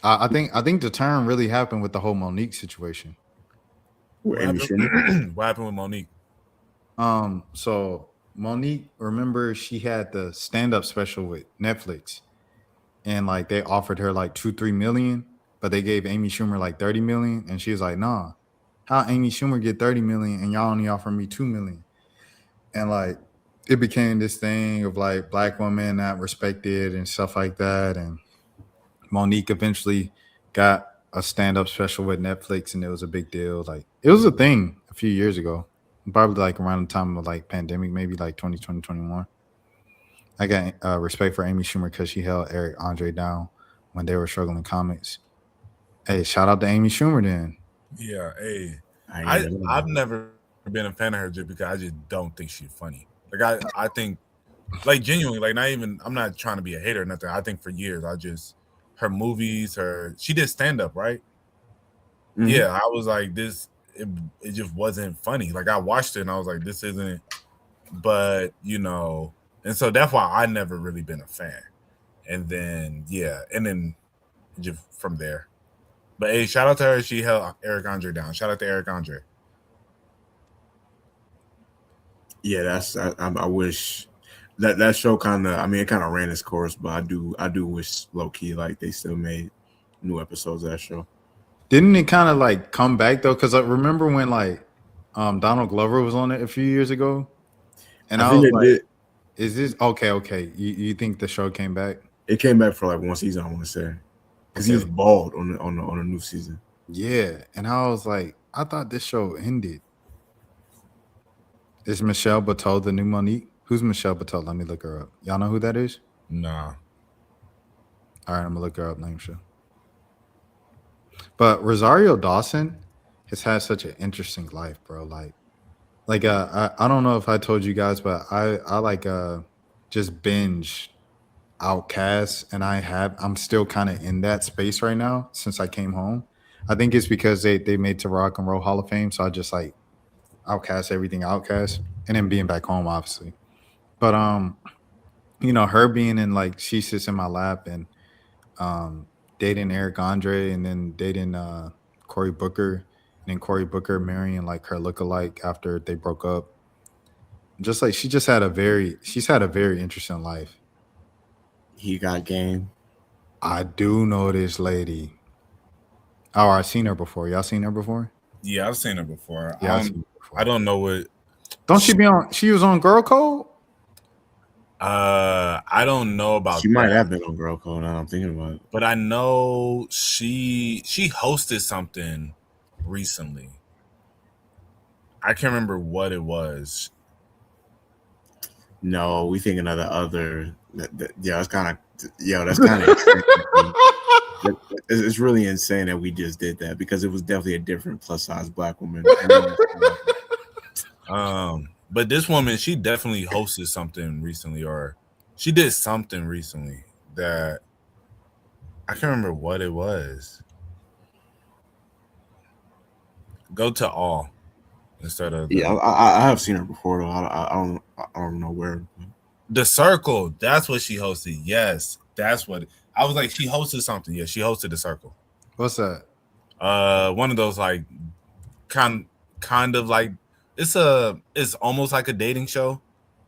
Speaker 2: I think the turn really happened with the whole Monique situation.
Speaker 4: With
Speaker 3: what
Speaker 4: Amy Schumer,
Speaker 3: happened? What happened with Monique?
Speaker 2: So Monique, remember she had the stand-up special with Netflix, and like they offered her like 2-3 million, but they gave Amy Schumer like 30 million, and she was like, nah, how Amy Schumer get 30 million and y'all only offer me 2 million? And like it became this thing of like black women not respected and stuff like that. And Monique eventually got a stand-up special with Netflix, and it was a big deal. Like it was a thing a few years ago, probably like around the time of like pandemic, maybe like 2020, 21. I got respect for Amy Schumer because she held Eric Andre down when they were struggling comics. Hey, shout out to Amy Schumer then.
Speaker 3: Yeah, hey,
Speaker 4: I ain't
Speaker 3: I've never been a fan of her just because I just don't think she's funny. Like I think like genuinely, like not even I'm not trying to be a hater or nothing. I think for years her movies, she did stand up, right?
Speaker 4: Mhm.
Speaker 3: Yeah, I was like it just wasn't funny. Like I watched it and I was like, this isn't, but and so that's why I never really been a fan. And then just from there. But hey, shout out to her. She held Eric Andre down. Shout out to Eric Andre.
Speaker 4: Yeah, I wish that show kind of. I mean, it kind of ran its course, but I do wish low key like they still made new episodes of that show.
Speaker 2: Didn't it kind of like come back though? Because I remember when like Donald Glover was on it a few years ago, and
Speaker 4: I
Speaker 2: I
Speaker 4: think
Speaker 2: was
Speaker 4: it
Speaker 2: like,
Speaker 4: did.
Speaker 2: "Is this okay? Okay, you think the show came back?"
Speaker 4: It came back for like one season, I want to say, because he was
Speaker 2: Okay.
Speaker 4: bald on the new season.
Speaker 2: Yeah, and I was like, I thought this show ended. Is Michelle Bateau the new Monique? Who's Michelle Bateau? Let me look her up. Y'all know who that is?
Speaker 3: Nah.
Speaker 2: All right, I'm gonna look her up. Name show. But Rosario Dawson has had such an interesting life, bro. I don't know if I told you guys, but I like just binge Outcast, and I'm still kind of in that space right now since I came home. I think it's because they made to Rock and Roll Hall of Fame, so I just like Outcast everything Outcast, and then being back home, obviously. But her being in like she sits in my lap and dating Eric Andre and then dating Cory Booker, and then Cory Booker marrying like her lookalike after they broke up. Just like she's had a very interesting life.
Speaker 4: He got game.
Speaker 2: I do know this lady. Oh, I've seen her before. Y'all seen her before?
Speaker 3: Yeah, I've seen her before.
Speaker 2: Yeah, I've seen her before.
Speaker 3: I don't know what.
Speaker 2: Don't she be on? She was on Girl Code.
Speaker 3: I don't know about.
Speaker 4: She might have been on Girl Code. Now I'm thinking about it.
Speaker 3: But I know she hosted something recently. I can't remember what it was.
Speaker 4: No, we thinking of the other. Yeah, that's kind of. It's really insane that we just did that because it was definitely a different plus size black woman.
Speaker 3: But this woman, she definitely hosted something recently, or she did something recently that I can't remember what it was. Go to all instead of
Speaker 4: I have seen her before though. I don't know where.
Speaker 3: The Circle. That's what she hosted. Yes, that's what I was like. She hosted something. Yeah, she hosted The Circle.
Speaker 2: What's that?
Speaker 3: One of those like kind of like it's almost like a dating show.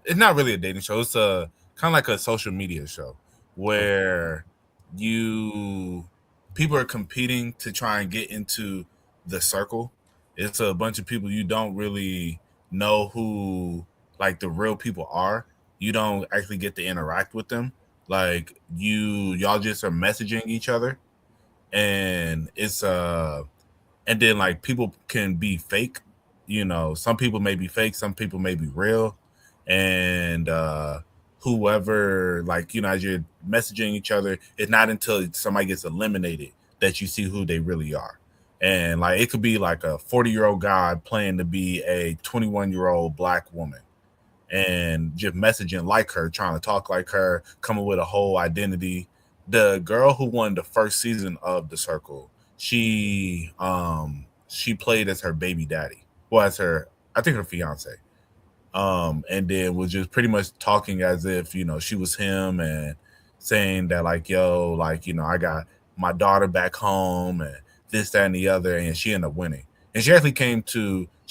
Speaker 3: It's not really a dating show. It's a kind of like a social media show where people are competing to try and get into The Circle. It's a bunch of people you don't really know who like the real people are. You don't actually get to interact with them. Like y'all just are messaging each other, and it's and then like people can be fake. Some people may be fake, some people may be real, and whoever as you're messaging each other, it's not until somebody gets eliminated that you see who they really are. And like it could be like a 40-year-old guy playing to be a 21-year-old black woman and just messaging like her, trying to talk like her, coming with a whole identity. the girl who won the first season of The Circle, she played as her baby daddy. Well, as her, I think her fiance. And then was just pretty much talking as if, she was him, and saying that, like, yo, like, I got my daughter back home and this, that, and the other, and she ended up winning. And she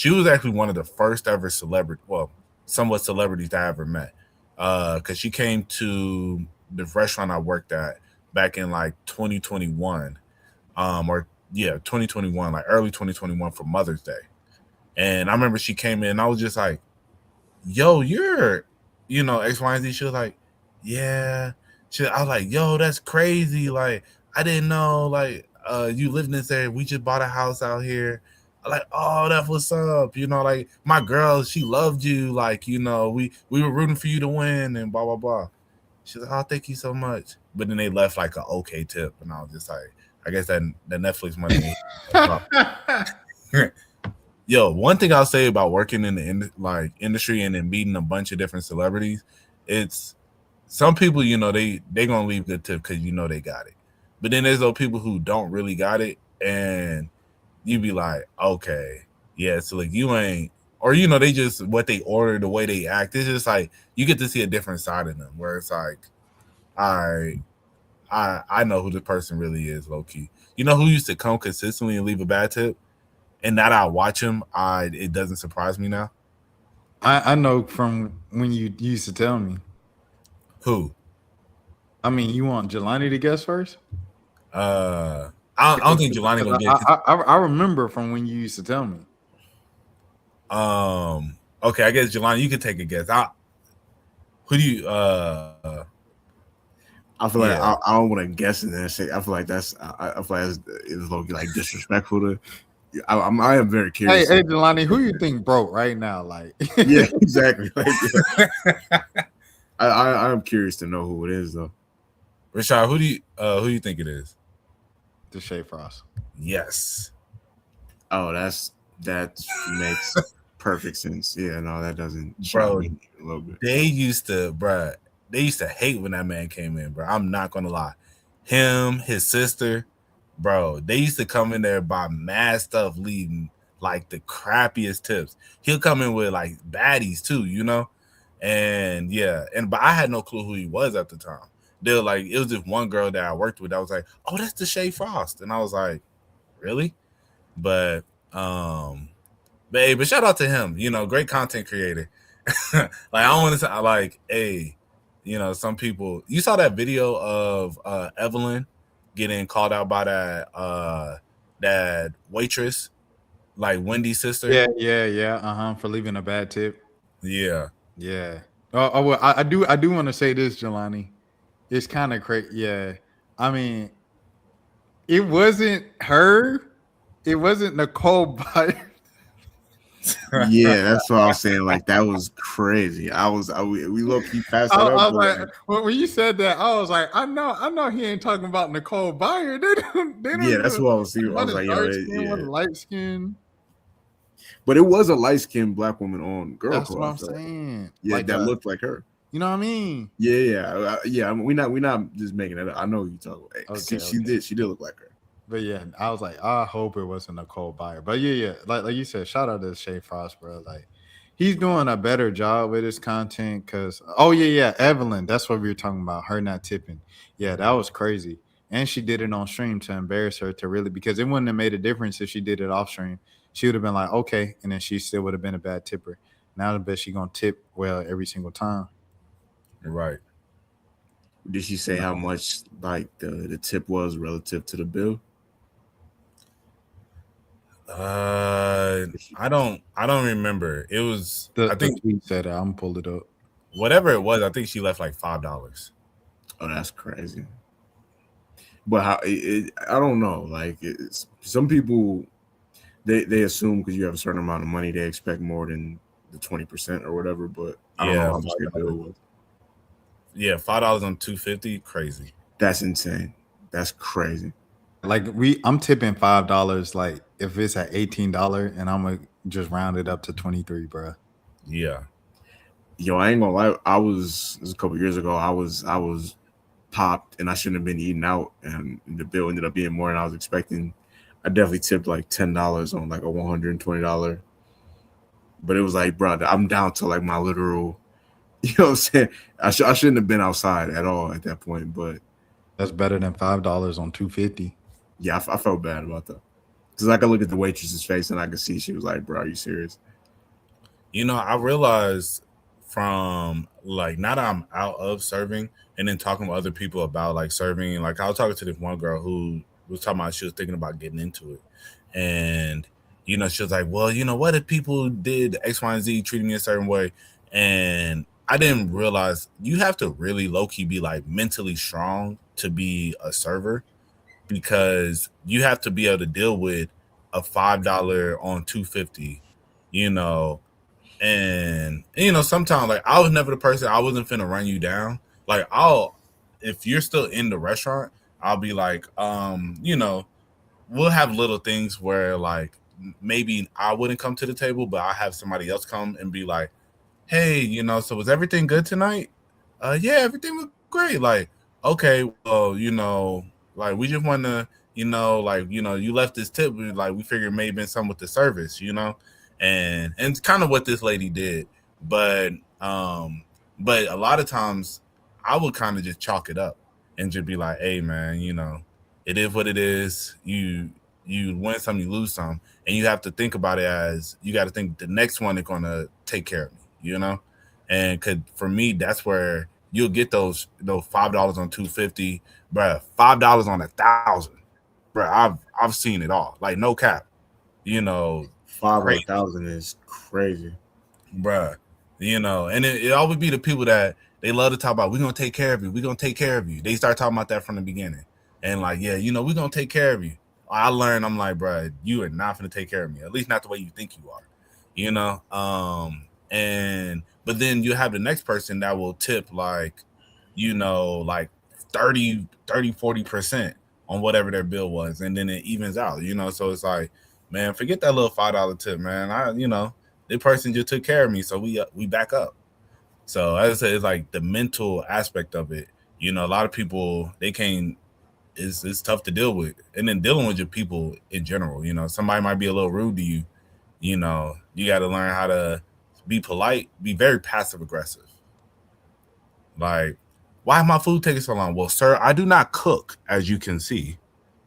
Speaker 3: was actually one of the first ever somewhat celebrities that I ever met. Because she came to the restaurant I worked at back in like 2021, or yeah, 2021, like early 2021 for Mother's Day. And I remember she came in, and I was just like, yo, you're, X, Y, and Z. She was like, yeah. I was like, yo, that's crazy. Like, I didn't know, like, you live in this area. We just bought a house out here. Like, oh, that's what's up. Like, my girl, she loved you. Like, we were rooting for you to win, and blah, blah, blah. She's like, oh, thank you so much. But then they left like an okay tip. And I was just like, I guess that Netflix money. Yo, one thing I'll say about working in the industry and then meeting a bunch of different celebrities, it's some people, they gonna leave good tip because they got it. But then there's those people who don't really got it, and you be like, okay, yeah, so like you ain't, or they just what they order, the way they act. It's just like you get to see a different side of them, where it's like, I know who the person really is, low key. You know who used to come consistently and leave a bad tip? And that I watch him, it doesn't surprise me now.
Speaker 2: I know from when you used to tell me.
Speaker 3: Who?
Speaker 2: I mean, you want Jelani to guess first?
Speaker 3: I don't think Jelani gonna get.
Speaker 2: I remember from when you used to tell me.
Speaker 3: Okay, I guess Jelani, you can take a guess. Who do you?
Speaker 4: I feel like I don't want to guess in that shit. I feel like I feel like it's like disrespectful to. I am very curious.
Speaker 2: Hey, Jelani, who you think broke right now? Like,
Speaker 4: yeah, exactly. Like, I am curious to know who it is, though.
Speaker 3: Rashad, who do you think it is?
Speaker 2: The Shea Frost.
Speaker 3: Yes.
Speaker 4: Oh, that makes perfect sense. Yeah, no, that doesn't.
Speaker 3: Bro,
Speaker 4: me a little bit.
Speaker 3: They used to hate when that man came in, bro. I'm not gonna lie. Him, his sister. Bro, they used to come in there buy mad stuff, leaving like the crappiest tips. He'll come in with like baddies too, and yeah, but I had no clue who he was at the time. They were like, it was just one girl that I worked with. I was like, oh, that's the Shea Frost, and I was like, really? But but shout out to him. Great content creator. Like, I don't want to say like, hey, some people. You saw that video of Evelyn getting called out by that waitress, like Wendy's sister.
Speaker 2: Yeah. For leaving a bad tip.
Speaker 3: Yeah.
Speaker 2: Oh well, I do want to say this, Jelani. It's kind of crazy. Yeah, I mean, it wasn't her. It wasn't Nicole Byer.
Speaker 4: Yeah, that's what I was saying. Like, that was crazy. We low key passed that up.
Speaker 2: I was like, when you said that, I was like, I know he ain't talking about Nicole Byer. They don't
Speaker 4: yeah, that's what I was seeing. I was like,
Speaker 2: light skin.
Speaker 4: But it was a light skinned black woman on Girl
Speaker 2: That's
Speaker 4: Code.
Speaker 2: what I'm saying.
Speaker 4: Yeah, like that looked like her.
Speaker 2: You know what I mean?
Speaker 4: Yeah. I mean, we're not just making it up. I know who you talking about. Okay. She did look like her.
Speaker 2: But yeah, I was like, I hope it wasn't Nicole Byer. But yeah, like you said, shout out to Shea Frost, bro. Like, he's doing a better job with his content because, Evelyn, that's what we were talking about, her not tipping. Yeah, that was crazy. And she did it on stream to embarrass her because it wouldn't have made a difference if she did it off stream. She would have been like, okay, and then she still would have been a bad tipper. Now I bet she's going to tip well every single time.
Speaker 3: Right.
Speaker 4: Did she say how much like the tip was relative to the bill?
Speaker 3: I don't remember. It was I think
Speaker 2: we said I'm pulled it up.
Speaker 3: Whatever it was, I think she left like $5.
Speaker 4: Oh, that's crazy. But I don't know. Like, some people they assume because you have a certain amount of money, they expect more than the 20% or whatever. But I don't know how much their bill was.
Speaker 3: Yeah, $5 on $250, crazy.
Speaker 4: That's insane. That's crazy.
Speaker 2: Like, I'm tipping $5. Like, if it's at $18, and I'm gonna just round it up to 23, bro.
Speaker 3: Yeah.
Speaker 4: Yo, I ain't gonna lie. This was a couple years ago. I was popped and I shouldn't have been eating out, and the bill ended up being more than I was expecting. I definitely tipped like $10 on like a $120, but it was like, bro, I'm down to like my literal, you know what I'm saying? I shouldn't have been outside at all at that point, but
Speaker 2: That's better than $5 on 250.
Speaker 4: yeah, I felt bad about that because I could look at the waitress's face and I could see she was like, bro, are you serious?
Speaker 3: You know, I realized from like now that I'm out of serving and then talking with other people about like serving, like I was talking to this one girl who was talking about she was thinking about getting into it. And, you know, she was like, well, you know, what if people did X, Y, and Z treating me a certain way? And I didn't realize you have to really low key be like mentally strong to be a server because you have to be able to deal with a $5 on 250, you know, and you know, sometimes like I was never the person, I wasn't finna run you down. Like if you're still in the restaurant, I'll be like, you know, we'll have little things where like maybe I wouldn't come to the table, but I have somebody else come and be like, hey, you know, so was everything good tonight? Yeah, everything was great. Like, okay, well, you know, like we just want to, you know, like, you know, you left this tip, like we figured maybe been something with the service, you know, and it's kind of what this lady did, but a lot of times I would kind of just chalk it up and just be like, hey, man, you know, it is what it is. You win some, you lose some, and you have to think about it as you got to think the next one is going to take care of me, you know. And for me, that's where you'll get those $5 on 250, bruh, $5 on 1,000, bruh. I've seen it all, like no cap, you know,
Speaker 4: 500,000 is crazy,
Speaker 3: bruh. You know, and it always be the people that they love to talk about. We're gonna take care of you. We're gonna take care of you. They start talking about that from the beginning, and like, yeah, you know, we're gonna take care of you. I learned, I'm like, bruh, you are not gonna take care of me. At least not the way you think you are, you know. And but then you have the next person that will tip like, you know, like 40% on whatever their bill was, and then it evens out, you know. So it's like, man, forget that little $5 tip, man. You know, the person just took care of me, so we back up. So as I said, it's like the mental aspect of it. You know, a lot of people they can't. It's tough to deal with, and then dealing with your people in general. You know, somebody might be a little rude to you. You know, you got to learn how to be polite, be very passive aggressive. Like, why is my food taking so long? Well, sir, I do not cook, as you can see.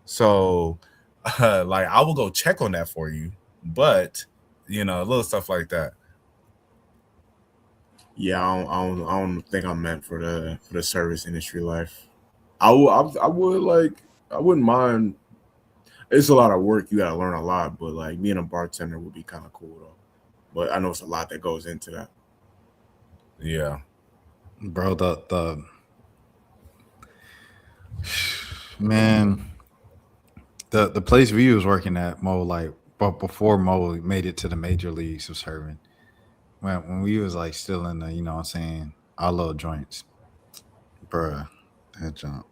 Speaker 3: So, like, I will go check on that for you. But, you know, little stuff like that.
Speaker 4: Yeah, I don't think I'm meant for the service industry life. I would like, I wouldn't mind. It's a lot of work. You got to learn a lot, but like being a bartender would be kind of cool though. But I know it's a lot that goes into that.
Speaker 3: Yeah.
Speaker 2: Bro, the man, the place we was working at, Mo, like, but before Mo made it to the major leagues of serving, when we was like still in the, you know what I'm saying, our little joints, bruh, that jump.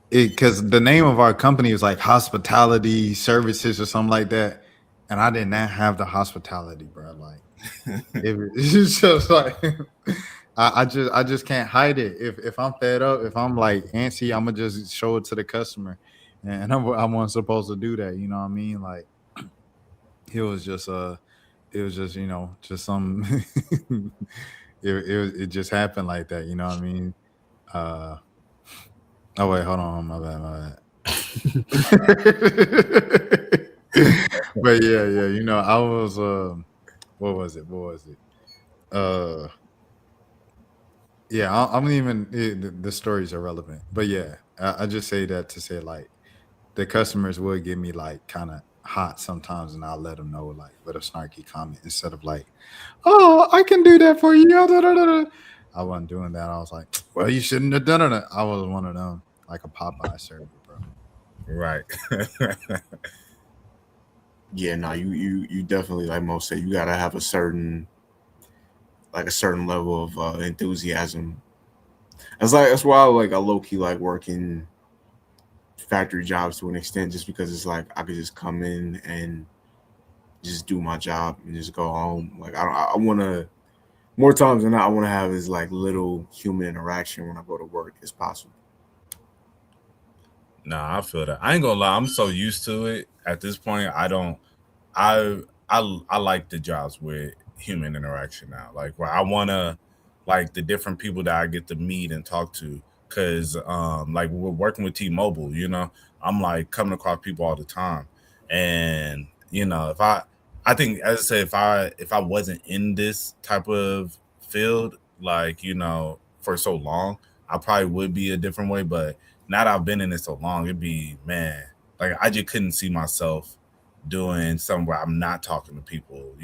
Speaker 2: Because the name of our company was like Hospitality Services or something like that, and I did not have the hospitality, bro. Like, it's just like I just can't hide it. If I'm fed up, if I'm like antsy, I'm gonna just show it to the customer, and I wasn't supposed to do that. You know what I mean? Like, it was just you know, just some it just happened like that. You know what I mean? Oh wait, hold on, my bad. But yeah, you know, I was what was it? Yeah, I'm even the story's irrelevant. But yeah, I just say that to say like the customers would give me like kind of hot sometimes, and I'll let them know like with a snarky comment instead of like, oh, I can do that for you. I wasn't doing that. I was like, well, you shouldn't have done it. I was one of them, like a Popeye server, bro.
Speaker 3: Right.
Speaker 4: Yeah, no, you definitely, like Mo said, you gotta have a certain level of enthusiasm. That's why I low key like working factory jobs to an extent, just because it's like I could just come in and just do my job and just go home. Like I want to more times than not, I want to have is like little human interaction when I go to work as possible.
Speaker 3: Nah, I feel that. I ain't gonna lie. I'm so used to it at this point. I don't. I like the jobs with human interaction now. Like where I wanna, like the different people that I get to meet and talk to. Cause like we're working with T-Mobile. I'm like coming across people all the time, and if I think, as I said, if I wasn't in this type of field, like for so long, I probably would be a different way. But now that I've been in it so long, it'd be, man, like I just couldn't see myself doing something where I'm not talking to people,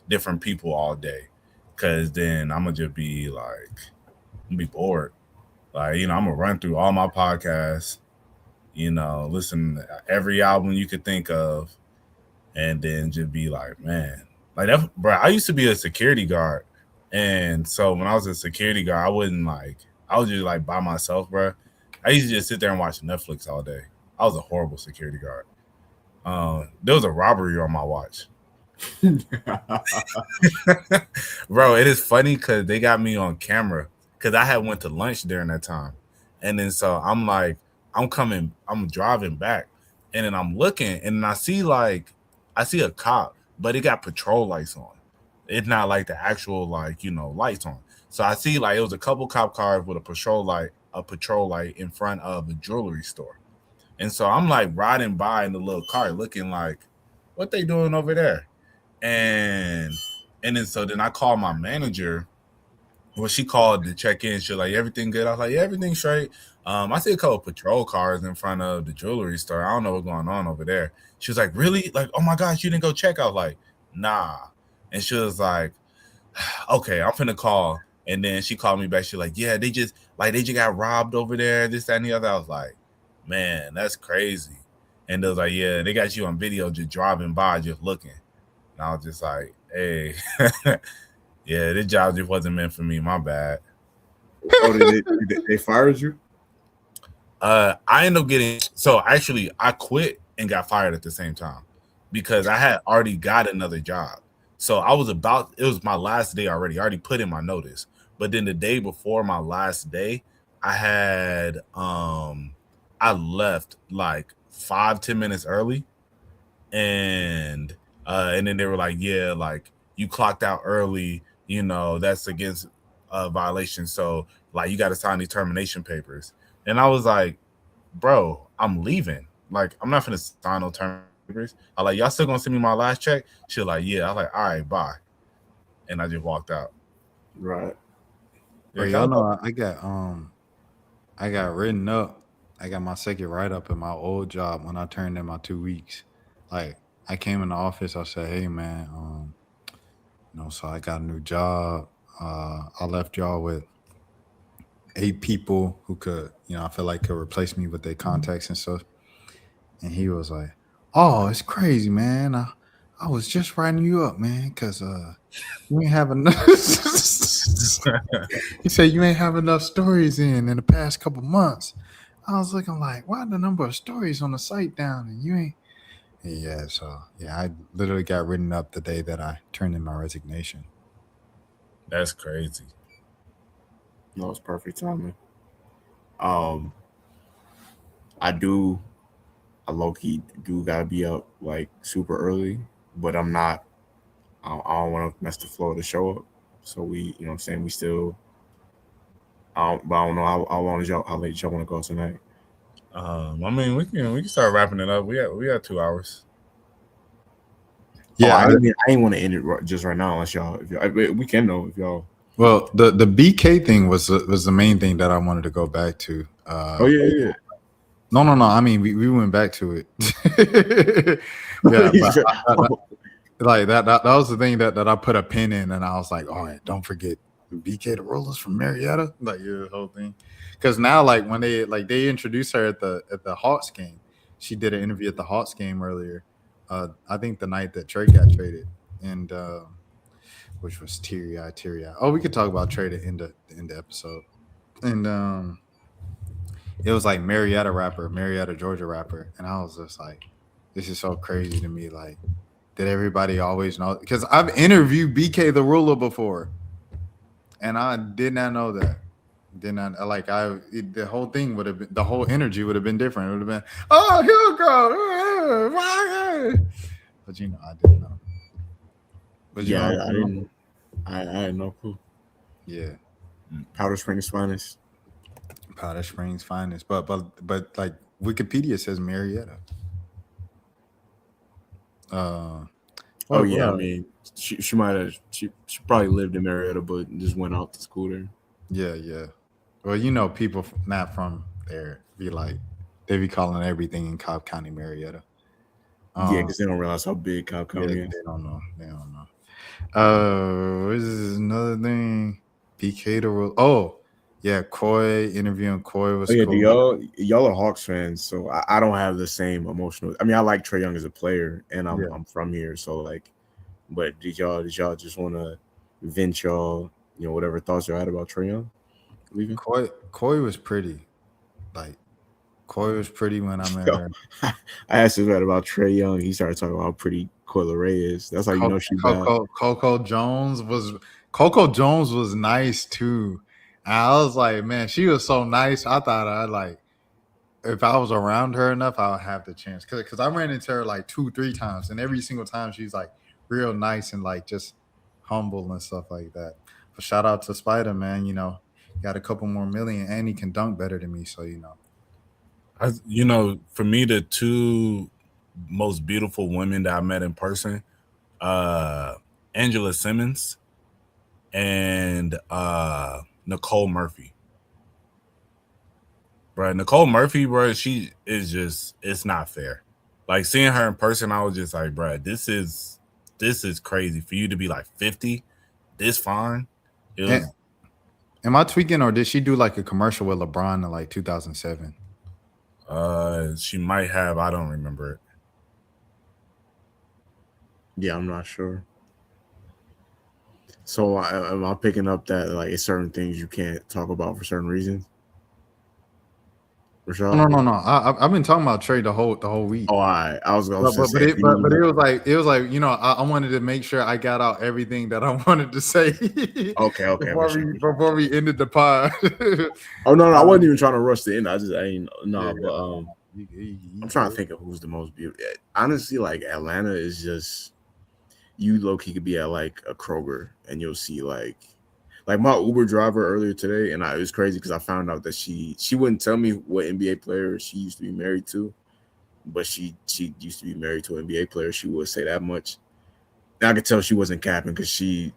Speaker 3: different people all day, because then I'm gonna just be like, I'm gonna be bored. Like I'm gonna run through all my podcasts, listen to every album you could think of, and then just be like, man, like that, bro. I used to be a security guard, and so when I was a security guard, I was just like by myself, bro. I used to just sit there and watch Netflix all day. I was a horrible security guard. There was a robbery on my watch. Bro, it is funny because they got me on camera because I had went to lunch during that time. And then so I'm like, I'm driving back, and then I'm looking, and I see a cop, but it got patrol lights on. It's not like the actual lights on. So I see it was a couple cop cars with a patrol light in front of a jewelry store. And so I'm like riding by in the little car looking like, what they doing over there? And then I called my manager. Well, she called to check in. She was like, everything good? I was like, yeah, everything's straight. I see a couple patrol cars in front of the jewelry store. I don't know what's going on over there. She was like, really? Like, oh my gosh, you didn't go check? I was like, nah. And she was like, okay, I'm finna call. And then she called me back. She's like, yeah, they just got robbed over there, this, that, and the other. I was like, man, that's crazy. And they was like, yeah, they got you on video just driving by, just looking. And I was just like, hey, yeah, this job just wasn't meant for me. My bad.
Speaker 4: Oh, they fired you?
Speaker 3: I ended up getting, so actually I quit and got fired at the same time because I had already got another job. So it was my last day already. I already put in my notice. But then the day before my last day, I left like 5-10 minutes early, and then they were like, yeah, like you clocked out early, that's against a violation. So like you got to sign these termination papers. And I was like, bro, I'm leaving. Like I'm not gonna sign no termination papers. I like, y'all still gonna send me my last check? She was like, yeah. I was like, all right, bye. And I just walked out.
Speaker 4: Right.
Speaker 2: Well, y'all know I got written up. I got my second write up in my old job when I turned in my 2 weeks. Like I came in the office, I said, hey man, so I got a new job. I left y'all with 8 people who could, I feel like could replace me with their contacts and stuff. And he was like, oh, it's crazy, man. I was just writing you up, man, because you ain't have enough. He said you ain't have enough stories in the past couple months. I was looking like, why the number of stories on the site down and you ain't? Yeah, so yeah, I literally got written up the day that I turned in my resignation.
Speaker 3: That's crazy.
Speaker 4: No, it's perfect timing. I low-key do gotta be up like super early, but I'm not. I don't want to mess the flow of the show up. So we, what I'm saying, we still. But I don't know how late y'all want to go tonight.
Speaker 3: I mean, we can start wrapping it up. We got 2 hours.
Speaker 4: Yeah, I ain't want to end it just right now unless y'all. We can though if y'all.
Speaker 2: Well, the BK thing was the main thing that I wanted to go back to.
Speaker 4: Oh yeah.
Speaker 2: No. I mean, we went back to it. Yeah, like that was the thing that I put a pin in, and I was like, all right, don't forget BK the Rollers from Marietta, like the whole thing. Because now, like when they introduced her at the Hawks game, she did an interview at the Hawks game earlier. I think the night that Trey got traded, and which was teary eye. Oh, we could talk about Trey in the episode, and it was like Marietta, Georgia rapper, and I was just like, this is so crazy to me. Like, did everybody always know? Because I've interviewed BK the Ruler before. and I did not know that. Did not like the whole thing would have been the whole energy would have been different. It would have been Hugo, but I didn't know. But
Speaker 4: Yeah, I didn't. I had no clue.
Speaker 2: Yeah,
Speaker 4: Powder Springs finest.
Speaker 2: Powder Springs finest, but like Wikipedia says Marietta.
Speaker 4: Oh yeah, I mean, she might have she probably lived in Marietta, but just went out to school there.
Speaker 2: Yeah. Well, people not from there they be calling everything in Cobb County Marietta.
Speaker 4: Yeah, because they don't realize how big Cobb County is.
Speaker 2: They don't know. This is another thing. PK to yeah, Coy interviewing Coy was
Speaker 4: yeah,
Speaker 2: cool.
Speaker 4: y'all are Hawks fans, so I don't have the same emotional. I mean, I like Trae Young as a player, and I'm from here, so like. But did y'all just want to vent y'all, whatever thoughts y'all had about Trae Young leaving?
Speaker 2: Coy was pretty. Like Coy was pretty when I met her.
Speaker 4: I asked his man about Trae Young. He started talking about how pretty Coi Leray is. That's how you know she's bad.
Speaker 2: Coco Jones was nice too. And I was like, man, she was so nice. I thought if I was around her enough, I would have the chance. Because I ran into her like 2-3 times, and every single time she's like real nice and like just humble and stuff like that. But shout out to Spider, man. Got a couple more million, and he can dunk better than me. So
Speaker 3: for me, the two most beautiful women that I met in person, Angela Simmons and Nicole Murphy. Bro, Nicole Murphy, bro, she is it's not fair. Like seeing her in person, I was just like, bro, this is crazy for you to be like 50, this fine.
Speaker 2: Am I tweaking, or did she do like a commercial with LeBron in like 2007?
Speaker 3: She might have. I don't remember it.
Speaker 4: Yeah, I'm not sure. So am I picking up that like it's certain things you can't talk about for certain reasons?
Speaker 2: Rashad? No. I've been talking about Trae the whole week.
Speaker 4: Oh, I was going
Speaker 2: to say, but it was like I wanted to make sure I got out everything that I wanted to say.
Speaker 4: Okay.
Speaker 2: Before we ended the pod.
Speaker 4: Oh no, I wasn't even trying to rush the end. I'm trying to think of who's the most beautiful. Honestly, like Atlanta is just you low key could be at like a Kroger and you'll see like my Uber driver earlier today, and it was crazy because I found out that she wouldn't tell me what NBA player she used to be married to, but she used to be married to an NBA player. She would say that much. And I could tell she wasn't capping because she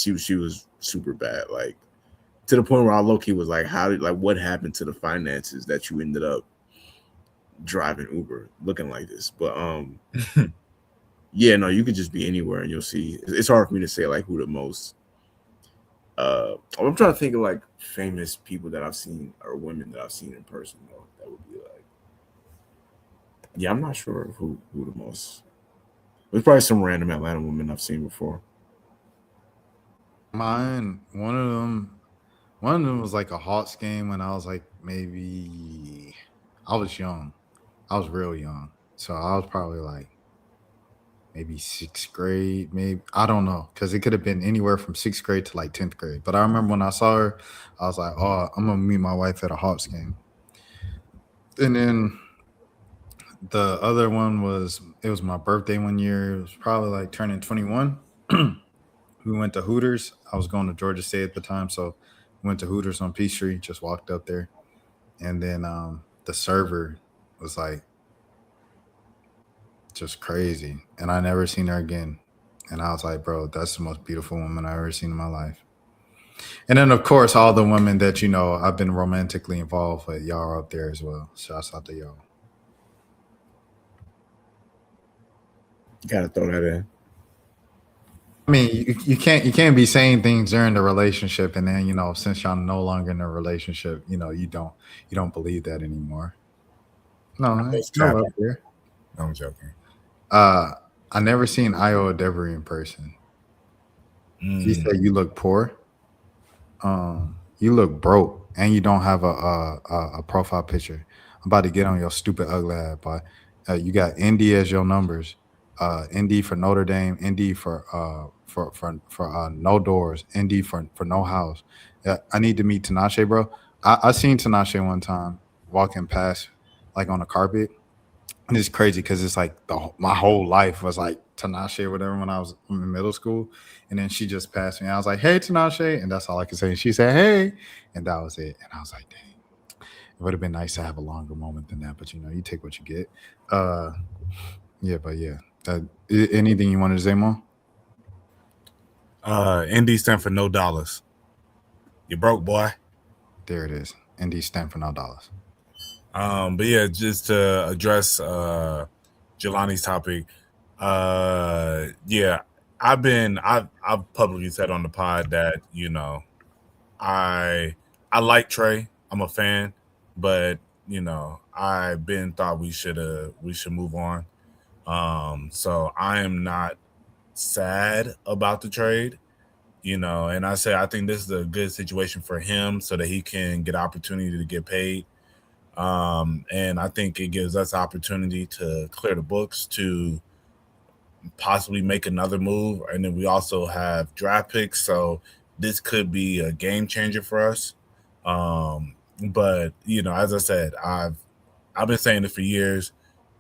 Speaker 4: was super bad, like to the point where I low key was like, what happened to the finances that you ended up driving Uber looking like this? But yeah, no, you could just be anywhere and you'll see. It's hard for me to say like who the most. I'm trying to think of like famous people that I've seen or women that I've seen in person though. That would be like, yeah, I'm not sure who the most. There's probably some random Atlanta women I've seen before.
Speaker 2: Mine, one of them was like a Hawks game when I was like maybe I was young. I was real young, so I was probably like maybe 6th grade, maybe I don't know, because it could have been anywhere from 6th grade to like 10th grade. But I remember when I saw her, I was like, "Oh, I'm gonna meet my wife at a Hawks game." And then the other one was my birthday one year. It was probably like turning 21. We went to Hooters. I was going to Georgia State at the time, so we went to Hooters on Peachtree. Just walked up there, and then the server was like just crazy, and I never seen her again. And I was like, bro, that's the most beautiful woman I've ever seen in my life. And then, of course, all the women that I've been romantically involved with, y'all are up there as well. Shouts out to y'all.
Speaker 4: Gotta throw that in.
Speaker 2: I mean, you can't be saying things during the relationship, and then since y'all no longer in a relationship, you don't believe that anymore. No, it's not up there.
Speaker 3: No, I'm joking.
Speaker 2: I never seen Io Adevery in person. She said you look poor, you look broke, and you don't have a profile picture. I'm about to get on your stupid ugly ass, but you got Indy as your numbers. Indy for Notre Dame, Indy for no doors, Indy for no house. I need to meet Tinashe, bro. I seen Tinashe one time walking past, like on the carpet, and it's crazy because it's like my whole life was like Tinashe or whatever when I was in middle school, and then she just passed me. I was like, "Hey, Tinashe," and that's all I could say. And she said, "Hey," and that was it. And I was like, "Dang, it would have been nice to have a longer moment than that." But you take what you get. Uh, yeah, but yeah. Anything you wanted to say more?
Speaker 3: ND stand for no dollars. You broke, boy.
Speaker 2: There it is. ND stand for no dollars.
Speaker 3: But yeah, just to address Jelani's topic, yeah, I've publicly said on the pod that I like Trey. I'm a fan, but I've been thought we should move on. So I am not sad about the trade, and I think this is a good situation for him so that he can get opportunity to get paid. And I think it gives us opportunity to clear the books to possibly make another move. And then we also have draft picks. So this could be a game changer for us. But as I said, I've been saying it for years.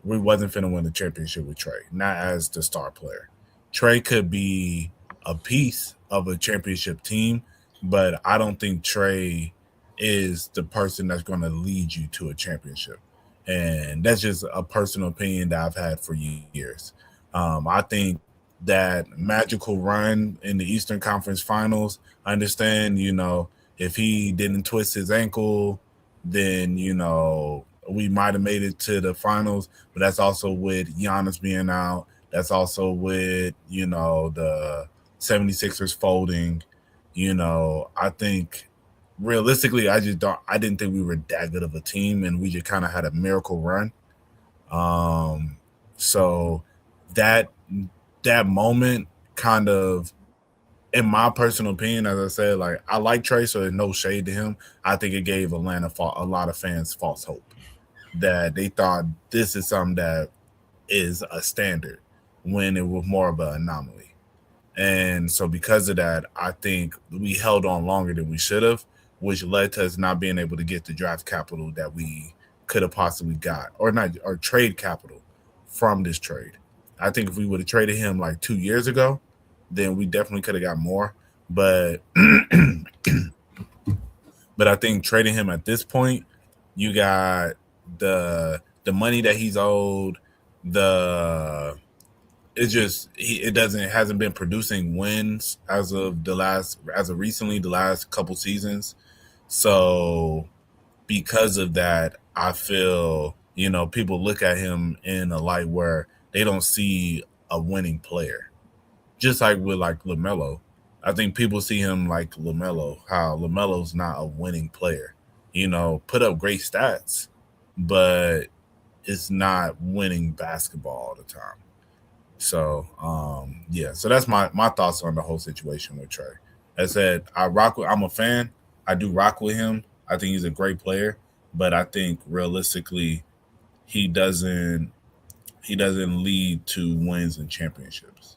Speaker 3: We wasn't finna win the championship with Trey, not as the star player. Trey could be a piece of a championship team, but I don't think Trey is the person that's going to lead you to a championship. And that's just a personal opinion that I've had for years. I think that magical run in the Eastern Conference Finals, I understand, if he didn't twist his ankle, then, we might have made it to the finals, but that's also with Giannis being out. That's also with, the 76ers folding. I think realistically, I didn't think we were that good of a team, and we just kind of had a miracle run. So that moment kind of, in my personal opinion, as I said, like I like Trey, so there's no shade to him. I think it gave Atlanta a lot of fans false hope that they thought this is something that is a standard when it was more of an anomaly. And so because of that, I think we held on longer than we should have, which led to us not being able to get the draft capital that we could have possibly got, or trade capital from this trade. I think if we would have traded him like 2 years ago, then we definitely could have got more. But but I think trading him at this point, you got the money that he's owed, it hasn't been producing wins as of recently, the last couple seasons. So because of that, I feel, people look at him in a light where they don't see a winning player. Just like with like LaMelo. I think people see him like LaMelo, how LaMelo's not a winning player. Put up great stats, but it's not winning basketball all the time. So, so that's my thoughts on the whole situation with Trey. As I said, I'm a fan. I do rock with him. I think he's a great player, but I think realistically, he doesn't lead to wins and championships.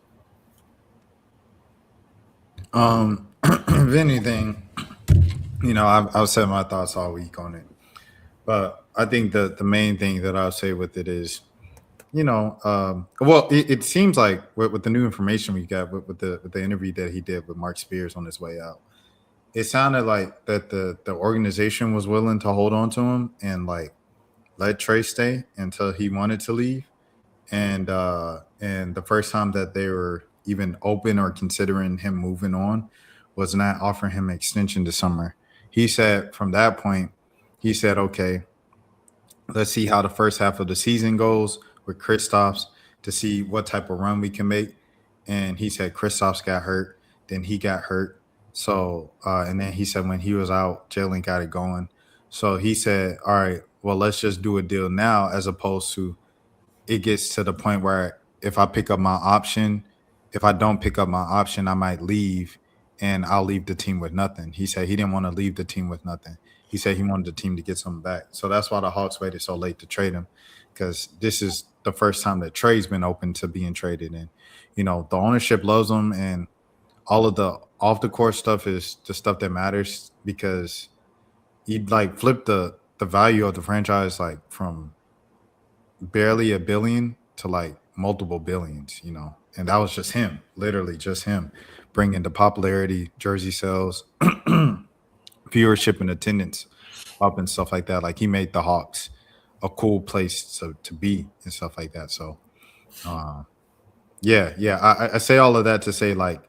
Speaker 2: If anything, I've said my thoughts all week on it, but I think the main thing that I'll say with it is, it seems like with the new information we got with the interview that he did with Mark Spears on his way out, it sounded like that the organization was willing to hold on to him and like let Trey stay until he wanted to leave, and the first time that they were even open or considering him moving on was not offering him an extension this summer. He said from that point, he said, okay, let's see how the first half of the season goes with Kristaps to see what type of run we can make. And he said Kristaps got hurt, then he got hurt. So, and then he said when he was out, Jalen got it going. So he said, all right, well, let's just do a deal now, as opposed to it gets to the point where if I don't pick up my option, I might leave and I'll leave the team with nothing. He said he didn't want to leave the team with nothing. he said he wanted the team to get something back. So that's why the Hawks waited so late to trade him, because this is the first time that trade's been open to being traded. And, the ownership loves him, and all of the off the court stuff is the stuff that matters, because he'd like flip the value of the franchise like from barely a billion to like multiple billions, and that was just him, literally just him bringing the popularity, jersey sales, viewership and attendance up and stuff like that. Like he made the Hawks a cool place to be and stuff like that. So I say all of that to say, like,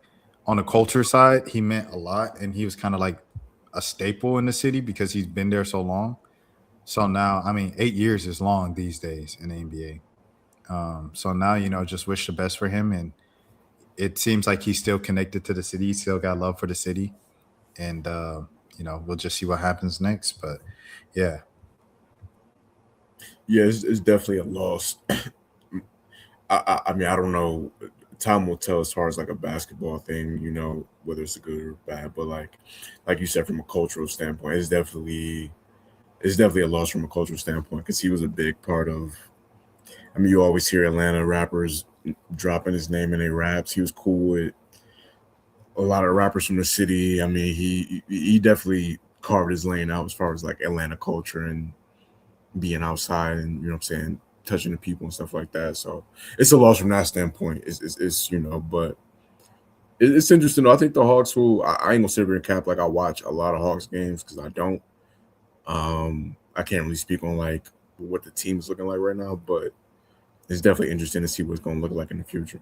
Speaker 2: on the culture side, he meant a lot, and he was kind of like a staple in the city because he's been there so long. So now, I mean, 8 years is long these days in the NBA. So now, just wish the best for him, and it seems like he's still connected to the city. He's still got love for the city, and we'll just see what happens next. But yeah,
Speaker 4: it's definitely a loss. I mean, I don't know. Time will tell as far as like a basketball thing, whether it's good or bad. But like you said, from a cultural standpoint, it's definitely a loss from a cultural standpoint, because he was a big part of. I mean, you always hear Atlanta rappers dropping his name in their raps. He was cool with a lot of rappers from the city. I mean, he definitely carved his lane out as far as like Atlanta culture and being outside and, you know what I'm saying, touching the people and stuff like that. So it's a loss from that standpoint. It's but it's interesting. I think the Hawks will. I ain't gonna sit here and cap like I watch a lot of Hawks games, because I don't. I can't really speak on like what the team is looking like right now, but it's definitely interesting to see what it's going to look like in the future.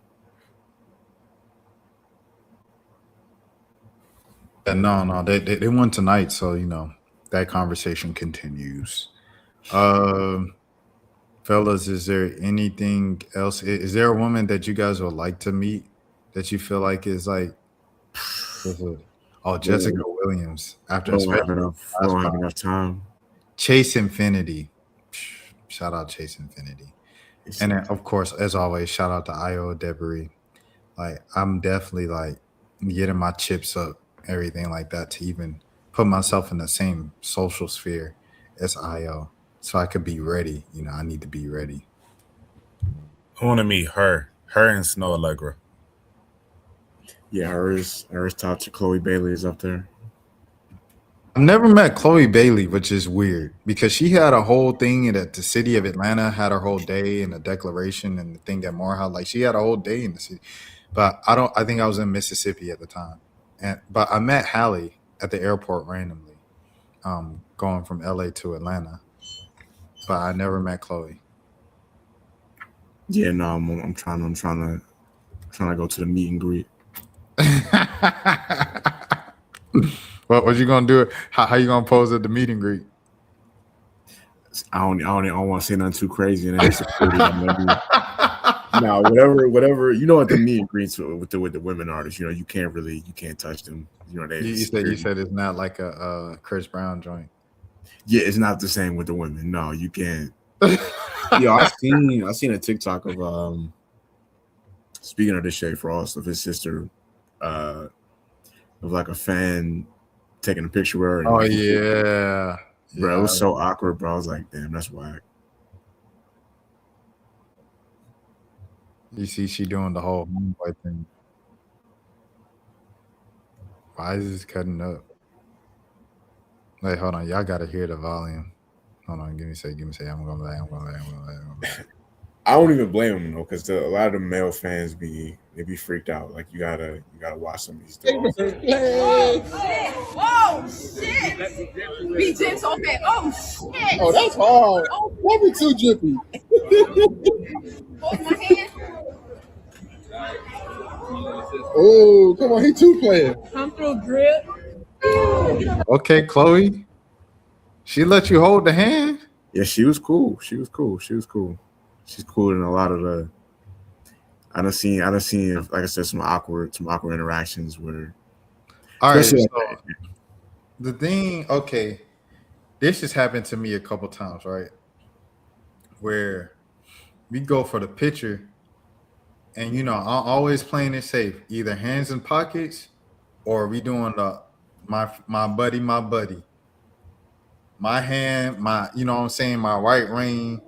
Speaker 2: No, they won tonight, so that conversation continues. Fellas, is there anything else? Is there a woman that you guys would like to meet that you feel like is like, Jessica Williams? After
Speaker 4: I don't have enough time.
Speaker 2: Chase Infinity. Shout out Chase Infinity. And then, of course, as always, shout out to Io Debris. Like, I'm definitely like getting my chips up, everything like that, to even put myself in the same social sphere as Io, so I could be ready. I need to be ready.
Speaker 3: I want to meet her and Snow Allegra.
Speaker 4: Yeah, hers top to Chloe Bailey is up there.
Speaker 2: I've never met Chloe Bailey, which is weird, because she had a whole thing that the city of Atlanta had her whole day and the declaration and the thing at Morehouse. Like, she had a whole day in the city. But I think I was in Mississippi at the time. But I met Hallie at the airport randomly, going from LA to Atlanta. But I never met Chloe.
Speaker 4: Yeah, no, I'm trying to go to the meet and greet.
Speaker 2: What you gonna do? How you gonna pose at the meet and greet?
Speaker 4: I don't want to say nothing too crazy, and then no, whatever. At the meet and greets with the women artists, you can't touch them.
Speaker 2: You said it's not like a Chris Brown joint.
Speaker 4: Yeah, it's not the same with the women. No, you can't. I seen a TikTok of speaking of the Shea Frost, of his sister, of like a fan taking a picture with her.
Speaker 2: Oh yeah,
Speaker 4: bro, it was so awkward, bro. I was like, damn, that's whack.
Speaker 2: You see, she doing the whole homeboy thing. Why is this cutting up? Wait, hold on. Y'all gotta hear the volume. Hold on, give me a sec. I'm gonna back.
Speaker 4: I don't even blame them though, because a lot of the male fans be freaked out. Like, you gotta watch some of these things.
Speaker 6: Whoa, shit! Be gentle, okay. Oh shit!
Speaker 4: Oh, that's hard. Don't be too jippy.
Speaker 6: Hold my hand.
Speaker 4: Oh, come on, he too playing.
Speaker 6: Come through, drip.
Speaker 2: Okay, Chloe. She let you hold the hand?
Speaker 4: Yeah, she was cool. She's cool in a lot of the. I done seen, like I said, some awkward interactions where.
Speaker 2: All right. So the thing, okay, this has happened to me a couple times, right? Where we go for the picture, and I'm always playing it safe, either hands in pockets, or we doing the my buddy. my hand, you know what I'm saying, my right ring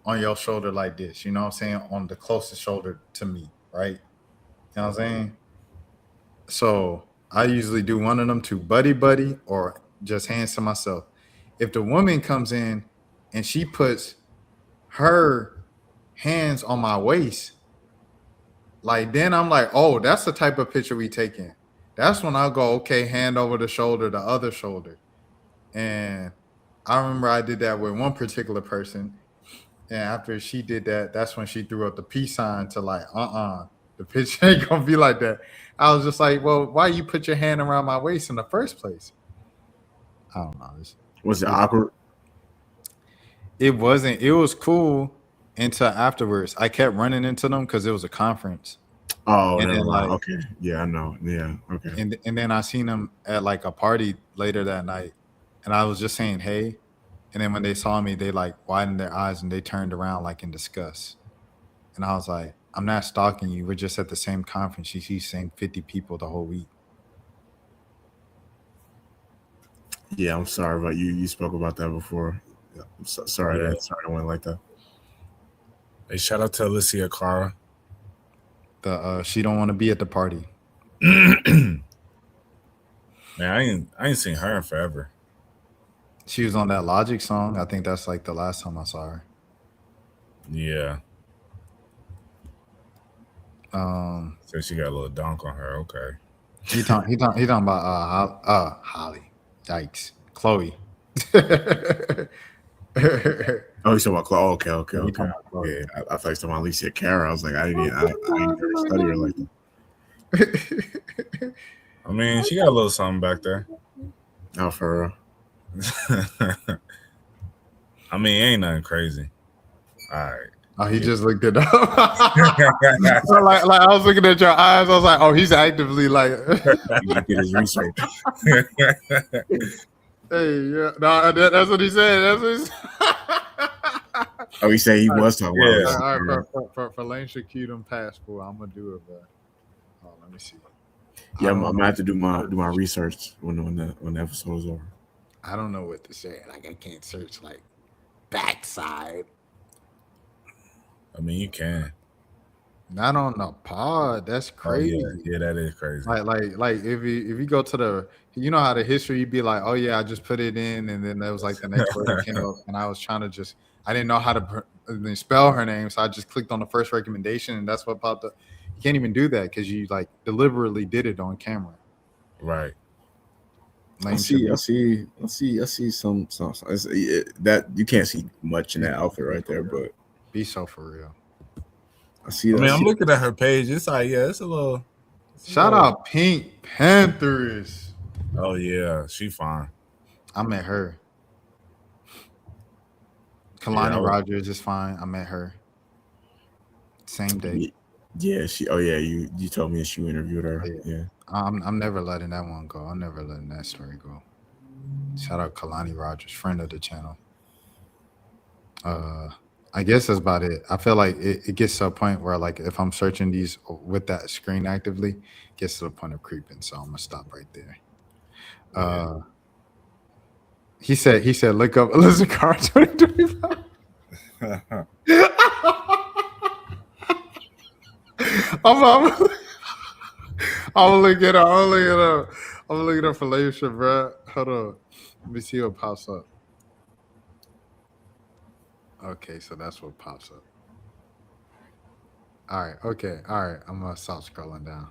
Speaker 2: on your shoulder like this, you know what I'm saying, on the closest shoulder to me, right? You know what I'm saying? So I usually do one of them two, buddy, or just hands to myself. If the woman comes in and she puts her hands on my waist, like then I'm like, oh, that's the type of picture we taking. That's when I'll go, okay, hand over the shoulder, the other shoulder. And I remember I did that with one particular person. And after she did that, that's when she threw up the peace sign to like, the picture ain't gonna be like that. I was just like, well, why you put your hand around my waist in the first place? I don't know.
Speaker 4: Was it awkward?
Speaker 2: It wasn't. It was cool until afterwards. I kept running into them because it was a conference.
Speaker 4: Oh,
Speaker 2: And
Speaker 4: never
Speaker 2: then,
Speaker 4: mind.
Speaker 2: like-
Speaker 4: Okay. Yeah, I know. Yeah. Okay.
Speaker 2: And then I seen them at like a party later that night. And I was just saying, hey. And then when they saw me, they like widened their eyes and they turned around like in disgust. And I was like, I'm not stalking you. We're just at the same conference. You see the same 50 people the whole week.
Speaker 4: Yeah, I'm sorry, but you spoke about that before. Yeah, I'm sorry
Speaker 3: Yeah.
Speaker 4: that I went like that.
Speaker 3: Hey, shout out to Alicia Cara.
Speaker 2: She don't want to be at the party.
Speaker 3: Man, I ain't seen her in forever.
Speaker 2: She was on that Logic song. I think that's like the last time I saw her.
Speaker 3: Yeah. So she got a little donk on her. Okay.
Speaker 2: He talking about Holly. Yikes. Chloe.
Speaker 4: Oh, you talking about Chloe? Okay.
Speaker 2: talking about Chloe.
Speaker 4: Yeah, I thought you talking about Alicia Cara. I was like, I didn't really study her like that.
Speaker 3: I mean, she got a little something back there.
Speaker 4: Oh, for real.
Speaker 3: I mean, ain't nothing crazy. All right.
Speaker 2: Oh, he just looked it up. So like I was looking at your eyes. I was like, oh, he's actively like.
Speaker 4: He did his research.
Speaker 2: Hey, yeah, no, that's what he said. That's what he said.
Speaker 4: Oh, he said he was talking about
Speaker 3: Yeah.
Speaker 4: Alicia
Speaker 2: All
Speaker 4: Cara.
Speaker 2: right, for Lane Shaquille passport, I'm gonna do it, but let me see.
Speaker 4: Yeah, I'm gonna have to do my research when the episode is over.
Speaker 2: I don't know what to say. Like I can't search like backside.
Speaker 3: I mean, you can.
Speaker 2: Not on the pod. That's
Speaker 3: Oh,
Speaker 2: crazy.
Speaker 3: yeah, that is crazy.
Speaker 2: Like if you go to the, you know how the history, you'd be like, oh yeah, I just put it in, and then there was like the next word that came up, and I was trying to I didn't know how to spell her name, so I just clicked on the first recommendation, and that's what popped up. You can't even do that because you like deliberately did it on camera.
Speaker 3: Right.
Speaker 2: Lane
Speaker 4: I see some that you can't see much in that outfit right there, but
Speaker 2: be so for real.
Speaker 4: I see.
Speaker 3: I mean, I'm
Speaker 4: see-
Speaker 3: looking at her page. It's like, yeah, it's a little.
Speaker 2: Shout out Pink Panthers.
Speaker 3: Oh yeah, she fine.
Speaker 2: I met her. Kalani
Speaker 3: Yeah,
Speaker 2: Rogers is fine. I met her. Same day.
Speaker 4: Yeah, she. Oh yeah, you told me that you interviewed her. Yeah.
Speaker 2: I'm never letting that one go. I'm never letting that story go. Shout out Kalani Rogers, friend of the channel. I guess that's about it. I feel like it gets to a point where like if I'm searching these with that screen actively, it gets to the point of creeping. So I'm gonna stop right there. He said look up Elizabeth Carr 2025. I'm gonna look it up. I'm gonna look it up for later, bro. Hold on. Let me see what pops up. Okay, so that's what pops up. All right. Okay. All right. I'm gonna stop scrolling down.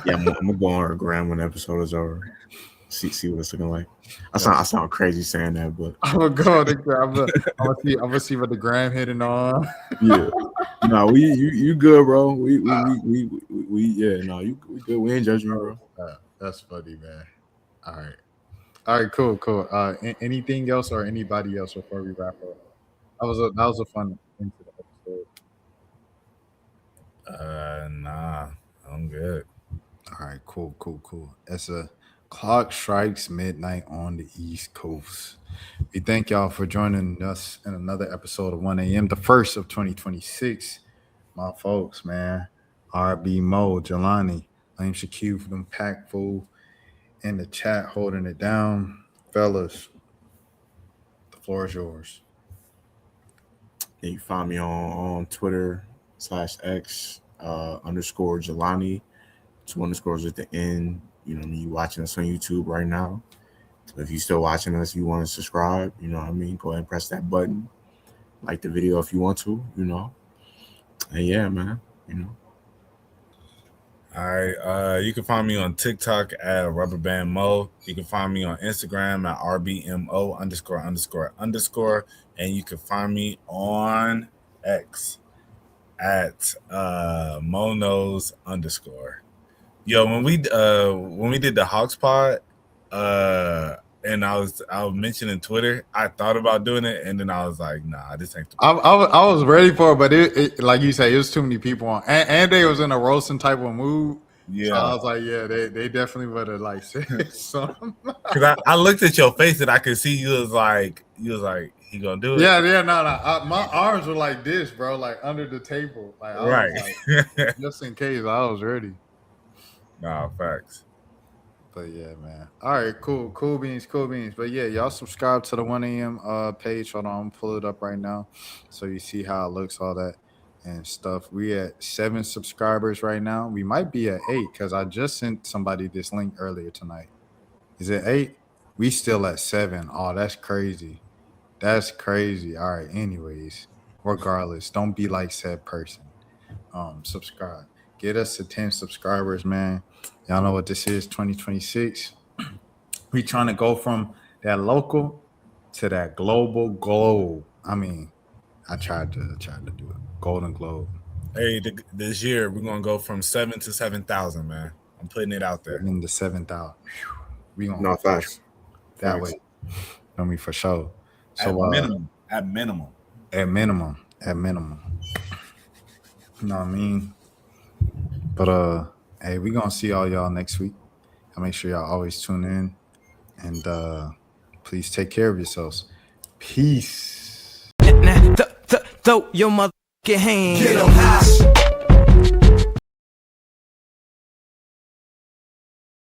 Speaker 4: Yeah, I'm gonna go on her gram when the episode is over. See what it's looking like. I sound crazy saying that, but
Speaker 2: I'm gonna go on the gram. I'm gonna see what the gram hitting on.
Speaker 4: yeah. No, you good, bro. We yeah, no, we good. We ain't judging you, bro.
Speaker 2: That's funny, man. All right. Cool. Anything else or anybody else before we wrap up? That was a fun into the episode.
Speaker 3: Nah, I'm good.
Speaker 2: All right, cool. As a clock strikes midnight on the East Coast, we thank y'all for joining us in another episode of 1 a.m., the first of 2026. My folks, man, RB Mo, Jelani, Lame Shaquille from Pack Fool in the chat holding it down. Fellas, floor is yours.
Speaker 4: You can find me on Twitter /X _ Jelani. 2 underscores at the end. You know what I mean? You watching us on YouTube right now. So if you're still watching us, you want to subscribe, you know what I mean? Go ahead and press that button. Like the video if you want to, you know. And yeah, man, you know.
Speaker 3: All right. You can find me on TikTok at RubberBandMo. You can find me on Instagram at RBMO ____. And you can find me on X at Monos _ Yo, when we did the Hawks pod, and I was mentioning Twitter, I thought about doing it, and then I was like, nah, this ain't.
Speaker 2: I was ready for it, but it like you say, it was too many people on, and they was in a roasting type of mood.
Speaker 3: Yeah,
Speaker 2: so I was like, yeah, they definitely would have like said something.
Speaker 3: Because I looked at your face and I could see you was like, he gonna do it?
Speaker 2: Yeah, no. My arms were like this, bro, like under the table, like I
Speaker 3: right,
Speaker 2: was like, just in case I was ready.
Speaker 3: Nah, facts.
Speaker 2: But yeah, man. All right, cool beans. But yeah, y'all subscribe to the 1 a.m. Page. Hold on, I'm gonna pull it up right now, so you see how it looks, all that and stuff. We at 7 subscribers right now. We might be at 8 because I just sent somebody this link earlier tonight. Is it 8? We still at 7. Oh, that's crazy. That's crazy. All right. Anyways, regardless, don't be like said person. Subscribe. Get us to 10 subscribers, man. Y'all know what this is, 2026. We trying to go from that local to that global globe. I mean, I tried to do it. Golden Globe.
Speaker 3: Hey, this year we're gonna go from 7 to 7,000, man. I'm putting it out there.
Speaker 2: In the 7,000. We gonna
Speaker 4: No, facts.
Speaker 2: that way. I mean, for sure. So
Speaker 3: At minimum.
Speaker 2: At minimum. You know what I mean? But hey, we gonna see all y'all next week. I make sure y'all always tune in, and please take care of yourselves. Peace.
Speaker 1: Throw your motherfucking hands. Get 'em high.